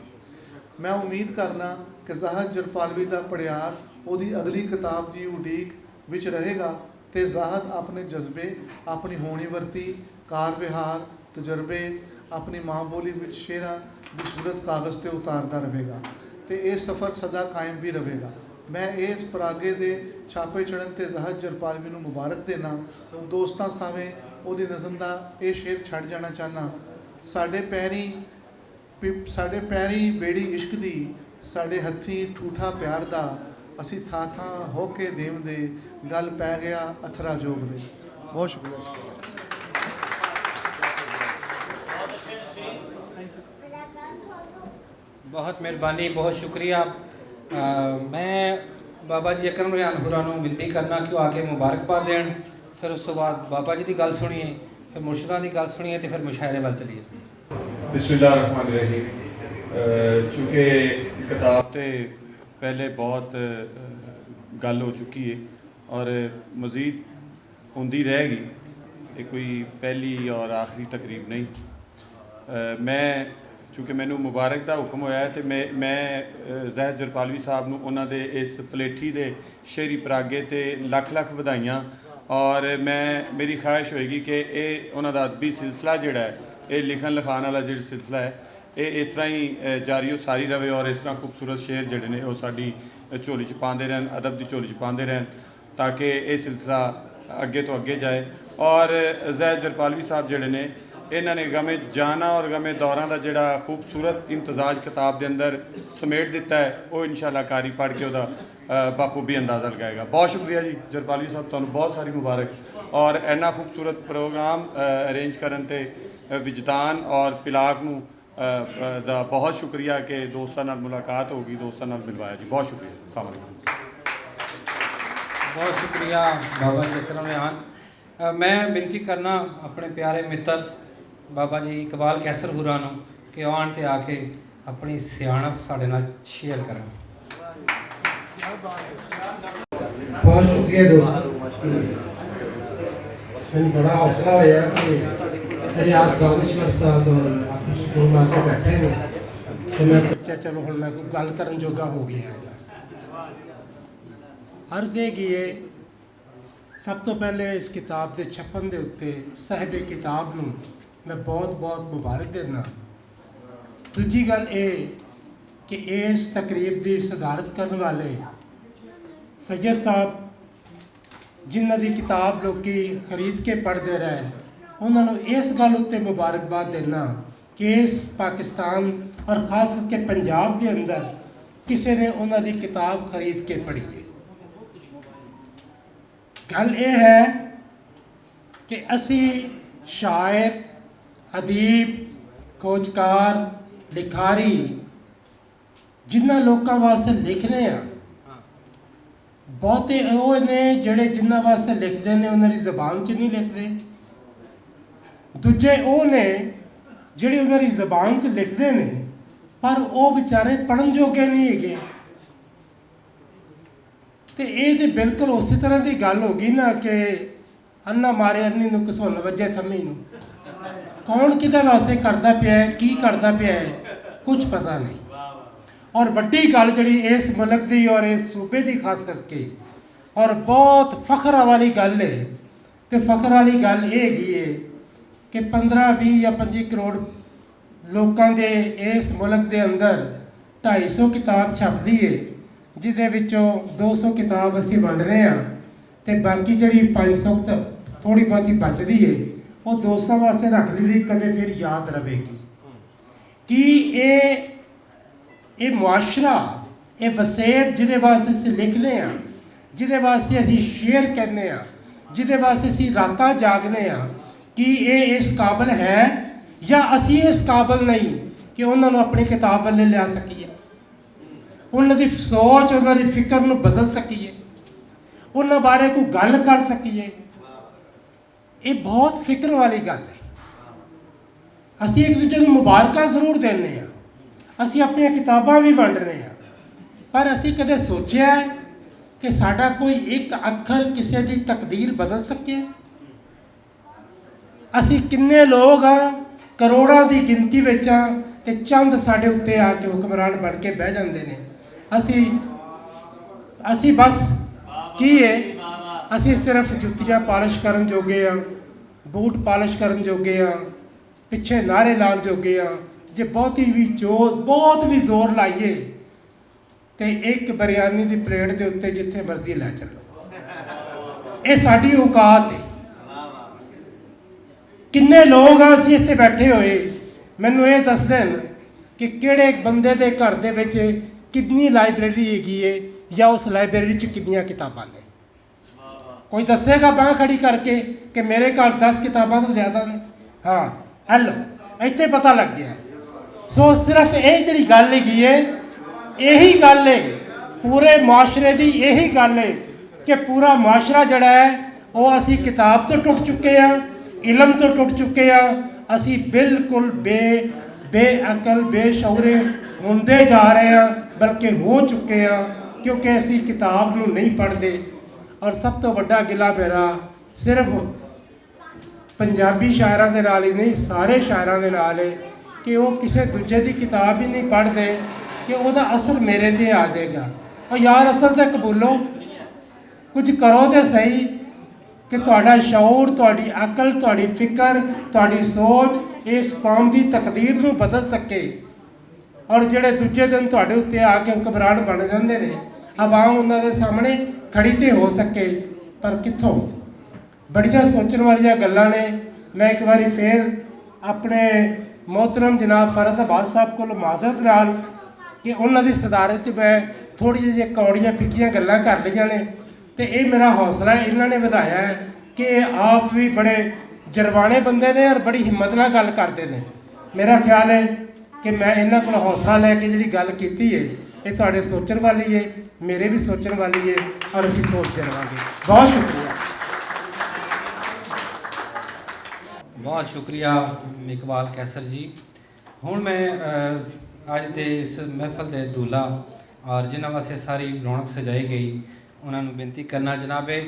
ਮੈਂ ਉਮੀਦ ਕਰਨਾ ਕਿ ਜ਼ਾਹਦ ਜਰਪਾਲਵੀ ਦਾ ਪੜਿਆਰ ਉਹਦੀ ਅਗਲੀ ਕਿਤਾਬ ਦੀ ਉਡੀਕ ਵਿੱਚ ਰਹੇਗਾ ਤੇ ਜ਼ਾਹਦ ਆਪਣੇ ਜਜ਼ਬੇ, ਆਪਣੀ ਹੋਣੀ ਵਰਤੀ, ਕਾਰ ਵਿਹਾਰ, ਤਜਰਬੇ, ਆਪਣੀ ਮਾਂ ਬੋਲੀ ਵਿੱਚ ਸ਼ੇਰਾਂ ਦੀ ਸੂਰਤ ਕਾਗਜ਼ ਤੇ ਉਤਾਰਦਾ ਰਹੇਗਾ ਤੇ ਇਹ ਸਫ਼ਰ ਸਦਾ ਕਾਇਮ ਵੀ ਰਹੇਗਾ। ਮੈਂ ਇਸ ਪਰਾਗੇ ਦੇ ਛਾਪੇ ਚੜ੍ਹਨ ਤੇ ਜ਼ਾਹਦ ਜਰਪਾਲਵੀ ਨੂੰ ਮੁਬਾਰਕ ਦੇਣਾ। ਦੋਸਤਾਂ ਸਾਵੇਂ ਉਹਦੀ ਨਜ਼ਮ ਦਾ ਇਹ ਸ਼ੇਰ ਛੱਡ ਜਾਣਾ ਚਾਹੁੰਦਾ। ਸਾਡੇ ਪੈਰੀ ਬੇੜੀ ਇਸ਼ਕ ਦੀ, ਸਾਡੇ ਹੱਥੀਂ ਠੂਠਾ ਪਿਆਰ ਦਾ, ਅਸੀਂ ਥਾਂ ਥਾਂ ਹੋ ਕੇ ਦੇਵਦੇ, ਗੱਲ ਪੈ ਗਿਆ ਅਥਰਾ ਜੋਗ ਦੇ। ਬਹੁਤ ਸ਼ੁਕਰੀਆ। बहुत मेहरबानी, बहुत शुक्रिया। मैं बाबा जी अकरम रियान होरां नूं विनती करना कि वो आके मुबारकबाद देण, फिर उस तो बाद बाबा जी की गल सुनिए, फिर मुर्शदां की गल सुनिए तो फिर मुशायरे वाल चलिए। बिस्मिल्लाहिर्रहमानिर्रहीम। चूँकि किताब ते पहले बहुत गल हो चुकी है और मज़ीद होंदी रहेगी। ये कोई पहली और आखिरी तकरीब नहीं। मैं चूँकि मैनू मुबारक का हुक्म होया है तो मैं ज़ाहिद जरपालवी साहब नूं उन्हां दे इस पलेठी दे शेरी परागे ते लख लख वधाइयां और मैं मेरी ख्वाहिश होएगी कि ये उन्हां दा अदबी सिलसिला जिहड़ा है ये लिखन लिखान वाला जिहड़ा सिलसिला है ये इस तरह ही जारी सारी रहे और इस तरह खूबसूरत शेर जिहड़े ने वो साडी झोली च पाते रहन, अदब की झोली च पाते रहन ताकि ये सिलसिला अगे तो अगे जाए। और ज़ाहिद जरपालवी साहब जिहड़े ने इन्होंने गमे जाना और गमे दौरां का जिहड़ा खूबसूरत इम्तजाज किताब के अंदर समेट दिता है वो इंशाअल्लाह कारी पढ़ के वह बखूबी अंदाज़ा लगाएगा। बहुत शुक्रिया जी जरपालवी साहब, तुहानूं बहुत सारी मुबारक और इन्ना खूबसूरत प्रोग्राम अरेंज करन ते विजदान और पिलाक नूं दा बहुत शुक्रिया कि दोस्तां नाल मुलाकात होगी, दोस्तां नाल मिलवाया जी। बहुत शुक्रिया। अस्सलाम वालेकुम। बहुत शुक्रिया बाबा जी अकरम रेहान। मैं विनती करना अपने प्यारे मित्र बाबा जी इकबाल कैसर हुरां नूं कि आउण ते आके अपनी सियाणप साडे नाल शेयर करन। बहुत शुक्रिया दोस्त। मैंने बड़ा हौसला होया कि रियाज दानिश्वर साहब और आप स्कूल आके बैठे हैं तो मैं सोचा चलो हुण मैं कोई गल करन जोगा हो गया है। अर्ज़ है कि ये सब तो पहले इस किताब के छपन के उत्ते साहिब किताब नूं मैं बहुत बहुत मुबारक देना। दूजी गल ये कि इस तकरीब की सदारत करने वाले सैयद साहब जिन्हां दी किताब लोग खरीद के पढ़ते रहे उन्होंने इस गल उत्ते मुबारकबाद देना कि इस पाकिस्तान और खास करके पंजाब के अंदर किसी ने उन्हों की किताब खरीद के पढ़ी है। गल ये है कि असी शायर, अदीब, खोजकार, लिखारी जिन्हों लोगों वास्ते लिखने बहुते वो ने जड़े जिन्हों वास्ते लिखते हैं उन्होंने जबान च नहीं लिखते। दूजे वो ने ਜਿਹੜੇ ਉਹਨਾਂ ਦੀ ਜ਼ਬਾਨ 'ਚ ਲਿਖਦੇ ਨੇ ਪਰ ਉਹ ਵਿਚਾਰੇ ਪੜ੍ਹਨ ਜੋਗੇ ਨਹੀਂ ਹੈਗੇ। ਤੇ ਇਹ ਤੇ ਬਿਲਕੁਲ ਉਸੇ ਤਰ੍ਹਾਂ ਦੀ ਗੱਲ ਹੋ ਗਈ ਨਾ ਕਿ ਅੰਨਾ ਮਾਰੇ ਅੰਨੀ ਨੂੰ ਘਸੁੰਨ ਵੱਜੇ ਥੰਮੀ ਨੂੰ। ਕੌਣ ਕਿਹਦੇ ਵਾਸਤੇ ਕਰਦਾ ਪਿਆ ਹੈ, ਕੀ ਕਰਦਾ ਪਿਆ ਹੈ, ਕੁਝ ਪਤਾ ਨਹੀਂ। ਔਰ ਵੱਡੀ ਗੱਲ ਜਿਹੜੀ ਇਸ ਮੁਲਕ ਦੀ ਔਰ ਇਸ ਸੂਬੇ ਦੀ ਖਾਸ ਕਰਕੇ ਔਰ ਬਹੁਤ ਫਖਰ ਵਾਲੀ ਗੱਲ ਹੈ ਤੇ ਫਖਰ ਵਾਲੀ ਗੱਲ ਇਹ ਹੈਗੀ ਹੈ कि 15, 20 या 25 करोड़ लोगों के इस मुल्क के अंदर 250 किताब छपती है जिदे विचों 200 किताब असी वंड रहे हैं तो बाकी जी 500 थोड़ी बहुती बचती है वो दोस्तों वास्ते रख ली कदे फिर याद रहेगी कि ये मुआशरा ये वसेब जिदे वास्ते असी लिखने जिदे वास्ते असी शेयर करने जिदे वास्ते असी रातां जागने कि ये इस काबिल है या असी इस काबिल नहीं कि उन्होंने अपनी किताब वाले लिया सकीए, उन्होंने सोच उन्होंने फिक्र में बदल सकीए, उन्होंने बारे कोई गल कर सकीए। ये बहुत फिक्र वाली गल है। असी एक दूजे को मुबारक जरूर देने असी अपन किताबां भी वंड रहे हैं पर असी कदे सोचा है कि साडा कोई एक अखर किसी की तकदीर बदल सके। असी किन्ने लोग हाँ करोड़ों की गिनती विच हाँ ते चंद साडे उत्ते आके हुक्मरान बन के बह जाते हैं। असी बस की है असी सिर्फ जुत्तियां पालिश करन जोगे हाँ, बूट पालिश करन जोगे हाँ, पिछे नारे लाण जोगे हाँ। जे बहुत भी जोर लाइए तो एक बिरयानी की प्लेट के उत्ते जिथे मर्जी लै चलो। ये साडी औकात है। किन्ने लोग हाँ असीं इत्थे बैठे हुए मैनूं ये दस देन कि किहड़े बंदे दे घर दे विच कितनी लाइब्रेरी हैगी है या उस लाइब्रेरी च कितनियां किताबां ने। कोई दसेगा बांह खड़ी करके कि मेरे घर 10 किताबां तो ज़्यादा ने। हाँ हेलो इत्थे पता लग गया। सो सिर्फ ये जिहड़ी गल हैगी है यही गल है पूरे मुआशरे की, यही गल है कि पूरा मुआशरा जिहड़ा है वो असीं किताब तो टुट चुके हैं, इलम तो टुट चुके हैं, असी बिल्कुल बेअकल बेशऊरे होंदे जा रहे हैं बल्कि हो चुके हैं। ਕਿਉਂਕਿ ਅਸੀਂ ਕਿਤਾਬ ਨੂੰ ਨਹੀਂ ਪੜ੍ਹਦੇ। ਔਰ ਸਭ ਤੋਂ ਵੱਡਾ ਗਿਲਾ ਮੇਰਾ ਸਿਰਫ ਪੰਜਾਬੀ ਸ਼ਾਇਰਾਂ ਦੇ ਨਾਲ ਹੀ ਨਹੀਂ, ਸਾਰੇ ਸ਼ਾਇਰਾਂ ਦੇ ਨਾਲ ਹੈ ਕਿ ਉਹ ਕਿਸੇ ਦੂਜੇ ਦੀ ਕਿਤਾਬ ਹੀ ਨਹੀਂ ਪੜ੍ਹਦੇ ਕਿ ਉਹਦਾ ਅਸਰ ਮੇਰੇ 'ਤੇ ਆ ਜਾਏਗਾ। ਉਹ ਯਾਰ ਅਸਰ ਤਾਂ ਕਬੂਲੋ, ਕੁਝ ਕਰੋ ਤਾਂ ਸਹੀ ਕਿ ਤੁਹਾਡਾ ਸ਼ਊਰ, ਤੁਹਾਡੀ ਅਕਲ, ਤੁਹਾਡੀ ਫਿਕਰ, ਤੁਹਾਡੀ ਸੋਚ ਇਸ ਕੌਮ ਦੀ ਤਕਦੀਰ ਨੂੰ ਬਦਲ ਸਕੇ। ਔਰ ਜਿਹੜੇ ਦੂਜੇ ਦਿਨ ਤੁਹਾਡੇ ਉੱਤੇ ਆ ਕੇ ਹੁਕਮਰਾਨ ਬਣ ਜਾਂਦੇ ਨੇ, ਆਵਾਮ ਉਹਨਾਂ ਦੇ ਸਾਹਮਣੇ ਖੜੀ ਤੇ ਹੋ ਸਕੇ, ਪਰ ਕਿੱਥੋਂ। ਬੜੀਆਂ ਸੋਚਣ ਵਾਲੀਆਂ ਗੱਲਾਂ ਨੇ। ਮੈਂ ਇੱਕ ਵਾਰੀ ਫੇਰ ਆਪਣੇ मोहतरम जनाब फरद अब्बास साहब को माजरत नाल कि उन्होंने सदारत मैं थोड़ी जी कौड़ियाँ पिक्कियाँ गल्लां कर लिया ने, तो ये मेरा हौसला इन्होंने वधाया है कि आप भी बड़े जरवाने बंदे ने और बड़ी हिम्मत नाल गल करते हैं। मेरा ख्याल है कि मैं इन्हों को हौसला लैके जी गल की है ये थोड़े सोचने वाली है, मेरे भी सोचने वाली है और असीं सोचते रहेंगे। बहुत शुक्रिया। बहुत शुक्रिया इकबाल कैसर जी। हुण मैं अज के इस महफल के दूल्हा और जिन्होंने वास्ते सारी रौनक सजाई गई उन्होंने बेनती करना जनाबे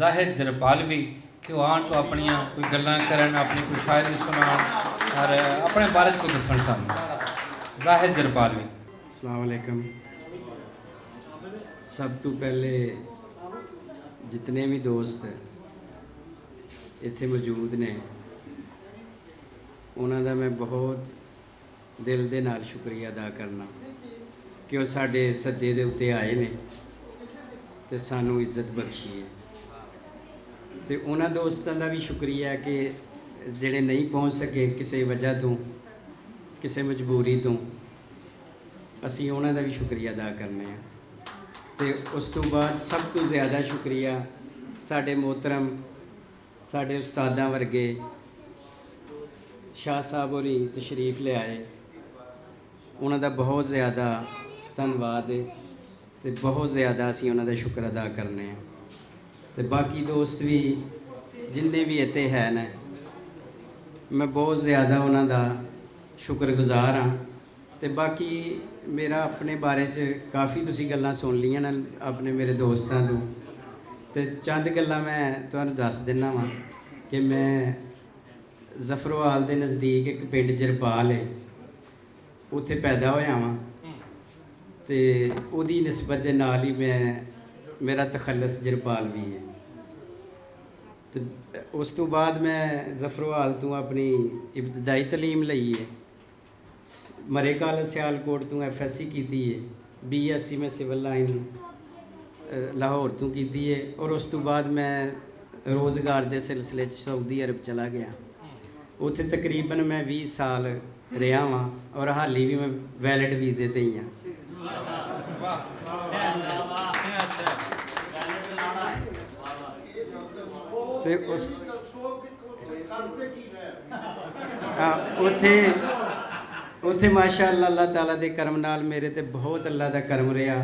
जाहिद जरपालवी कि वह आन तो अपन कोई गल्लां करन, अपनी कोई शायरी सुनान और अपने बारे को दसन सानू। जाहिद जरपालवी। अस्सलाम वालेकुम। सब तो पहले जितने भी दोस्त इत्थे मौजूद ने उन्हों का मैं बहुत दिल दे नाल शुक्रिया अदा करना कि वो साडे सद्दे दे उत्ते आए ने ते सानू इज्जत बख्शी है। तो उन्होंने दोस्तों का भी शुक्रिया कि जिहड़े नहीं पहुँच सके किसी वजह तो, किसी मजबूरी तो, असी उन्हों का भी शुक्रिया अदा करने हैं। तो उस तो बाद सब तो ज़्यादा शुक्रिया साडे मोहतरम साडे उस्तादां वर्गे शाह साहब होरी तशरीफ़ ले आए, उन्हों का बहुत ज़्यादा धन्यवाद है तो बहुत ज़्यादा असी उन्हों का शुक्र अदा करने हैं। तो बाकी दोस्त भी जिन्ने भी इत्थे है न, मैं बहुत ज़्यादा उन्हों का शुक्रगुजार हाँ। तो बाकी मेरा अपने बारे च काफ़ी तुसी गल्लां सुन लियां न अपने मेरे दोस्तों तो चंद गल्लां मैं तुहानूं दस दिना वा कि मैं जफरवाल के नज़दीक एक पिंड जरपाल है उत्थे पैदा होया वां ते उहदी निस्बत दे नाल ही मैं मेरा तखल्लस जरपाल भी है। तो उस तो बाद मैं जफरवाल तो अपनी इब्तदाई तलीम लई है, मरे कॉलेज सियालकोट तो FSC की है, BSc में सिविल लाइन लाहौर तो की है और उस तो बाद मैं रोज़गार के सिलसिले सऊदी अरब चला गया। उत्थे तकरीबन मैं 20 साल रहा वहाँ और हाली भी मैं वैलिड वीज़े ते ही हाँ। ते उस उत्थे माशाअल्लाह अल्लाह ताला दे करम नाल मेरे ते बहुत अल्लाह दा करम रहा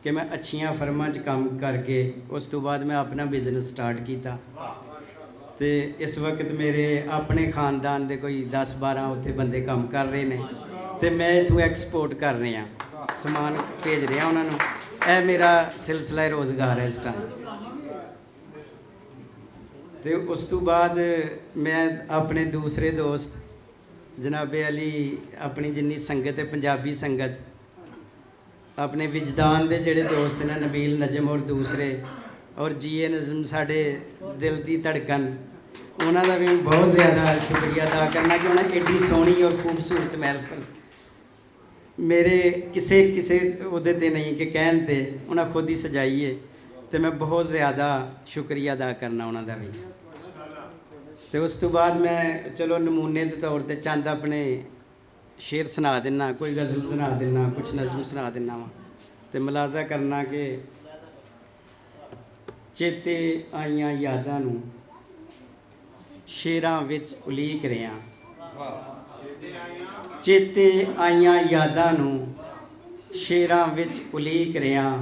कि मैं अच्छियां फर्मां च काम करके उस तो बाद मैं अपना बिजनेस स्टार्ट किया। तो इस वक्त मेरे अपने खानदान के कोई 10-12 उत्थे बंदे काम कर रहे हैं तो मैं इथों एक्सपोर्ट कर रहा, समान भेज रहा उन्होंने। यह मेरा सिलसिला रोज़गार है इस टाइम। तो उस तो बाद मैं अपने दूसरे दोस्त जनाबे अली अपनी जिन्नी संगत है पंजाबी संगत, अपने विजदान के जोड़े दोस्त ने नबील नजम और दूसरे और GA नजम साढ़े दिल की धड़कन, उन्हों का भी बहुत ज़्यादा शुक्रिया अदा करना कि उन्हें एडी सोहनी और खूबसूरत महफिल मेरे किसे किसे उहदे ते नहीं कि कहन ते उन्हें खुद ही सजाई है। तो मैं बहुत ज़्यादा शुक्रिया अदा करना उन्होंने भी। तो उस तो बाद मैं चलो नमूने के तौर पर चंद अपने शेर सुना देना, कोई गज़ल सुना देना, कुछ नज़म सुना देना वा। तो मुलाजा करना कि चेते आईयां यादां नूं शेरां विच उलीक रिहां, चेते आईयां यादां नूं शेरां विच उलीक रिहां,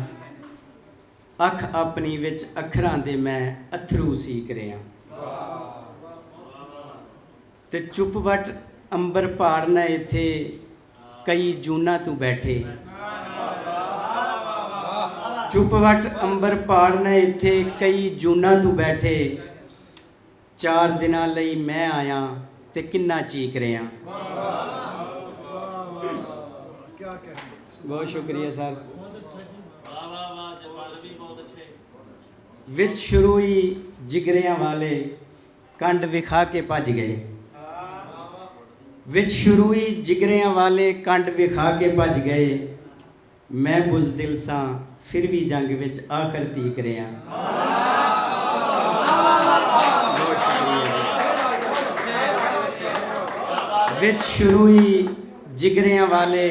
अख अपनी विच अखरां दे मैं अथरू सीक रिहां। ते चुप वट अंबर पहाड़ इत्थे कई जूना तू बैठे, ਚੁੱਪਵਟ ਅੰਬਰ ਪਾੜਨਾ ਇੱਥੇ ਕਈ ਜੂਨਾਂ ਤੂੰ ਬੈਠੇ 4 ਦਿਨਾਂ ਲਈ ਮੈਂ ਆਇਆ ਤੇ ਕਿੰਨਾ ਚੀਕ ਰਿਹਾ। ਬਹੁਤ ਸ਼ੁਕਰੀਆ ਸਰ। ਵਿੱਚ ਸ਼ੁਰੂ ਹੀ ਜਿਗਰਿਆਂ ਵਾਲੇ ਕੰਡ ਵਿਖਾ ਕੇ ਭੱਜ ਗਏ। ਵਿੱਚ ਸ਼ੁਰੂ ਹੀ ਜਿਗਰਿਆਂ ਵਾਲੇ ਕੰਡ ਵਿਖਾ ਕੇ ਭੱਜ ਗਏ। ਮੈਂ ਬੁਜ਼ਦਿਲ ਸਾਂ ਫਿਰ ਵੀ ਜੰਗ ਵਿੱਚ ਆਖਰ ਤੀਕ ਰਿਹਾ। ਵਿੱਚ ਸ਼ੁਰੂ ਹੀ ਜਿਗਰਿਆਂ ਵਾਲੇ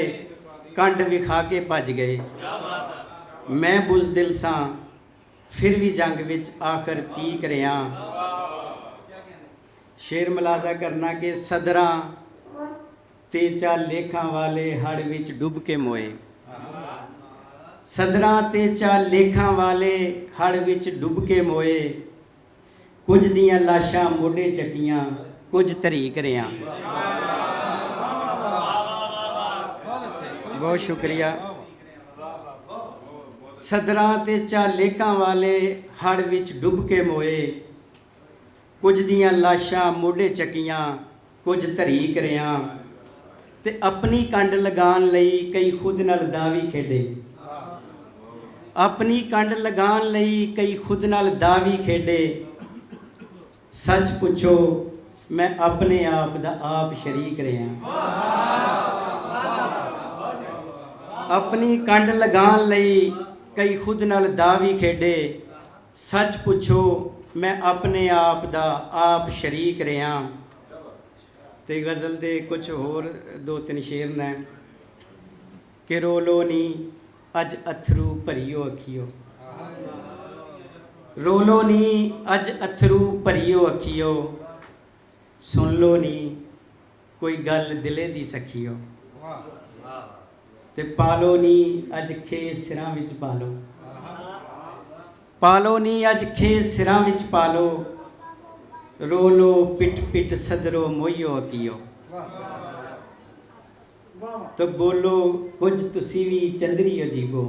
ਕੰਡ ਵਿਖਾ ਕੇ ਭੱਜ ਗਏ। ਮੈਂ ਬੁਜ਼ਦਿਲ ਸਾਂ ਫਿਰ ਵੀ ਜੰਗ ਵਿੱਚ ਆਖਰ ਤੀਕ ਰਿਹਾ। ਸ਼ੇਰ ਮਲਾਜ਼ਾ ਕਰਨਾ ਕਿ ਸਦਰਾਂ ਤੇ ਚਾਲ ਲੇਖਾਂ ਵਾਲੇ ਹੜ ਵਿੱਚ ਡੁੱਬ ਕੇ ਮੋਏ। ਸਦਰਾਂ ਤੇ ਚਾਲ ਲੇਖਾਂ ਵਾਲੇ ਹੜ ਵਿੱਚ ਡੁੱਬ ਕੇ ਮੋਏ। ਕੁਝ ਦੀਆਂ ਲਾਸ਼ਾਂ ਮੋਢੇ ਚੱਕੀਆਂ ਕੁਝ ਧਰੀਕ ਰਿਆਂ। ਬਹੁਤ ਸ਼ੁਕਰੀਆ। ਸਦਰਾਂ ਤੇ ਚਾਲ ਲੇਖਾਂ ਵਾਲੇ ਹੜ ਵਿੱਚ ਡੁੱਬ ਕੇ ਮੋਏ। ਕੁਝ ਦੀਆਂ ਲਾਸ਼ਾਂ ਮੋਢੇ ਚੱਕੀਆਂ ਕੁਝ ਧਰੀਕ ਰਿਆਂ। ਤੇ ਆਪਣੀ ਕੰਡ ਲਗਾਉਣ ਲਈ ਕਈ ਖੁਦ ਨਾਲ ਦਾਵੀ ਖੇਡੇ। ਆਪਣੀ ਕੰਡ ਲਗਾਉਣ ਲਈ ਕਈ ਖੁਦ ਨਾਲ ਦਾਵੀ ਖੇਡੇ। ਸੱਚ ਪੁੱਛੋ ਮੈਂ ਆਪਣੇ ਆਪ ਦਾ ਆਪ ਸ਼ਰੀਕ ਰਿਹਾ। ਆਪਣੀ ਕੰਡ ਲਗਾਉਣ ਲਈ ਕਈ ਖੁਦ ਨਾਲ ਦਾਵੀ ਖੇਡੇ। ਸੱਚ ਪੁੱਛੋ ਮੈਂ ਆਪਣੇ ਆਪ ਦਾ ਆਪ ਸ਼ਰੀਕ ਰਿਹਾ। ਤੇ ਗਜ਼ਲ ਦੇ ਕੁਝ ਹੋਰ 2-3 ਸ਼ੇਰ ਨੇ ਕਿ ਰੋਲੋ ਨੀ ਅੱਜ ਅਥਰੂ ਭਰੀਓ ਅੱਖੀਓ। ਰੋਲੋ ਨੀ ਅੱਜ ਅਥਰੂ ਭਰੀਓ ਅੱਖੀਓ। ਸੁਣ ਲੋ ਨੀ ਕੋਈ ਗੱਲ ਦਿਲੇ ਦੀ ਸਖੀਓ। ਤੇ ਪਾਲੋ ਨੀ ਅੱਜ ਖੇ ਸਿਰਾਂ ਵਿੱਚ ਪਾਲੋ। ਪਾਲੋ ਨੀ ਅੱਜ ਖੇ ਸਿਰਾਂ ਵਿੱਚ ਪਾਲੋ। ਰੋਲੋ ਪਿੱਟ ਪਿੱਟ ਸਦਰੋ ਮੋਈਓ ਅਕੀਓ। तो बोलो कुछ तुसी भी चंदरी अजीबो।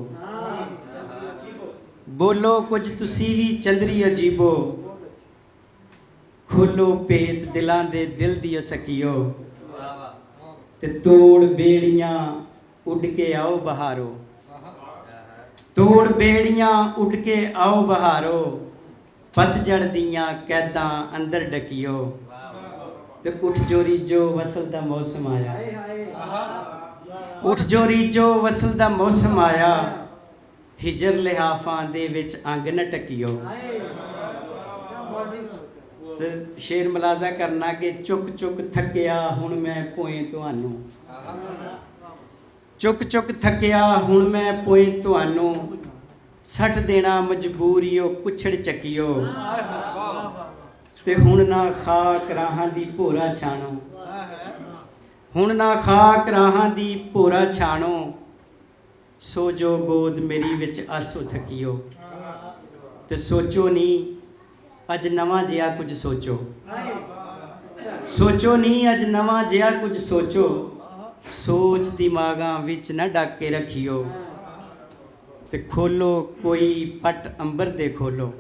बोलो कुछ तुसी भी चंदरी अजीबो। खोलो भेद दिलां दे दिल दियो सकियो। ते तोड़ बेड़ियां उड़ के आओ बहारो। तोड़ बेड़ियां उड़ के आओ बहारो। पतझड़ दियां कैदां अंदर डकियो। ते उठ जो रीजो वसल दा मौसम आया। उठ जो रीजो वसल दा मौसम आया। हिजर लिहाफां दे विच अंग न टकियो। ते शेर मलाजा करना कि चुक चुक थकिया हुण मैं पोए तुहानू। चुक चुक थकिया हुण मैं पोए तुहानू। सट देना मजबूरियो कुछड़ चकियो। ते हुण ना खाक राहां दी भोरा छाणो। हुण ना खाक राहां दी भोरा छाणो। सो जो गोद मेरी विच आसो थकियो। ते सोचो नी अज नवां जिहा कुछ सोचो। सोचो नी अज नवां जिहा कुछ सोचो। सोच दिमागां विच न डक के रखियो। ते खोलो कोई पट अंबर दे खोलो।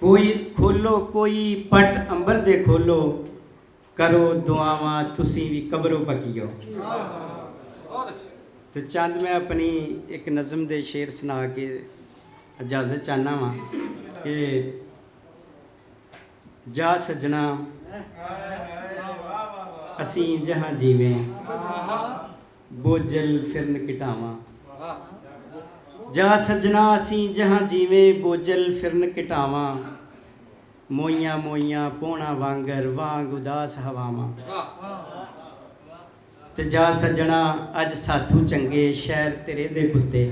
कोई खोलो कोई पट अंबर दे खोलो। करो दुआवां तुसी भी कब्रों पकियो। तो चंद मैं अपनी एक नज़म दे शेर सुना के इजाज़त चाहना वा कि जा सजना असी जहाँ जीवें बोझल फिरन किटावां। जा सजना असी जहाँ जीवें बोझल फिरन किटावां। मोइयां मोइयां पोना वांगर वांग उदास हवावां। ते जा सजना अज साथू चंगे शहर तेरे दे कुत्ते।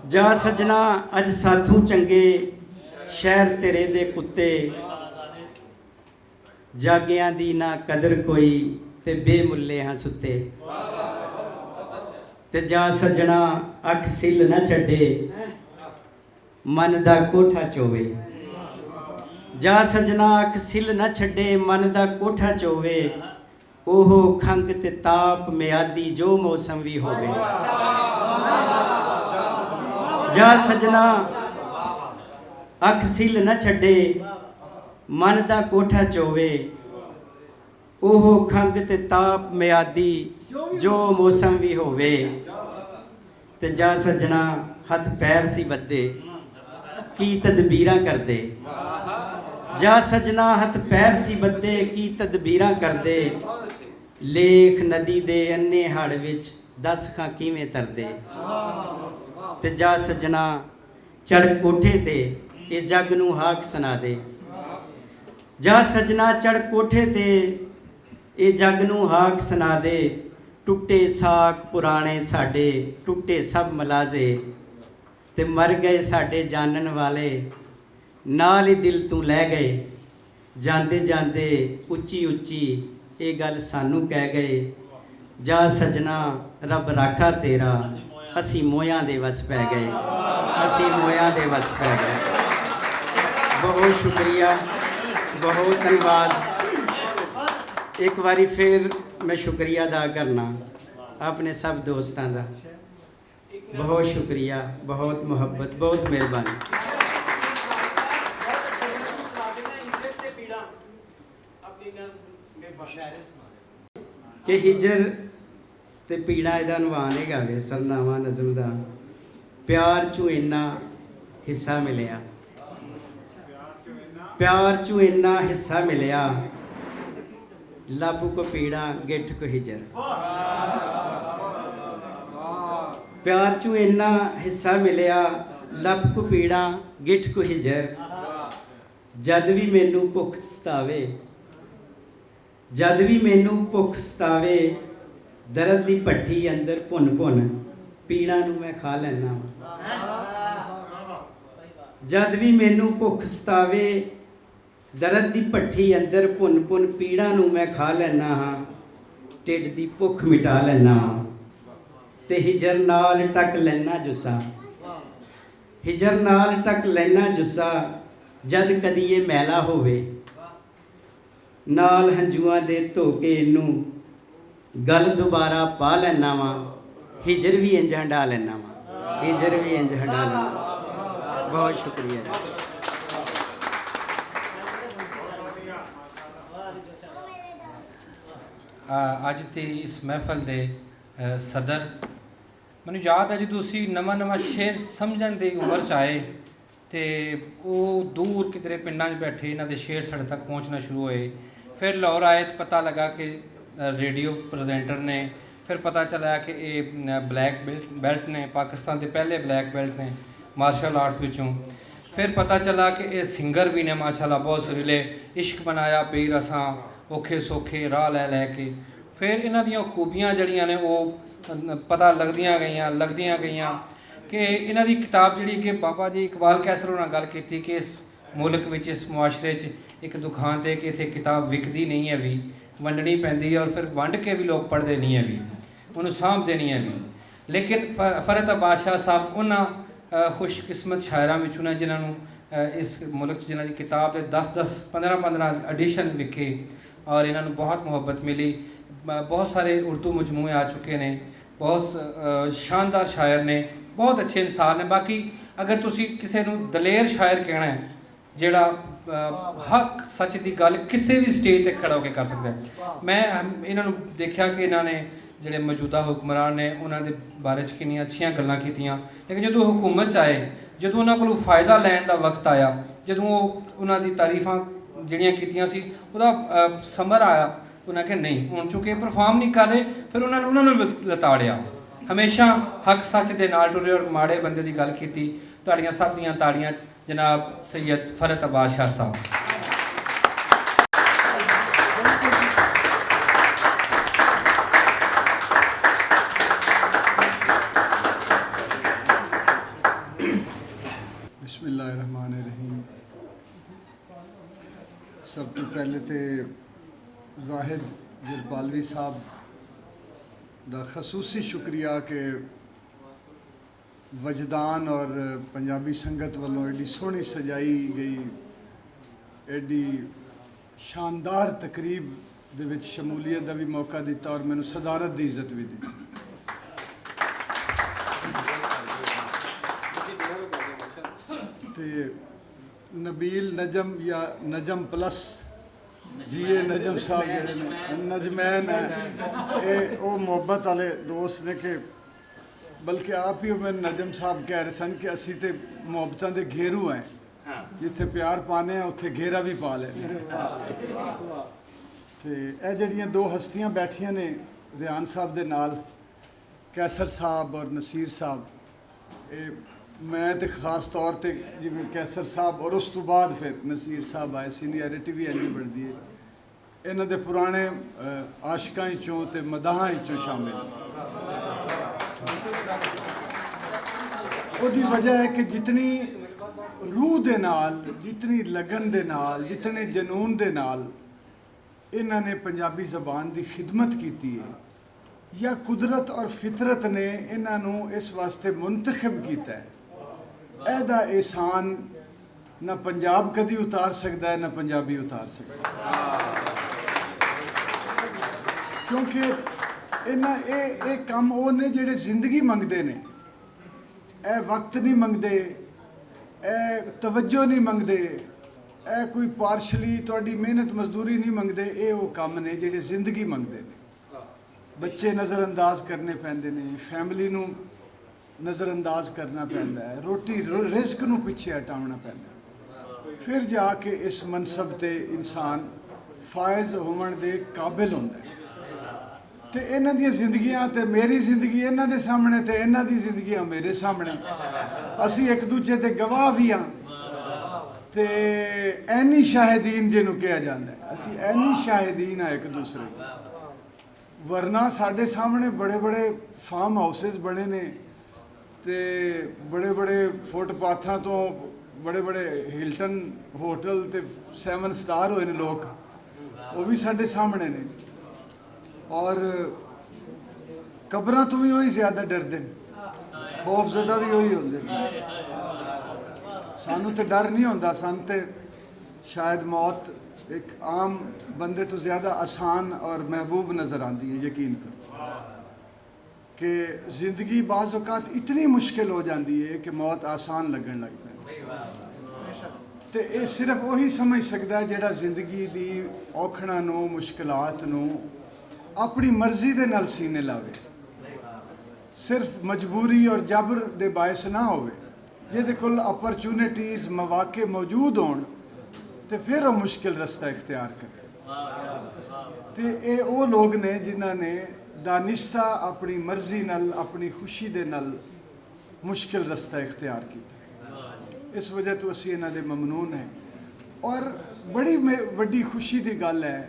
जा सजना अज साथू चंगे शहर तेरे दे कुत्ते। जागियां दी ना कदर कोई ते बेमुल्ले हाँ सुते। ते जा सजना अख सिल न छड्डे मन दा कोठा चोवे। जा सजना अख सिल न छड्डे मन दा कोठा चोवे। ओहो खंग ते ताप मियादी जो मौसम भी होवे। ਜਾ ਸਜਣਾ ਅੱਖ ਸਿਲ ਨਾ ਛੱਡੇ, ਮਨ ਦਾ ਕੋਠਾ ਚੋਵੇ, ਉਹ ਖੰਗ ਤੇ ਤਾਪ ਮਿਆਦੀ ਜੋ ਮੌਸਮ ਵੀ ਹੋਵੇ। ਤੇ ਜਾ ਸਜਣਾ ਹੱਥ ਪੈਰ ਸੀ ਬੱਦੇ, ਕੀ ਤਦਬੀਰਾਂ ਕਰਦੇ। ਜਾ ਸਜਣਾ ਹੱਥ ਪੈਰ ਸੀ ਬੱਦੇ, ਕੀ ਤਦਬੀਰਾਂ ਕਰਦੇ। ਲੇਖ ਨਦੀ ਦੇ ਅੰਨੇ ਹੜ ਵਿੱਚ ਦੱਸ ਖਾਂ ਕਿਵੇਂ ਤਰਦੇ। ਤੇ ਜਾ ਸਜਣਾ ਚੜ ਕੋਠੇ ਤੇ ਇਹ ਜੱਗ ਨੂੰ ਹਾਕ ਸੁਣਾ ਦੇ। ਜਾ ਸਜਣਾ ਚੜ ਕੋਠੇ ਤੇ ਇਹ ਜੱਗ ਨੂੰ ਹਾਕ ਸੁਣਾ ਦੇ। ਟੁੱਟੇ ਸਾਕ ਪੁਰਾਣੇ ਸਾਡੇ, ਟੁੱਟੇ ਸਭ ਮਲਾਜ਼ੇ, ਤੇ ਮਰ ਗਏ ਸਾਡੇ ਜਾਣਨ ਵਾਲੇ, ਨਾਲ ਹੀ ਦਿਲ ਤੂੰ ਲੈ ਗਏ। ਜਾਂਦੇ ਜਾਂਦੇ ਉੱਚੀ ਉੱਚੀ ਇਹ ਗੱਲ ਸਾਨੂੰ ਕਹਿ ਗਏ। ਜਾ ਸਜਣਾ ਰੱਬ ਰਾਖਾ ਤੇਰਾ, ਅਸੀਂ ਮੋਇਆਂ ਦੇ ਵਸ ਪੈ ਗਏ, ਅਸੀਂ ਮੋਇਆਂ ਦੇ ਵਸ ਪੈ ਗਏ। ਬਹੁਤ ਸ਼ੁਕਰੀਆ, ਬਹੁਤ ਧੰਨਵਾਦ। ਇੱਕ ਵਾਰੀ ਫਿਰ मैं शुक्रिया अदा करना अपने सब दोस्तों का। बहुत शुक्रिया, बहुत मुहब्बत, बहुत मेहरबानी। कि हिजर ते पीड़ा इहदा नवान है वे सरनामा नज़म दा। प्यार चू इन्ना हिस्सा मिलिया, प्यार चू इन्ना हिस्सा मिलिया, लब को पीड़ा गिठ को हिजर। प्यार चू इन्ना हिस्सा मिलिया, लब को पीड़ा गिठ को हिजर। जद भी मैनू भुख सतावे, जद भी मैनू भुख सतावे, दर्द दी भट्ठी अंदर भुन भुन पीड़ा नू मैं खा लैना। जद भी मैनू भुख सतावे, दर्द दी भट्ठी अंदर भुन भुन पीड़ा नू मैं खा लैना हाँ, ढिड दी भुख मिटा लैना हाँ। ते हिजर नाल टक लैना जुस्सा, हिजर नाल टक लैना जुस्सा, जद कदी ये मैला होवे, नाल हंजुआं दे धोके इनू गल दोबारा पा लैना वा। हिजर भी इंज हंडा लैना वा, हिजर भी इंज हंडा लैना। बहुत शुक्रिया। ਅੱਜ ਦੀ ਇਸ ਮਹਿਫਲ ਦੇ ਸਦਰ ਮੈਨੂੰ ਯਾਦ ਹੈ ਜਦੋਂ ਅਸੀਂ ਨਵਾਂ ਸ਼ੇਰ ਸਮਝਣ ਦੀ ਉਮਰ 'ਚ ਆਏ ਤੇ ਉਹ ਦੂਰ ਕਿਧਰੇ ਪਿੰਡਾਂ 'ਚ ਬੈਠੇ ਇਹਨਾਂ ਦੇ ਸ਼ੇਰ ਸਾਡੇ ਤੱਕ ਪਹੁੰਚਣਾ ਸ਼ੁਰੂ ਹੋਏ। ਫਿਰ ਲਾਹੌਰ ਆਏ ਤਾਂ ਪਤਾ ਲੱਗਾ ਕਿ ਰੇਡੀਓ ਪ੍ਰੈਜ਼ੈਂਟਰ ਨੇ। ਫਿਰ ਪਤਾ ਚੱਲਿਆ ਕਿ ਇਹ ਬਲੈਕ ਬੈਲਟ ਨੇ, ਪਾਕਿਸਤਾਨ ਦੇ ਪਹਿਲੇ ਬਲੈਕ ਬੈਲਟ ਨੇ ਮਾਰਸ਼ਲ ਆਰਟਸ ਵਿੱਚੋਂ। ਫਿਰ ਪਤਾ ਚੱਲਾ ਕਿ ਇਹ ਸਿੰਗਰ ਵੀ ਨੇ ਮਾਸ਼ਾਅੱਲਾ, ਬਹੁਤ ਸੁਰੀਲੇ। ਇਸ਼ਕ ਬਣਾਇਆ ਪੀਰ ਅਸਾਂ ਔਖੇ ਸੌਖੇ ਰਾਹ ਲੈ ਲੈ ਕੇ। ਫਿਰ ਇਹਨਾਂ ਦੀਆਂ ਖੂਬੀਆਂ ਜਿਹੜੀਆਂ ਨੇ ਉਹ ਪਤਾ ਲੱਗਦੀਆਂ ਗਈਆਂ ਕਿ ਇਹਨਾਂ ਦੀ ਕਿਤਾਬ ਜਿਹੜੀ ਕਿ ਬਾਬਾ ਜੀ ਇਕਬਾਲ ਕੈਸਰ ਨਾਲ ਗੱਲ ਕੀਤੀ ਕਿ ਇਸ ਮੁਲਕ ਵਿੱਚ, ਇਸ ਮੁਆਸ਼ਰੇ 'ਚ ਇੱਕ ਦੁਕਾਨ 'ਤੇ ਕਿ ਇੱਥੇ ਕਿਤਾਬ ਵਿਕਦੀ ਨਹੀਂ ਹੈ ਵੀ, ਵੰਡਣੀ ਪੈਂਦੀ ਹੈ, ਔਰ ਫਿਰ ਵੰਡ ਕੇ ਵੀ ਲੋਕ ਪੜ੍ਹਦੇ ਨਹੀਂ ਹੈ ਵੀ, ਉਹਨੂੰ ਸਾਂਭਦੇ ਨਹੀਂ ਹੈ ਵੀ। ਲੇਕਿਨ ਫਰਤ ਬਾਦਸ਼ਾਹ ਸਾਹਿਬ ਉਹਨਾਂ ਖੁਸ਼ਕਿਸਮਤ ਸ਼ਾਇਰਾਂ ਵਿੱਚੋਂ ਨੇ ਜਿਨ੍ਹਾਂ ਨੂੰ ਇਸ ਮੁਲਕ 'ਚ ਜਿਨ੍ਹਾਂ ਦੀ ਕਿਤਾਬ ਦੇ 10-10, 15-15 ਐਡੀਸ਼ਨ ਵਿਕੇ ਔਰ ਇਹਨਾਂ ਨੂੰ ਬਹੁਤ ਮੁਹੱਬਤ ਮਿਲੀ। ਬਹੁਤ ਸਾਰੇ ਉਰਦੂ ਮਜਮੂਏ ਆ ਚੁੱਕੇ ਨੇ, ਬਹੁਤ ਸ਼ਾਨਦਾਰ ਸ਼ਾਇਰ ਨੇ, ਬਹੁਤ ਅੱਛੇ ਇਨਸਾਨ ਨੇ। ਬਾਕੀ ਅਗਰ ਤੁਸੀਂ ਕਿਸੇ ਨੂੰ ਦਲੇਰ ਸ਼ਾਇਰ ਕਹਿਣਾ ਹੈ ਜਿਹੜਾ ਹੱਕ ਸੱਚ ਦੀ ਗੱਲ ਕਿਸੇ ਵੀ ਸਟੇਜ 'ਤੇ ਖੜਾ ਹੋ ਕੇ ਕਰ ਸਕਦਾ ਹੈ, ਮੈਂ ਇਹਨਾਂ ਨੂੰ ਦੇਖਿਆ ਕਿ ਇਹਨਾਂ ਨੇ ਜਿਹੜੇ ਮੌਜੂਦਾ ਹੁਕਮਰਾਨ ਨੇ ਉਹਨਾਂ ਦੇ ਬਾਰੇ 'ਚ ਕਿੰਨੀਆਂ ਅੱਛੀਆਂ ਗੱਲਾਂ ਕੀਤੀਆਂ। ਲੇਕਿਨ ਜਦੋਂ ਹੁਕੂਮਤ 'ਚ ਆਏ, ਜਦੋਂ ਉਹਨਾਂ ਕੋਲੋਂ ਫਾਇਦਾ ਲੈਣ ਦਾ ਵਕਤ ਆਇਆ, ਜਦੋਂ ਉਹ ਉਹਨਾਂ ਦੀ ਤਾਰੀਫਾਂ ਜਿਹੜੀਆਂ ਕੀਤੀਆਂ ਸੀ ਉਹਦਾ ਸਮਰ ਆਇਆ, ਉਹਨਾਂ ਕਿ ਨਹੀਂ ਹੁਣ ਚੁੱਕੇ ਪਰਫਾਰਮ ਨਹੀਂ ਕਰ ਰਹੇ, ਫਿਰ ਉਹਨਾਂ ਨੂੰ ਲਤਾੜਿਆ। ਹਮੇਸ਼ਾ ਹੱਕ ਸੱਚ ਦੇ ਨਾਲ ਟੁਰੇ ਔਰ ਮਾੜੇ ਬੰਦੇ ਦੀ ਗੱਲ ਕੀਤੀ। ਤੁਹਾਡੀਆਂ ਸਭ ਦੀਆਂ ਤਾੜੀਆਂ 'ਚ ਜਨਾਬ ਸੈयद ਫਰਤ ਬਾਦਸ਼ਾਹ ਸਾਹਿਬ। बिस्मिल्लाहिर्रहमानिर्रहीम। सब तो पहले तो जाहिद जरपालवी साहब का खसूसी शुक्रिया कि वजदान और पंजाबी संगत वालों एडी सोहनी सजाई गई एडी शानदार तकरीब दे विच शमूलीयत का भी मौका दिता और मैनू सदारत की इज्जत भी दी। नबील नजम या नजम प्लस जीए नजम साहब ਜਿਹੜੇ ਨੇ ਨਜਮੈਨ ਹੈ ਇਹ ਉਹ ਮੁਹੱਬਤ ਵਾਲੇ ਦੋਸਤ ਨੇ ਕਿ ਬਲਕਿ ਆਪ ਹੀ ਮੈਂ ਨਜਮ ਸਾਹਿਬ ਕਹਿ ਰਹੇ ਸਨ ਕਿ ਅਸੀਂ ਤੇ ਮੁਹੱਬਤਾਂ ਦੇ ਘੇਰੂ ਹੈ ਜਿੱਥੇ ਪਿਆਰ ਪਾਣੇ ਆ ਉੱਥੇ ਘੇਰਾ ਵੀ ਪਾ ਲੈਣੇ ਤੇ ਇਹ ਜਿਹੜੀਆਂ ਦੋ ਹਸਤੀਆਂ ਬੈਠੀਆਂ ਨੇ ਰਿਆਨ ਸਾਹਿਬ ਦੇ ਨਾਲ ਕੈਸਰ ਸਾਹਿਬ ਔਰ ਨਸੀਰ ਸਾਹਿਬ ਇਹ मैं तो खास तौर पर जिमें कैसर साहब और उस तो बाद फिर नसीर साहब आए सीनियरिटी भी इंनी बढ़ती है इन्हों के पुराने आशिकां चों ते मदाहां चों शामिल उसकी वजह है कि जितनी रूह दे नाल जितनी लगन दे नाल जितने जनून दे नाल इन्हों ने पंजाबी ज़बान की खिदमत की है या कुदरत और फितरत ने इन्हों इस वास्ते मुंतखब किया है ਇਹਦਾ एहसान ना पंजाब कदी उतार सकता है ना पंजाबी उतार सकता क्योंकि ये काम वो ने जिहड़े जिंदगी मंगते ने ए वक्त नहीं मंगते ए तवज्जो नहीं मंगते ए कोई पार्शली तुहाडी मेहनत मजदूरी नहीं मंगते ये वो काम ने जिहड़े जिंदगी मंगते ने बच्चे नज़रअंदाज करने पैंदे ने फैमिली नूं नज़रअंदाज करना पैंदा है रोटी रिस्क नूं पिछे हटाउणा पैंदा फिर जाके इस मनसब ते इंसान फायज़ होवन दे काबिल हुंदा है ते इन्हां दी जिंदगियां ते मेरी जिंदगी इन्हां दे सामने ते इन्हां दी जिंदगियां मेरे सामने असी एक दूजे ते गवाह भी हाँ ते ऐनी शाहिदीन जिन्हों कहा जाता है असी ऐनी शाहिदीन हाँ एक दूसरे वरना साढ़े सामने बड़े बड़े फार्म हाउसिस बने ने ते बड़े बड़े फुटपाथां तो बड़े बड़े हिल्टन होटल ते 7 स्टार होए ने लोग वो भी साढ़े सामने ने और कब्रां तो भी वही ज़्यादा डरदे खौफजदा भी वही होंदे सानू तो डर नहीं होंदा सन ते शायद मौत एक आम बंदे तो ज़्यादा आसान और महबूब नज़र आती है यकीन करो कि ज़िंदगी बाज़ औक़ात इतनी मुश्किल हो जाती है कि मौत आसान लगन लग पैंदी ते ये सिर्फ वही समझ सकता है जिहड़ा ज़िंदगी दी औखड़ां नूं मुश्किलात नूं अपनी मर्जी दे नाल सीने लावे सिर्फ मजबूरी और जबर दे बायस ना होवे जिहदे कोल अपॉर्चुनिटीज़ मौके मौजूद होण ते फिर वो मुश्किल रस्ता इख्तियार करे ते ये वो लोग ने जिन्हां ने दानिस्ता अपनी मर्जी नाल अपनी खुशी दे नाल मुश्किल रस्ता इख्तियार किया इस वजह तो असी इन्हां दे ममनून हैं और बड़ी वड्डी खुशी की गल है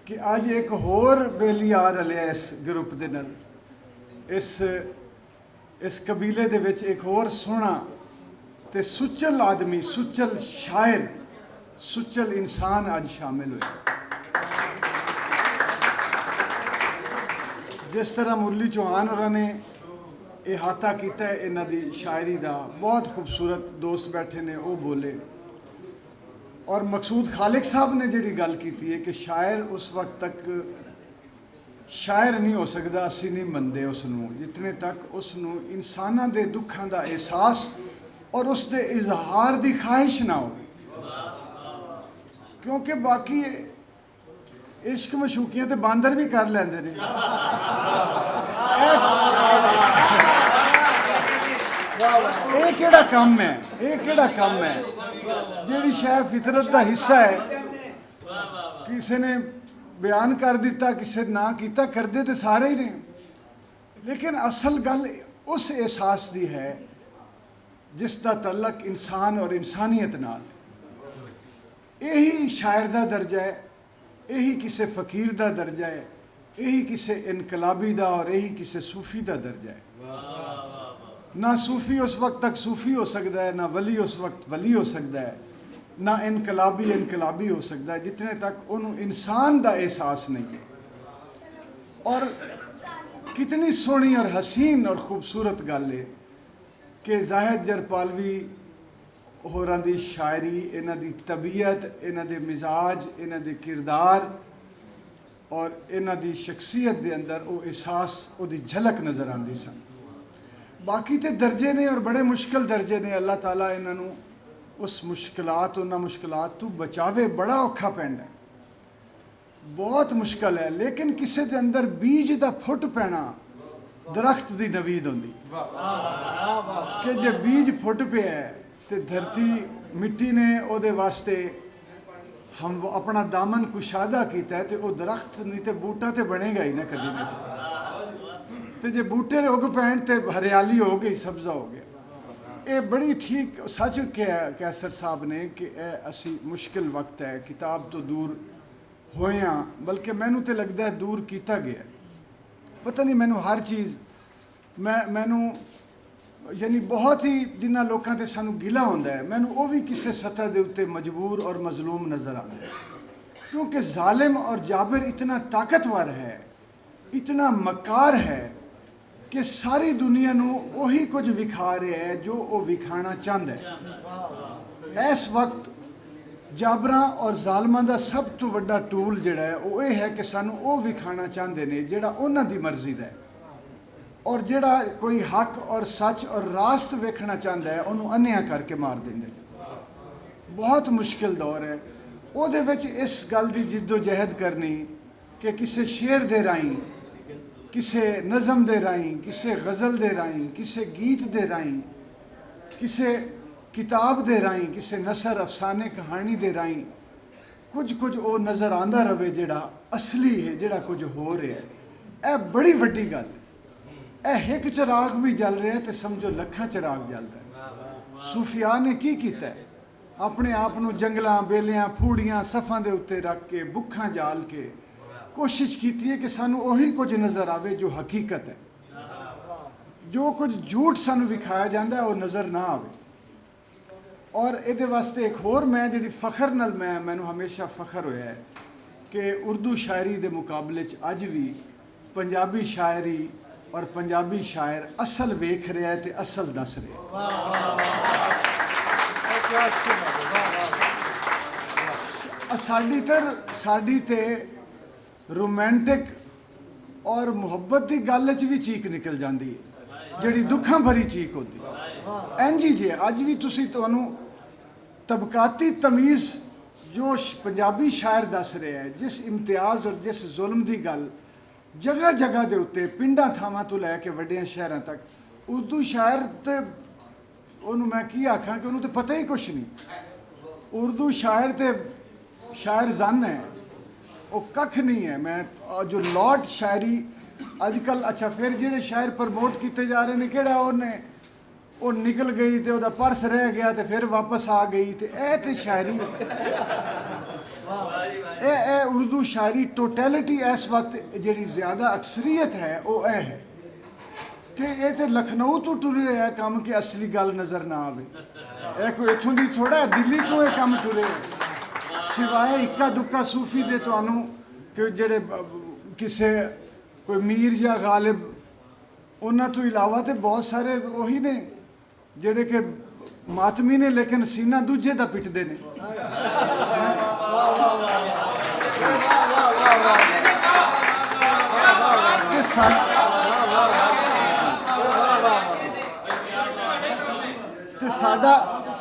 कि अज एक होर बेली आ रलिया इस ग्रुप दे नाल इस कबीले दे विच एक होर सोहना ते सुचल आदमी सुचल शायर सुचल इंसान अज शामिल हुए जिस तरह मुरली चौहान और ने इहाता किया है इन्हां दी शायरी का बहुत खूबसूरत दोस्त बैठे ने वो बोले और मकसूद खालिक साहब ने जिहड़ी गल की है कि शायर उस वक्त तक शायर नहीं हो सकता असी नहीं मनते उसनूं जितने तक उसनूं इंसानां दे दुखां दा एहसास और उसके इजहार की ख्वाहिश ना हो क्योंकि बाकी इश्क मशूकियां तो बांदर भी कर लेंदे ने ये केड़ा कम है ये केड़ा कम है जिहड़ी शायद फितरत का हिस्सा है किसी ने बयान कर दिता किसी ना किया करते तो सारे ही ने लेकिन असल गल उस एहसास की है जिसका तल्लक इंसान और इंसानियत नाल यही शायर का दर्जा है यही किसी फकीर का दर्जा है यही किसी इनकलाबी का और यही किसी सूफी का दर्जा है ना सूफी उस वक्त तक सूफी हो सकता है ना वली उस वक्त वली हो सकता है ना इनकलाबी हो सकता है जितने तक उन्होंने इंसान का एहसास नहीं है और कितनी सोहनी और हसीन और खूबसूरत गल है कि जाहिद जरपालवी होरां दी शायरी इन्हां दी तबीयत इन्हां दे मिजाज इन्हां दे किरदार और इन्हां दी शख्सियत दे अंदर वो एहसास उहदी झलक नज़र आती सन बाकी तो दर्जे ने और बड़े मुश्किल दर्जे ने अल्लाह ताला इन्हां नूं उस मुश्किलात उन्हां मुश्किलात तो बचावे बड़ा औखा पैंदा है, बहुत मुश्किल है। लेकिन किसी के अंदर बीज का फुट पैना दरख्त की नवीद होंदी कि जे बीज फुट पे है तो धरती मिट्टी ने ਉਹਦੇ वास्ते हम अपना दामन कुशादा किया है तो वह दरख्त नहीं तो बूटा तो बनेगा ही ना कभी ना तो जे बूटे उग पैन तो हरियाली हो गई, सब्जा हो गया। ये बड़ी ठीक सच कहा कैसर साहब ने कि असी मुश्किल वक्त है, किताब तो दूर होए हाँ, बल्कि मैनू तो लगता है दूर किया गया। पता नहीं मैनू हर चीज़ मैनू यानी बहुत ही जिन्होंने लोगों से सानू गिला होंदा है, मैनू वो भी किसी सतह के उत्ते मजबूर और मजलूम नज़र आता है, क्योंकि जालिम और जाबिर इतना ताकतवर है, इतना मकार है कि सारी दुनिया नू वही कुछ विखा रहा है जो वो विखाना चाहता है। इस वक्त जाबरा और जालमां दा सब तो वड्डा टूल जिहड़ा है वो ये है कि सानू वो विखाना चाहते हैं जिहड़ा उन्हां दी मर्जी दा है, और जिहड़ा कोई हक और सच और रास्त वेखना चाहता है उन्होंने अन्या करके मार देंगे। बहुत मुश्किल दौर है, ਉਹਦੇ ਵਿੱਚ इस गल की जिद्दोजहद करनी कि किसी शेर दे राहीं, किसी नज़म दे राहीं, किसी गज़ल दे राहीं, किसी गीत दे राहीं, किसी किताब दे राहीं, किसी नसर अफसाने कहानी दे राहीं कुछ कुछ वो नज़र आंदा रहे जिहड़ा असली है, जिहड़ा कुछ हो रहा है। यह बड़ी वड्डी गल है। यह एक चिराग भी जल रहा है तो समझो लखां चिराग जल रहा है। सूफिया ने की कीता है, अपने आप को जंगलों बेलियां फूड़ियां सफ़ां दे उत्ते रख के भुखां जाल के कोशिश की है कि सानू वही कुछ नज़र आवे जो हकीकत है। जो कुछ झूठ सानू विखाया जाता है वो नज़र ना आवे। और ये वास्ते एक होर मैं जी फखर नाल मैनू हमेशा फखर होया है कि उर्दू शायरी के मुकाबले अज भी पंजाबी शायरी और पंजाबी शायर असल वेख रहा है तो असल दस रहा। साड़ी ते रोमांटिक और मुहब्बत की गल भी चीक निकल जाती है जिहड़ी दुखां भरी चीक होती है। इंज ही जे अज भी तुसीं तुहानूं तबकाती तमीज़ जो पंजाबी शायर दस रहे हैं, जिस इम्तियाज़ और जिस जुल्म की गल जगह जगह के उत्ते पिंडां थावां तो लैके वड्डियां शहरां तक, उर्दू शायर तो उन्होंने मैं की आखां कि उन्होंने तो पता ही कुछ नहीं। उर्दू शायर तो शायर जन है, वो कख नहीं है। मैं जो लॉट शायरी अजकल अच्छा फिर जिहड़े शायर प्रमोट किए जा रहे हैं किहड़ा उन्हें वो निकल गई तो वह पर्स रह गया तो फिर वापस आ गई तो यह तो शायरी ए उर्दू शायरी टोटैलिटी इस वक्त जी ज़्यादा अक्सरीयत है वो है कि ये तो लखनऊ तो टुरे है काम कि असली गल नज़र ना आवे। यह कोई इत्थों दी थोड़ा दिल्ली तो यह काम टुरे सिवाय इक्का दुक्का सूफी दे तुहानू कि जेड़े किसे कोई मीर या गालिब उन्हां तो इलावा तो बहुत सारे वही ने जेड़े कि मातमी ने लेकिन सीना दूजे दा पिटदे ने।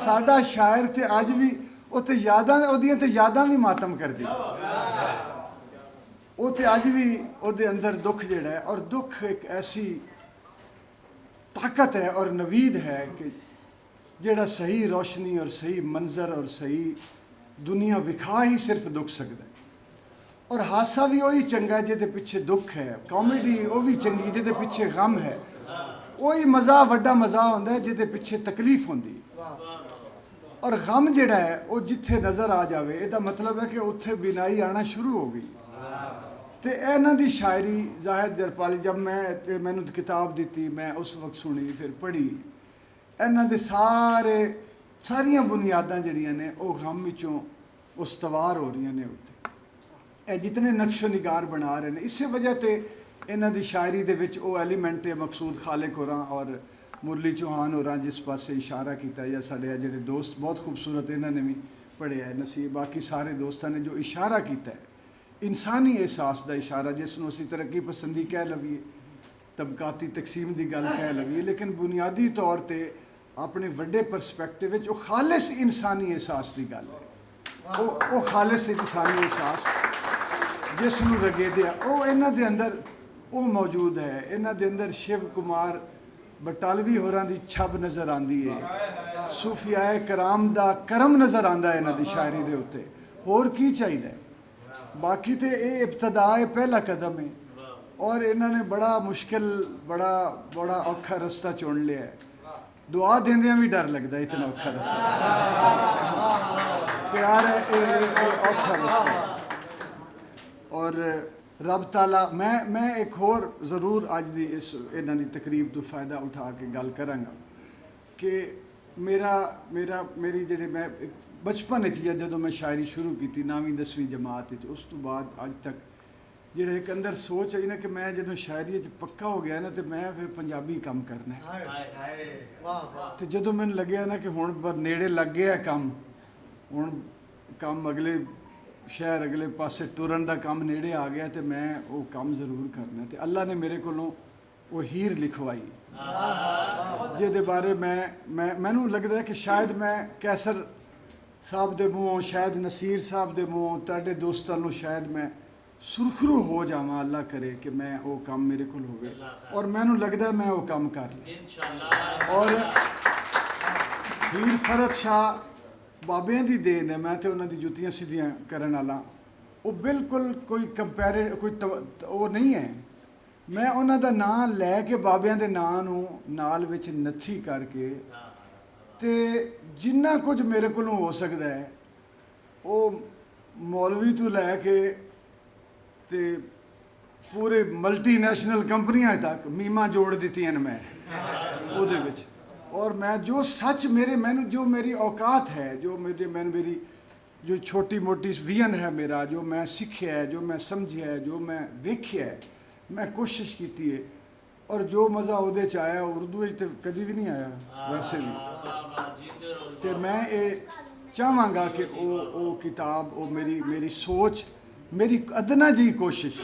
साडा शायर ते अज भी वो तो यादां ओदियां ते यादां भी मातम कर दी। वो तो अज भी ਉਹਦੇ अंदर दुख जिहड़ा है, और दुख एक ऐसी ताकत है और नवीद है कि जिहड़ा सही रोशनी और सही मंजर और सही दुनिया विखा ही सिर्फ दुख सकता है। और हादसा भी वही चंगा है जिहदे पिछे दुख है, कॉमेडी वो भी चंगी जिहदे पिछे गम है, वही मज़ा वड्डा मज़ा होंदा है जिहदे पिछे तकलीफ होंदी। और गम जिहड़ा है वो जिथे नज़र आ जाए इसका मतलब है कि उत्थे बिनाई आना शुरू हो गई। तो इन्हां दी शायरी जाहिद जरपाली जब मैनू किताब दी मैं उस वक्त सुनी फिर पढ़ी, इन्हां दे सारियां बुनियादां जिहड़ियां ने वो गम विचों उस्तवार हो रही ने उत्ते। जितने नक्शो निगार बना रहे हैं इस वजह से इन्हां दी शायरी दे विच वो एलीमेंट है मकसूद खालिक होरां और मुरली चौहान होरां जिस पासे इशारा किया, या साडे जिहड़े दोस्त बहुत खूबसूरत इन्होंने भी पढ़िया है नसीब, बाकी सारे दोस्तों ने जो इशारा किया है इंसानी एहसास का इशारा जिसनों असीं तरक्की पसंदी कह लवीए, तबकाती तकसीम की गल कह लवीए, लेकिन बुनियादी तौर पर ਆਪਣੇ ਵੱਡੇ ਪਰਸਪੈਕਟਿਵ ਵਿੱਚ ਉਹ ਖਾਲਿਸ ਇਨਸਾਨੀ ਅਹਿਸਾਸ ਦੀ ਗੱਲ ਹੈ। ਉਹ ਖਾਲਿਸ ਇਨਸਾਨੀ ਅਹਿਸਾਸ ਜਿਸ ਨੂੰ ਰਗੇਦੇ ਆ ਉਹ ਇਹਨਾਂ ਦੇ ਅੰਦਰ ਉਹ ਮੌਜੂਦ ਹੈ। ਇਹਨਾਂ ਦੇ ਅੰਦਰ ਸ਼ਿਵ ਕੁਮਾਰ ਬਟਾਲਵੀ ਹੋਰਾਂ ਦੀ ਛੱਬ ਨਜ਼ਰ ਆਉਂਦੀ ਹੈ, ਸੂਫੀਆਏ ਕਰਾਮ ਦਾ ਕਰਮ ਨਜ਼ਰ ਆਉਂਦਾ ਇਹਨਾਂ ਦੀ ਸ਼ਾਇਰੀ ਦੇ ਉੱਤੇ। ਹੋਰ ਕੀ ਚਾਹੀਦਾ? ਬਾਕੀ ਤੇ ਇਹ ਇਬਤਦਾ ਹੈ, ਪਹਿਲਾ ਕਦਮ ਹੈ, ਔਰ ਇਹਨਾਂ ਨੇ ਬੜਾ ਮੁਸ਼ਕਿਲ ਬੜਾ ਔਖਾ ਰਸਤਾ ਚੁਣ ਲਿਆ ਹੈ। ਦੁਆ ਦਿੰਦਿਆਂ ਵੀ ਡਰ ਲੱਗਦਾ, ਇਤਨਾ ਔਖਾ ਰਸਤਾ ਪਿਆਰ ਹੈ ਇਹ ਔਖਾ ਰਸਤਾ। ਔਰ ਰੱਬ ਤਾਲਾ ਮੈਂ ਇੱਕ ਹੋਰ ਜ਼ਰੂਰ ਅੱਜ ਦੀ ਇਹਨਾਂ ਦੀ ਤਕਰੀਬ ਤੋਂ ਫਾਇਦਾ ਉਠਾ ਕੇ ਗੱਲ ਕਰਾਂਗਾ ਕਿ ਮੇਰੀ ਜਿਹੜੇ ਮੈਂ ਬਚਪਨ ਵਿੱਚ ਜਦੋਂ ਮੈਂ ਸ਼ਾਇਰੀ ਸ਼ੁਰੂ ਕੀਤੀ 9ਵੀਂ 10ਵੀਂ ਜਮਾਤ ਵਿੱਚ, ਉਸ ਤੋਂ ਬਾਅਦ ਅੱਜ ਤੱਕ ਜਿਹੜਾ ਇੱਕ ਅੰਦਰ ਸੋਚ ਆਈ ਨਾ ਕਿ ਮੈਂ ਜਦੋਂ ਸ਼ਾਇਰੀ 'ਚ ਪੱਕਾ ਹੋ ਗਿਆ ਨਾ ਤੇ ਮੈਂ ਫਿਰ ਪੰਜਾਬੀ ਕੰਮ ਕਰਨਾ। ਤੇ ਜਦੋਂ ਮੈਨੂੰ ਲੱਗਿਆ ਨਾ ਕਿ ਹੁਣ ਨੇੜੇ ਲੱਗ ਗਿਆ ਕੰਮ, ਹੁਣ ਕੰਮ ਅਗਲੇ ਸ਼ਹਿਰ ਅਗਲੇ ਪਾਸੇ ਤੁਰਨ ਦਾ ਕੰਮ ਨੇੜੇ ਆ ਗਿਆ ਤੇ ਮੈਂ ਉਹ ਕੰਮ ਜ਼ਰੂਰ ਕਰਨਾ। ਤੇ ਅੱਲਾ ਨੇ ਮੇਰੇ ਕੋਲੋਂ ਉਹ ਹੀਰ ਲਿਖਵਾਈ ਜਿਹਦੇ ਬਾਰੇ ਮੈਨੂੰ ਲੱਗਦਾ ਕਿ ਸ਼ਾਇਦ ਮੈਂ ਕੈਸਰ ਸਾਹਿਬ ਦੇ ਮੂੰਹੋਂ, ਸ਼ਾਇਦ ਨਸੀਰ ਸਾਹਿਬ ਦੇ ਮੂੰਹੋਂ, ਤੁਹਾਡੇ ਦੋਸਤਾਂ ਨੂੰ ਸ਼ਾਇਦ ਮੈਂ ਸੁਰਖਰੂ ਹੋ ਜਾਵਾਂ। ਅੱਲਾ ਕਰੇ ਕਿ ਮੈਂ ਉਹ ਕੰਮ ਮੇਰੇ ਕੋਲ ਹੋਵੇ ਔਰ ਮੈਨੂੰ ਲੱਗਦਾ ਮੈਂ ਉਹ ਕੰਮ ਕਰ ਲਿਆ ਇੰਸ਼ਾਅੱਲਾ। ਔਰ ਹੀਰ ਫਰਦ ਸ਼ਾਹ ਬਾਬਿਆਂ ਦੀ ਦੇਣ ਹੈ, ਮੈਂ ਤੇ ਉਹਨਾਂ ਦੀ ਜੁੱਤੀਆਂ ਸਿੱਧੀਆਂ ਕਰਨ ਵਾਲਾ। ਉਹ ਬਿਲਕੁਲ ਕੋਈ ਉਹ ਨਹੀਂ ਹੈ। ਮੈਂ ਉਹਨਾਂ ਦਾ ਨਾਂ ਲੈ ਕੇ ਬਾਬਿਆਂ ਦੇ ਨਾਂ ਨੂੰ ਨਾਲ ਵਿੱਚ ਨੱਥੀ ਕਰਕੇ ਤੇ ਜਿੰਨਾ ਕੁਝ ਮੇਰੇ ਕੋਲੋਂ ਹੋ ਸਕਦਾ ਹੈ ਉਹ ਮੌਲਵੀ ਤੋਂ ਲੈ ਕੇ ਤੇ ਪੂਰੇ ਮਲਟੀਨੈਸ਼ਨਲ ਕੰਪਨੀਆਂ ਤੱਕ ਮੀਮਾਂ ਜੋੜ ਦਿੱਤੀਆਂ ਨੇ ਮੈਂ ਉਹਦੇ ਵਿੱਚ। ਔਰ ਮੈਂ ਜੋ ਸੱਚ ਮੈਨੂੰ ਜੋ ਮੇਰੀ ਔਕਾਤ ਹੈ, ਜੋ ਮੇਰੀ ਜੋ ਛੋਟੀ ਮੋਟੀ ਵਿਜ਼ਨ ਹੈ ਮੇਰਾ, ਜੋ ਮੈਂ ਸਿੱਖਿਆ ਹੈ, ਜੋ ਮੈਂ ਸਮਝਿਆ ਹੈ, ਜੋ ਮੈਂ ਵੇਖਿਆ ਹੈ, ਮੈਂ ਕੋਸ਼ਿਸ਼ ਕੀਤੀ ਹੈ। ਔਰ ਜੋ ਮਜ਼ਾ ਉਹਦੇ 'ਚ ਆਇਆ ਉਰਦੂ ਵਿੱਚ ਤੇ ਕਦੀ ਵੀ ਨਹੀਂ ਆਇਆ ਵੈਸੇ ਵੀ। ਤੇ ਮੈਂ ਇਹ ਚਾਹਾਂਗਾ ਕਿ ਉਹ ਕਿਤਾਬ, ਉਹ ਮੇਰੀ ਸੋਚ, ਮੇਰੀ ਅਦਨਾ ਜਿਹੀ ਕੋਸ਼ਿਸ਼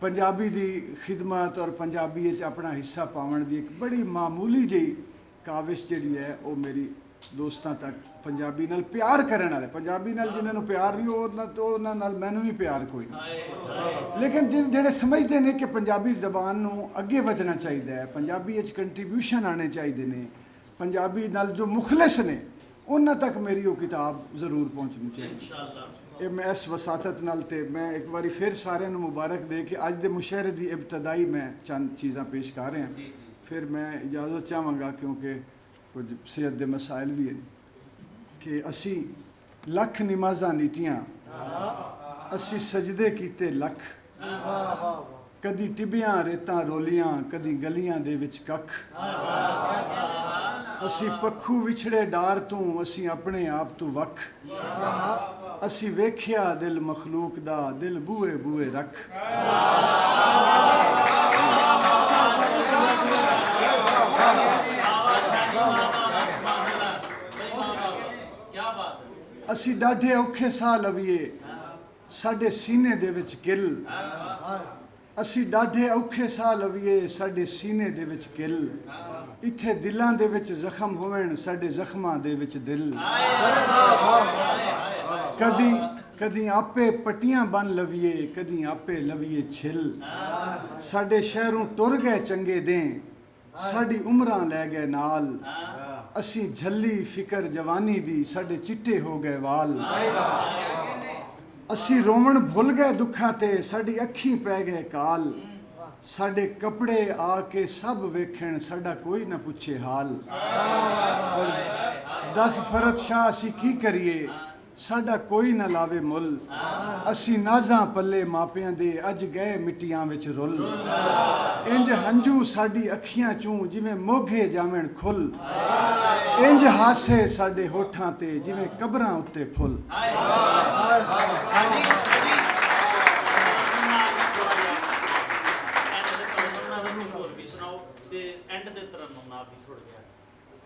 ਪੰਜਾਬੀ ਦੀ ਖਿਦਮਤ ਔਰ ਪੰਜਾਬੀ ਵਿੱਚ ਆਪਣਾ ਹਿੱਸਾ ਪਾਉਣ ਦੀ ਇੱਕ ਬੜੀ ਮਾਮੂਲੀ ਜਿਹੀ ਕਾਵਿਸ਼ ਜਿਹੜੀ ਹੈ ਉਹ ਮੇਰੀ ਦੋਸਤਾਂ ਤੱਕ ਪੰਜਾਬੀ ਨਾਲ ਪਿਆਰ ਕਰਨ ਵਾਲੇ, ਪੰਜਾਬੀ ਨਾਲ ਜਿਨ੍ਹਾਂ ਨੂੰ ਪਿਆਰ ਨਹੀਂ ਉਹਨਾਂ ਨਾਲ ਮੈਨੂੰ ਵੀ ਪਿਆਰ ਕੋਈ ਨਹੀਂ, ਲੇਕਿਨ ਜਿਹੜੇ ਸਮਝਦੇ ਨੇ ਕਿ ਪੰਜਾਬੀ ਜ਼ਬਾਨ ਨੂੰ ਅੱਗੇ ਵਧਣਾ ਚਾਹੀਦਾ ਹੈ, ਪੰਜਾਬੀ ਵਿੱਚ ਕੰਟਰੀਬਿਊਸ਼ਨ ਆਉਣੇ ਚਾਹੀਦੇ ਨੇ, ਪੰਜਾਬੀ ਨਾਲ ਜੋ ਮੁਖਲਿਸ ਨੇ ਉਹਨਾਂ ਤੱਕ ਮੇਰੀ ਉਹ ਕਿਤਾਬ ਜ਼ਰੂਰ ਪਹੁੰਚਣੀ ਚਾਹੀਦੀ। ਇਹ ਮੈਂ ਇਸ ਵਸਾਤਤ ਨਾਲ ਤੇ ਮੈਂ ਇੱਕ ਵਾਰੀ ਫਿਰ ਸਾਰਿਆਂ ਨੂੰ ਮੁਬਾਰਕ ਦੇ ਕੇ ਅੱਜ ਦੇ ਮੁਸ਼ਾਇਰੇ ਦੀ ਇਬਤਦਾਈ ਮੈਂ ਚੰਦ ਚੀਜ਼ਾਂ ਪੇਸ਼ ਕਰ ਰਿਹਾ। ਫਿਰ ਮੈਂ ਇਜਾਜ਼ਤ ਚਾਹਾਂਗਾ ਕਿਉਂਕਿ ਕੁਝ ਸਿਹਤ ਦੇ ਮਸਾਇਲ ਵੀ ਹਨ ਕਿ ਅਸੀਂ ਲੱਖ ਨਮਾਜ਼ਾਂ ਨੀਤੀਆਂ, ਅਸੀਂ ਸਜਦੇ ਕੀਤੇ ਲੱਖ, ਕਦੀ ਟਿੱਬਿਆਂ ਰੇਤਾਂ ਰੋਲੀਆਂ, ਕਦੀ ਗਲੀਆਂ ਦੇ ਵਿੱਚ ਕੱਖ, ਅਸੀਂ ਪੱਖੂ ਵਿਛੜੇ ਡਾਰ ਤੋਂ, ਅਸੀਂ ਆਪਣੇ ਆਪ ਤੋਂ ਵੱਖ, ਅਸੀਂ ਵੇਖਿਆ ਦਿਲ ਮਖਲੂਕ ਦਾ, ਦਿਲ ਬੂਏ ਬੂਏ ਰੱਖ। ਅਸੀਂ ਡਾਢੇ ਔਖੇ ਸਾਹ ਲਵੀਏ, ਸਾਡੇ ਸੀਨੇ ਦੇ ਵਿੱਚ ਗਿੱਲ, ਅਸੀਂ ਡਾਢੇ ਔਖੇ ਸਾਹ ਲਵੀਏ, ਸਾਡੇ ਸੀਨੇ ਦੇ ਵਿੱਚ ਗਿੱਲ, ਇੱਥੇ ਦਿਲਾਂ ਦੇ ਵਿੱਚ ਜ਼ਖਮ ਹੋਵਣ, ਸਾਡੇ ਜ਼ਖਮਾਂ ਦੇ ਵਿੱਚ ਦਿਲ, ਕਦੀ ਆਪੇ ਪੱਟੀਆਂ ਬੰਨ ਲਵੀਏ, ਕਦੀ ਆਪੇ ਲਵੀਏ ਛਿੱਲ, ਸਾਡੇ ਸ਼ਹਿਰੋਂ ਟੁਰ ਗਏ ਚੰਗੇ ਦਿਨ, ਸਾਡੀ ਉਮਰਾਂ ਲੈ ਗਏ ਨਾਲ, ਅਸੀਂ ਝੱਲੀ ਫਿਕਰ ਜਵਾਨੀ ਦੀ, ਸਾਡੇ ਚਿੱਟੇ ਹੋ ਗਏ ਵਾਲ, ਅਸੀਂ ਰੋਵਣ ਭੁੱਲ ਗਏ ਦੁੱਖਾਂ ਤੇ, ਸਾਡੀ ਅੱਖੀਂ ਪੈ ਗਏ ਕਾਲ, ਸਾਡੇ ਕੱਪੜੇ ਆ ਕੇ ਸਭ ਵੇਖਣ, ਸਾਡਾ ਕੋਈ ਨਾ ਪੁੱਛੇ ਹਾਲ। ਦਸ ਫਰਦ ਸ਼ਾਹ ਅਸੀਂ ਕੀ ਕਰੀਏ, ਸਾਡਾ ਕੋਈ ਨਾ ਲਾਵੇ ਮੁੱਲ, ਅਸੀਂ ਨਾਜ਼ਾਂ ਪੱਲੇ ਮਾਪਿਆਂ ਦੇ, ਅੱਜ ਗਏ ਮਿੱਟੀਆਂ ਵਿੱਚ ਰੁੱਲ, ਇੰਜ ਹੰਝੂ ਸਾਡੀ ਅੱਖੀਆਂ ਚੋਂ ਜਿਵੇਂ ਮੋਘੇ ਜਾਵਣ ਖੁੱਲ, ਇੰਜ ਹਾਸੇ ਸਾਡੇ ਹੋਠਾਂ ਤੇ ਜਿਵੇਂ ਕਬਰਾਂ ਉੱਤੇ ਫੁੱਲ।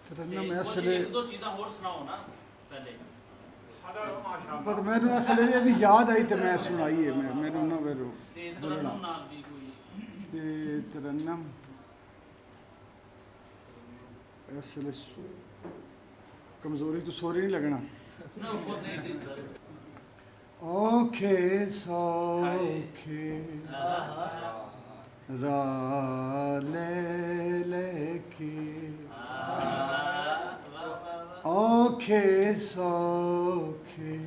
ਤਰਨਮ ਅਸਲੇ ਇੱਕ ਦੋ ਚੀਜ਼ਾਂ ਹੋਰ ਸੁਣਾਓ ਨਾ ਪਹਿਲੇ। ਪਰ ਮੈਨੂੰ ਅਸਲੇ ਇਹ ਵੀ ਯਾਦ ਆਈ ਤੇ ਮੈਂ ਸੁਣਾਈ ਹੈ, ਮੈਨੂੰ ਨਾ ਵੇਰੋ ਤੇ ਤਰਨਮ ਨਾਲ ਵੀ ਕੋਈ ਤੇ ਤਰਨਮ इस वेले कमजोरी तो सोरी नहीं लगना। औखे सौखे ले लेके, औखे सौखे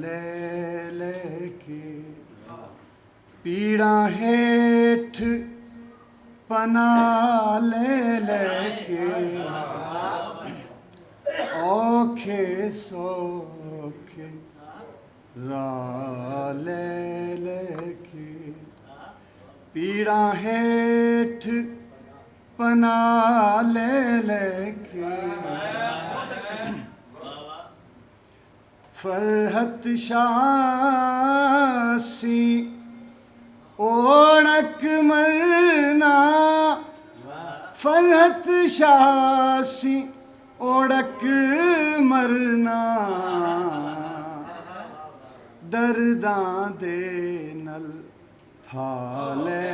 ले लेके, पीड़ा हेठ पना ले लेके, औखे सौखे ले लेके, पीड़ा हेठ पना ले लेके, फरहत शासी ओढ़क मरना, फरहत शासी ओढ़क मरना, दर्दां दे नल फाले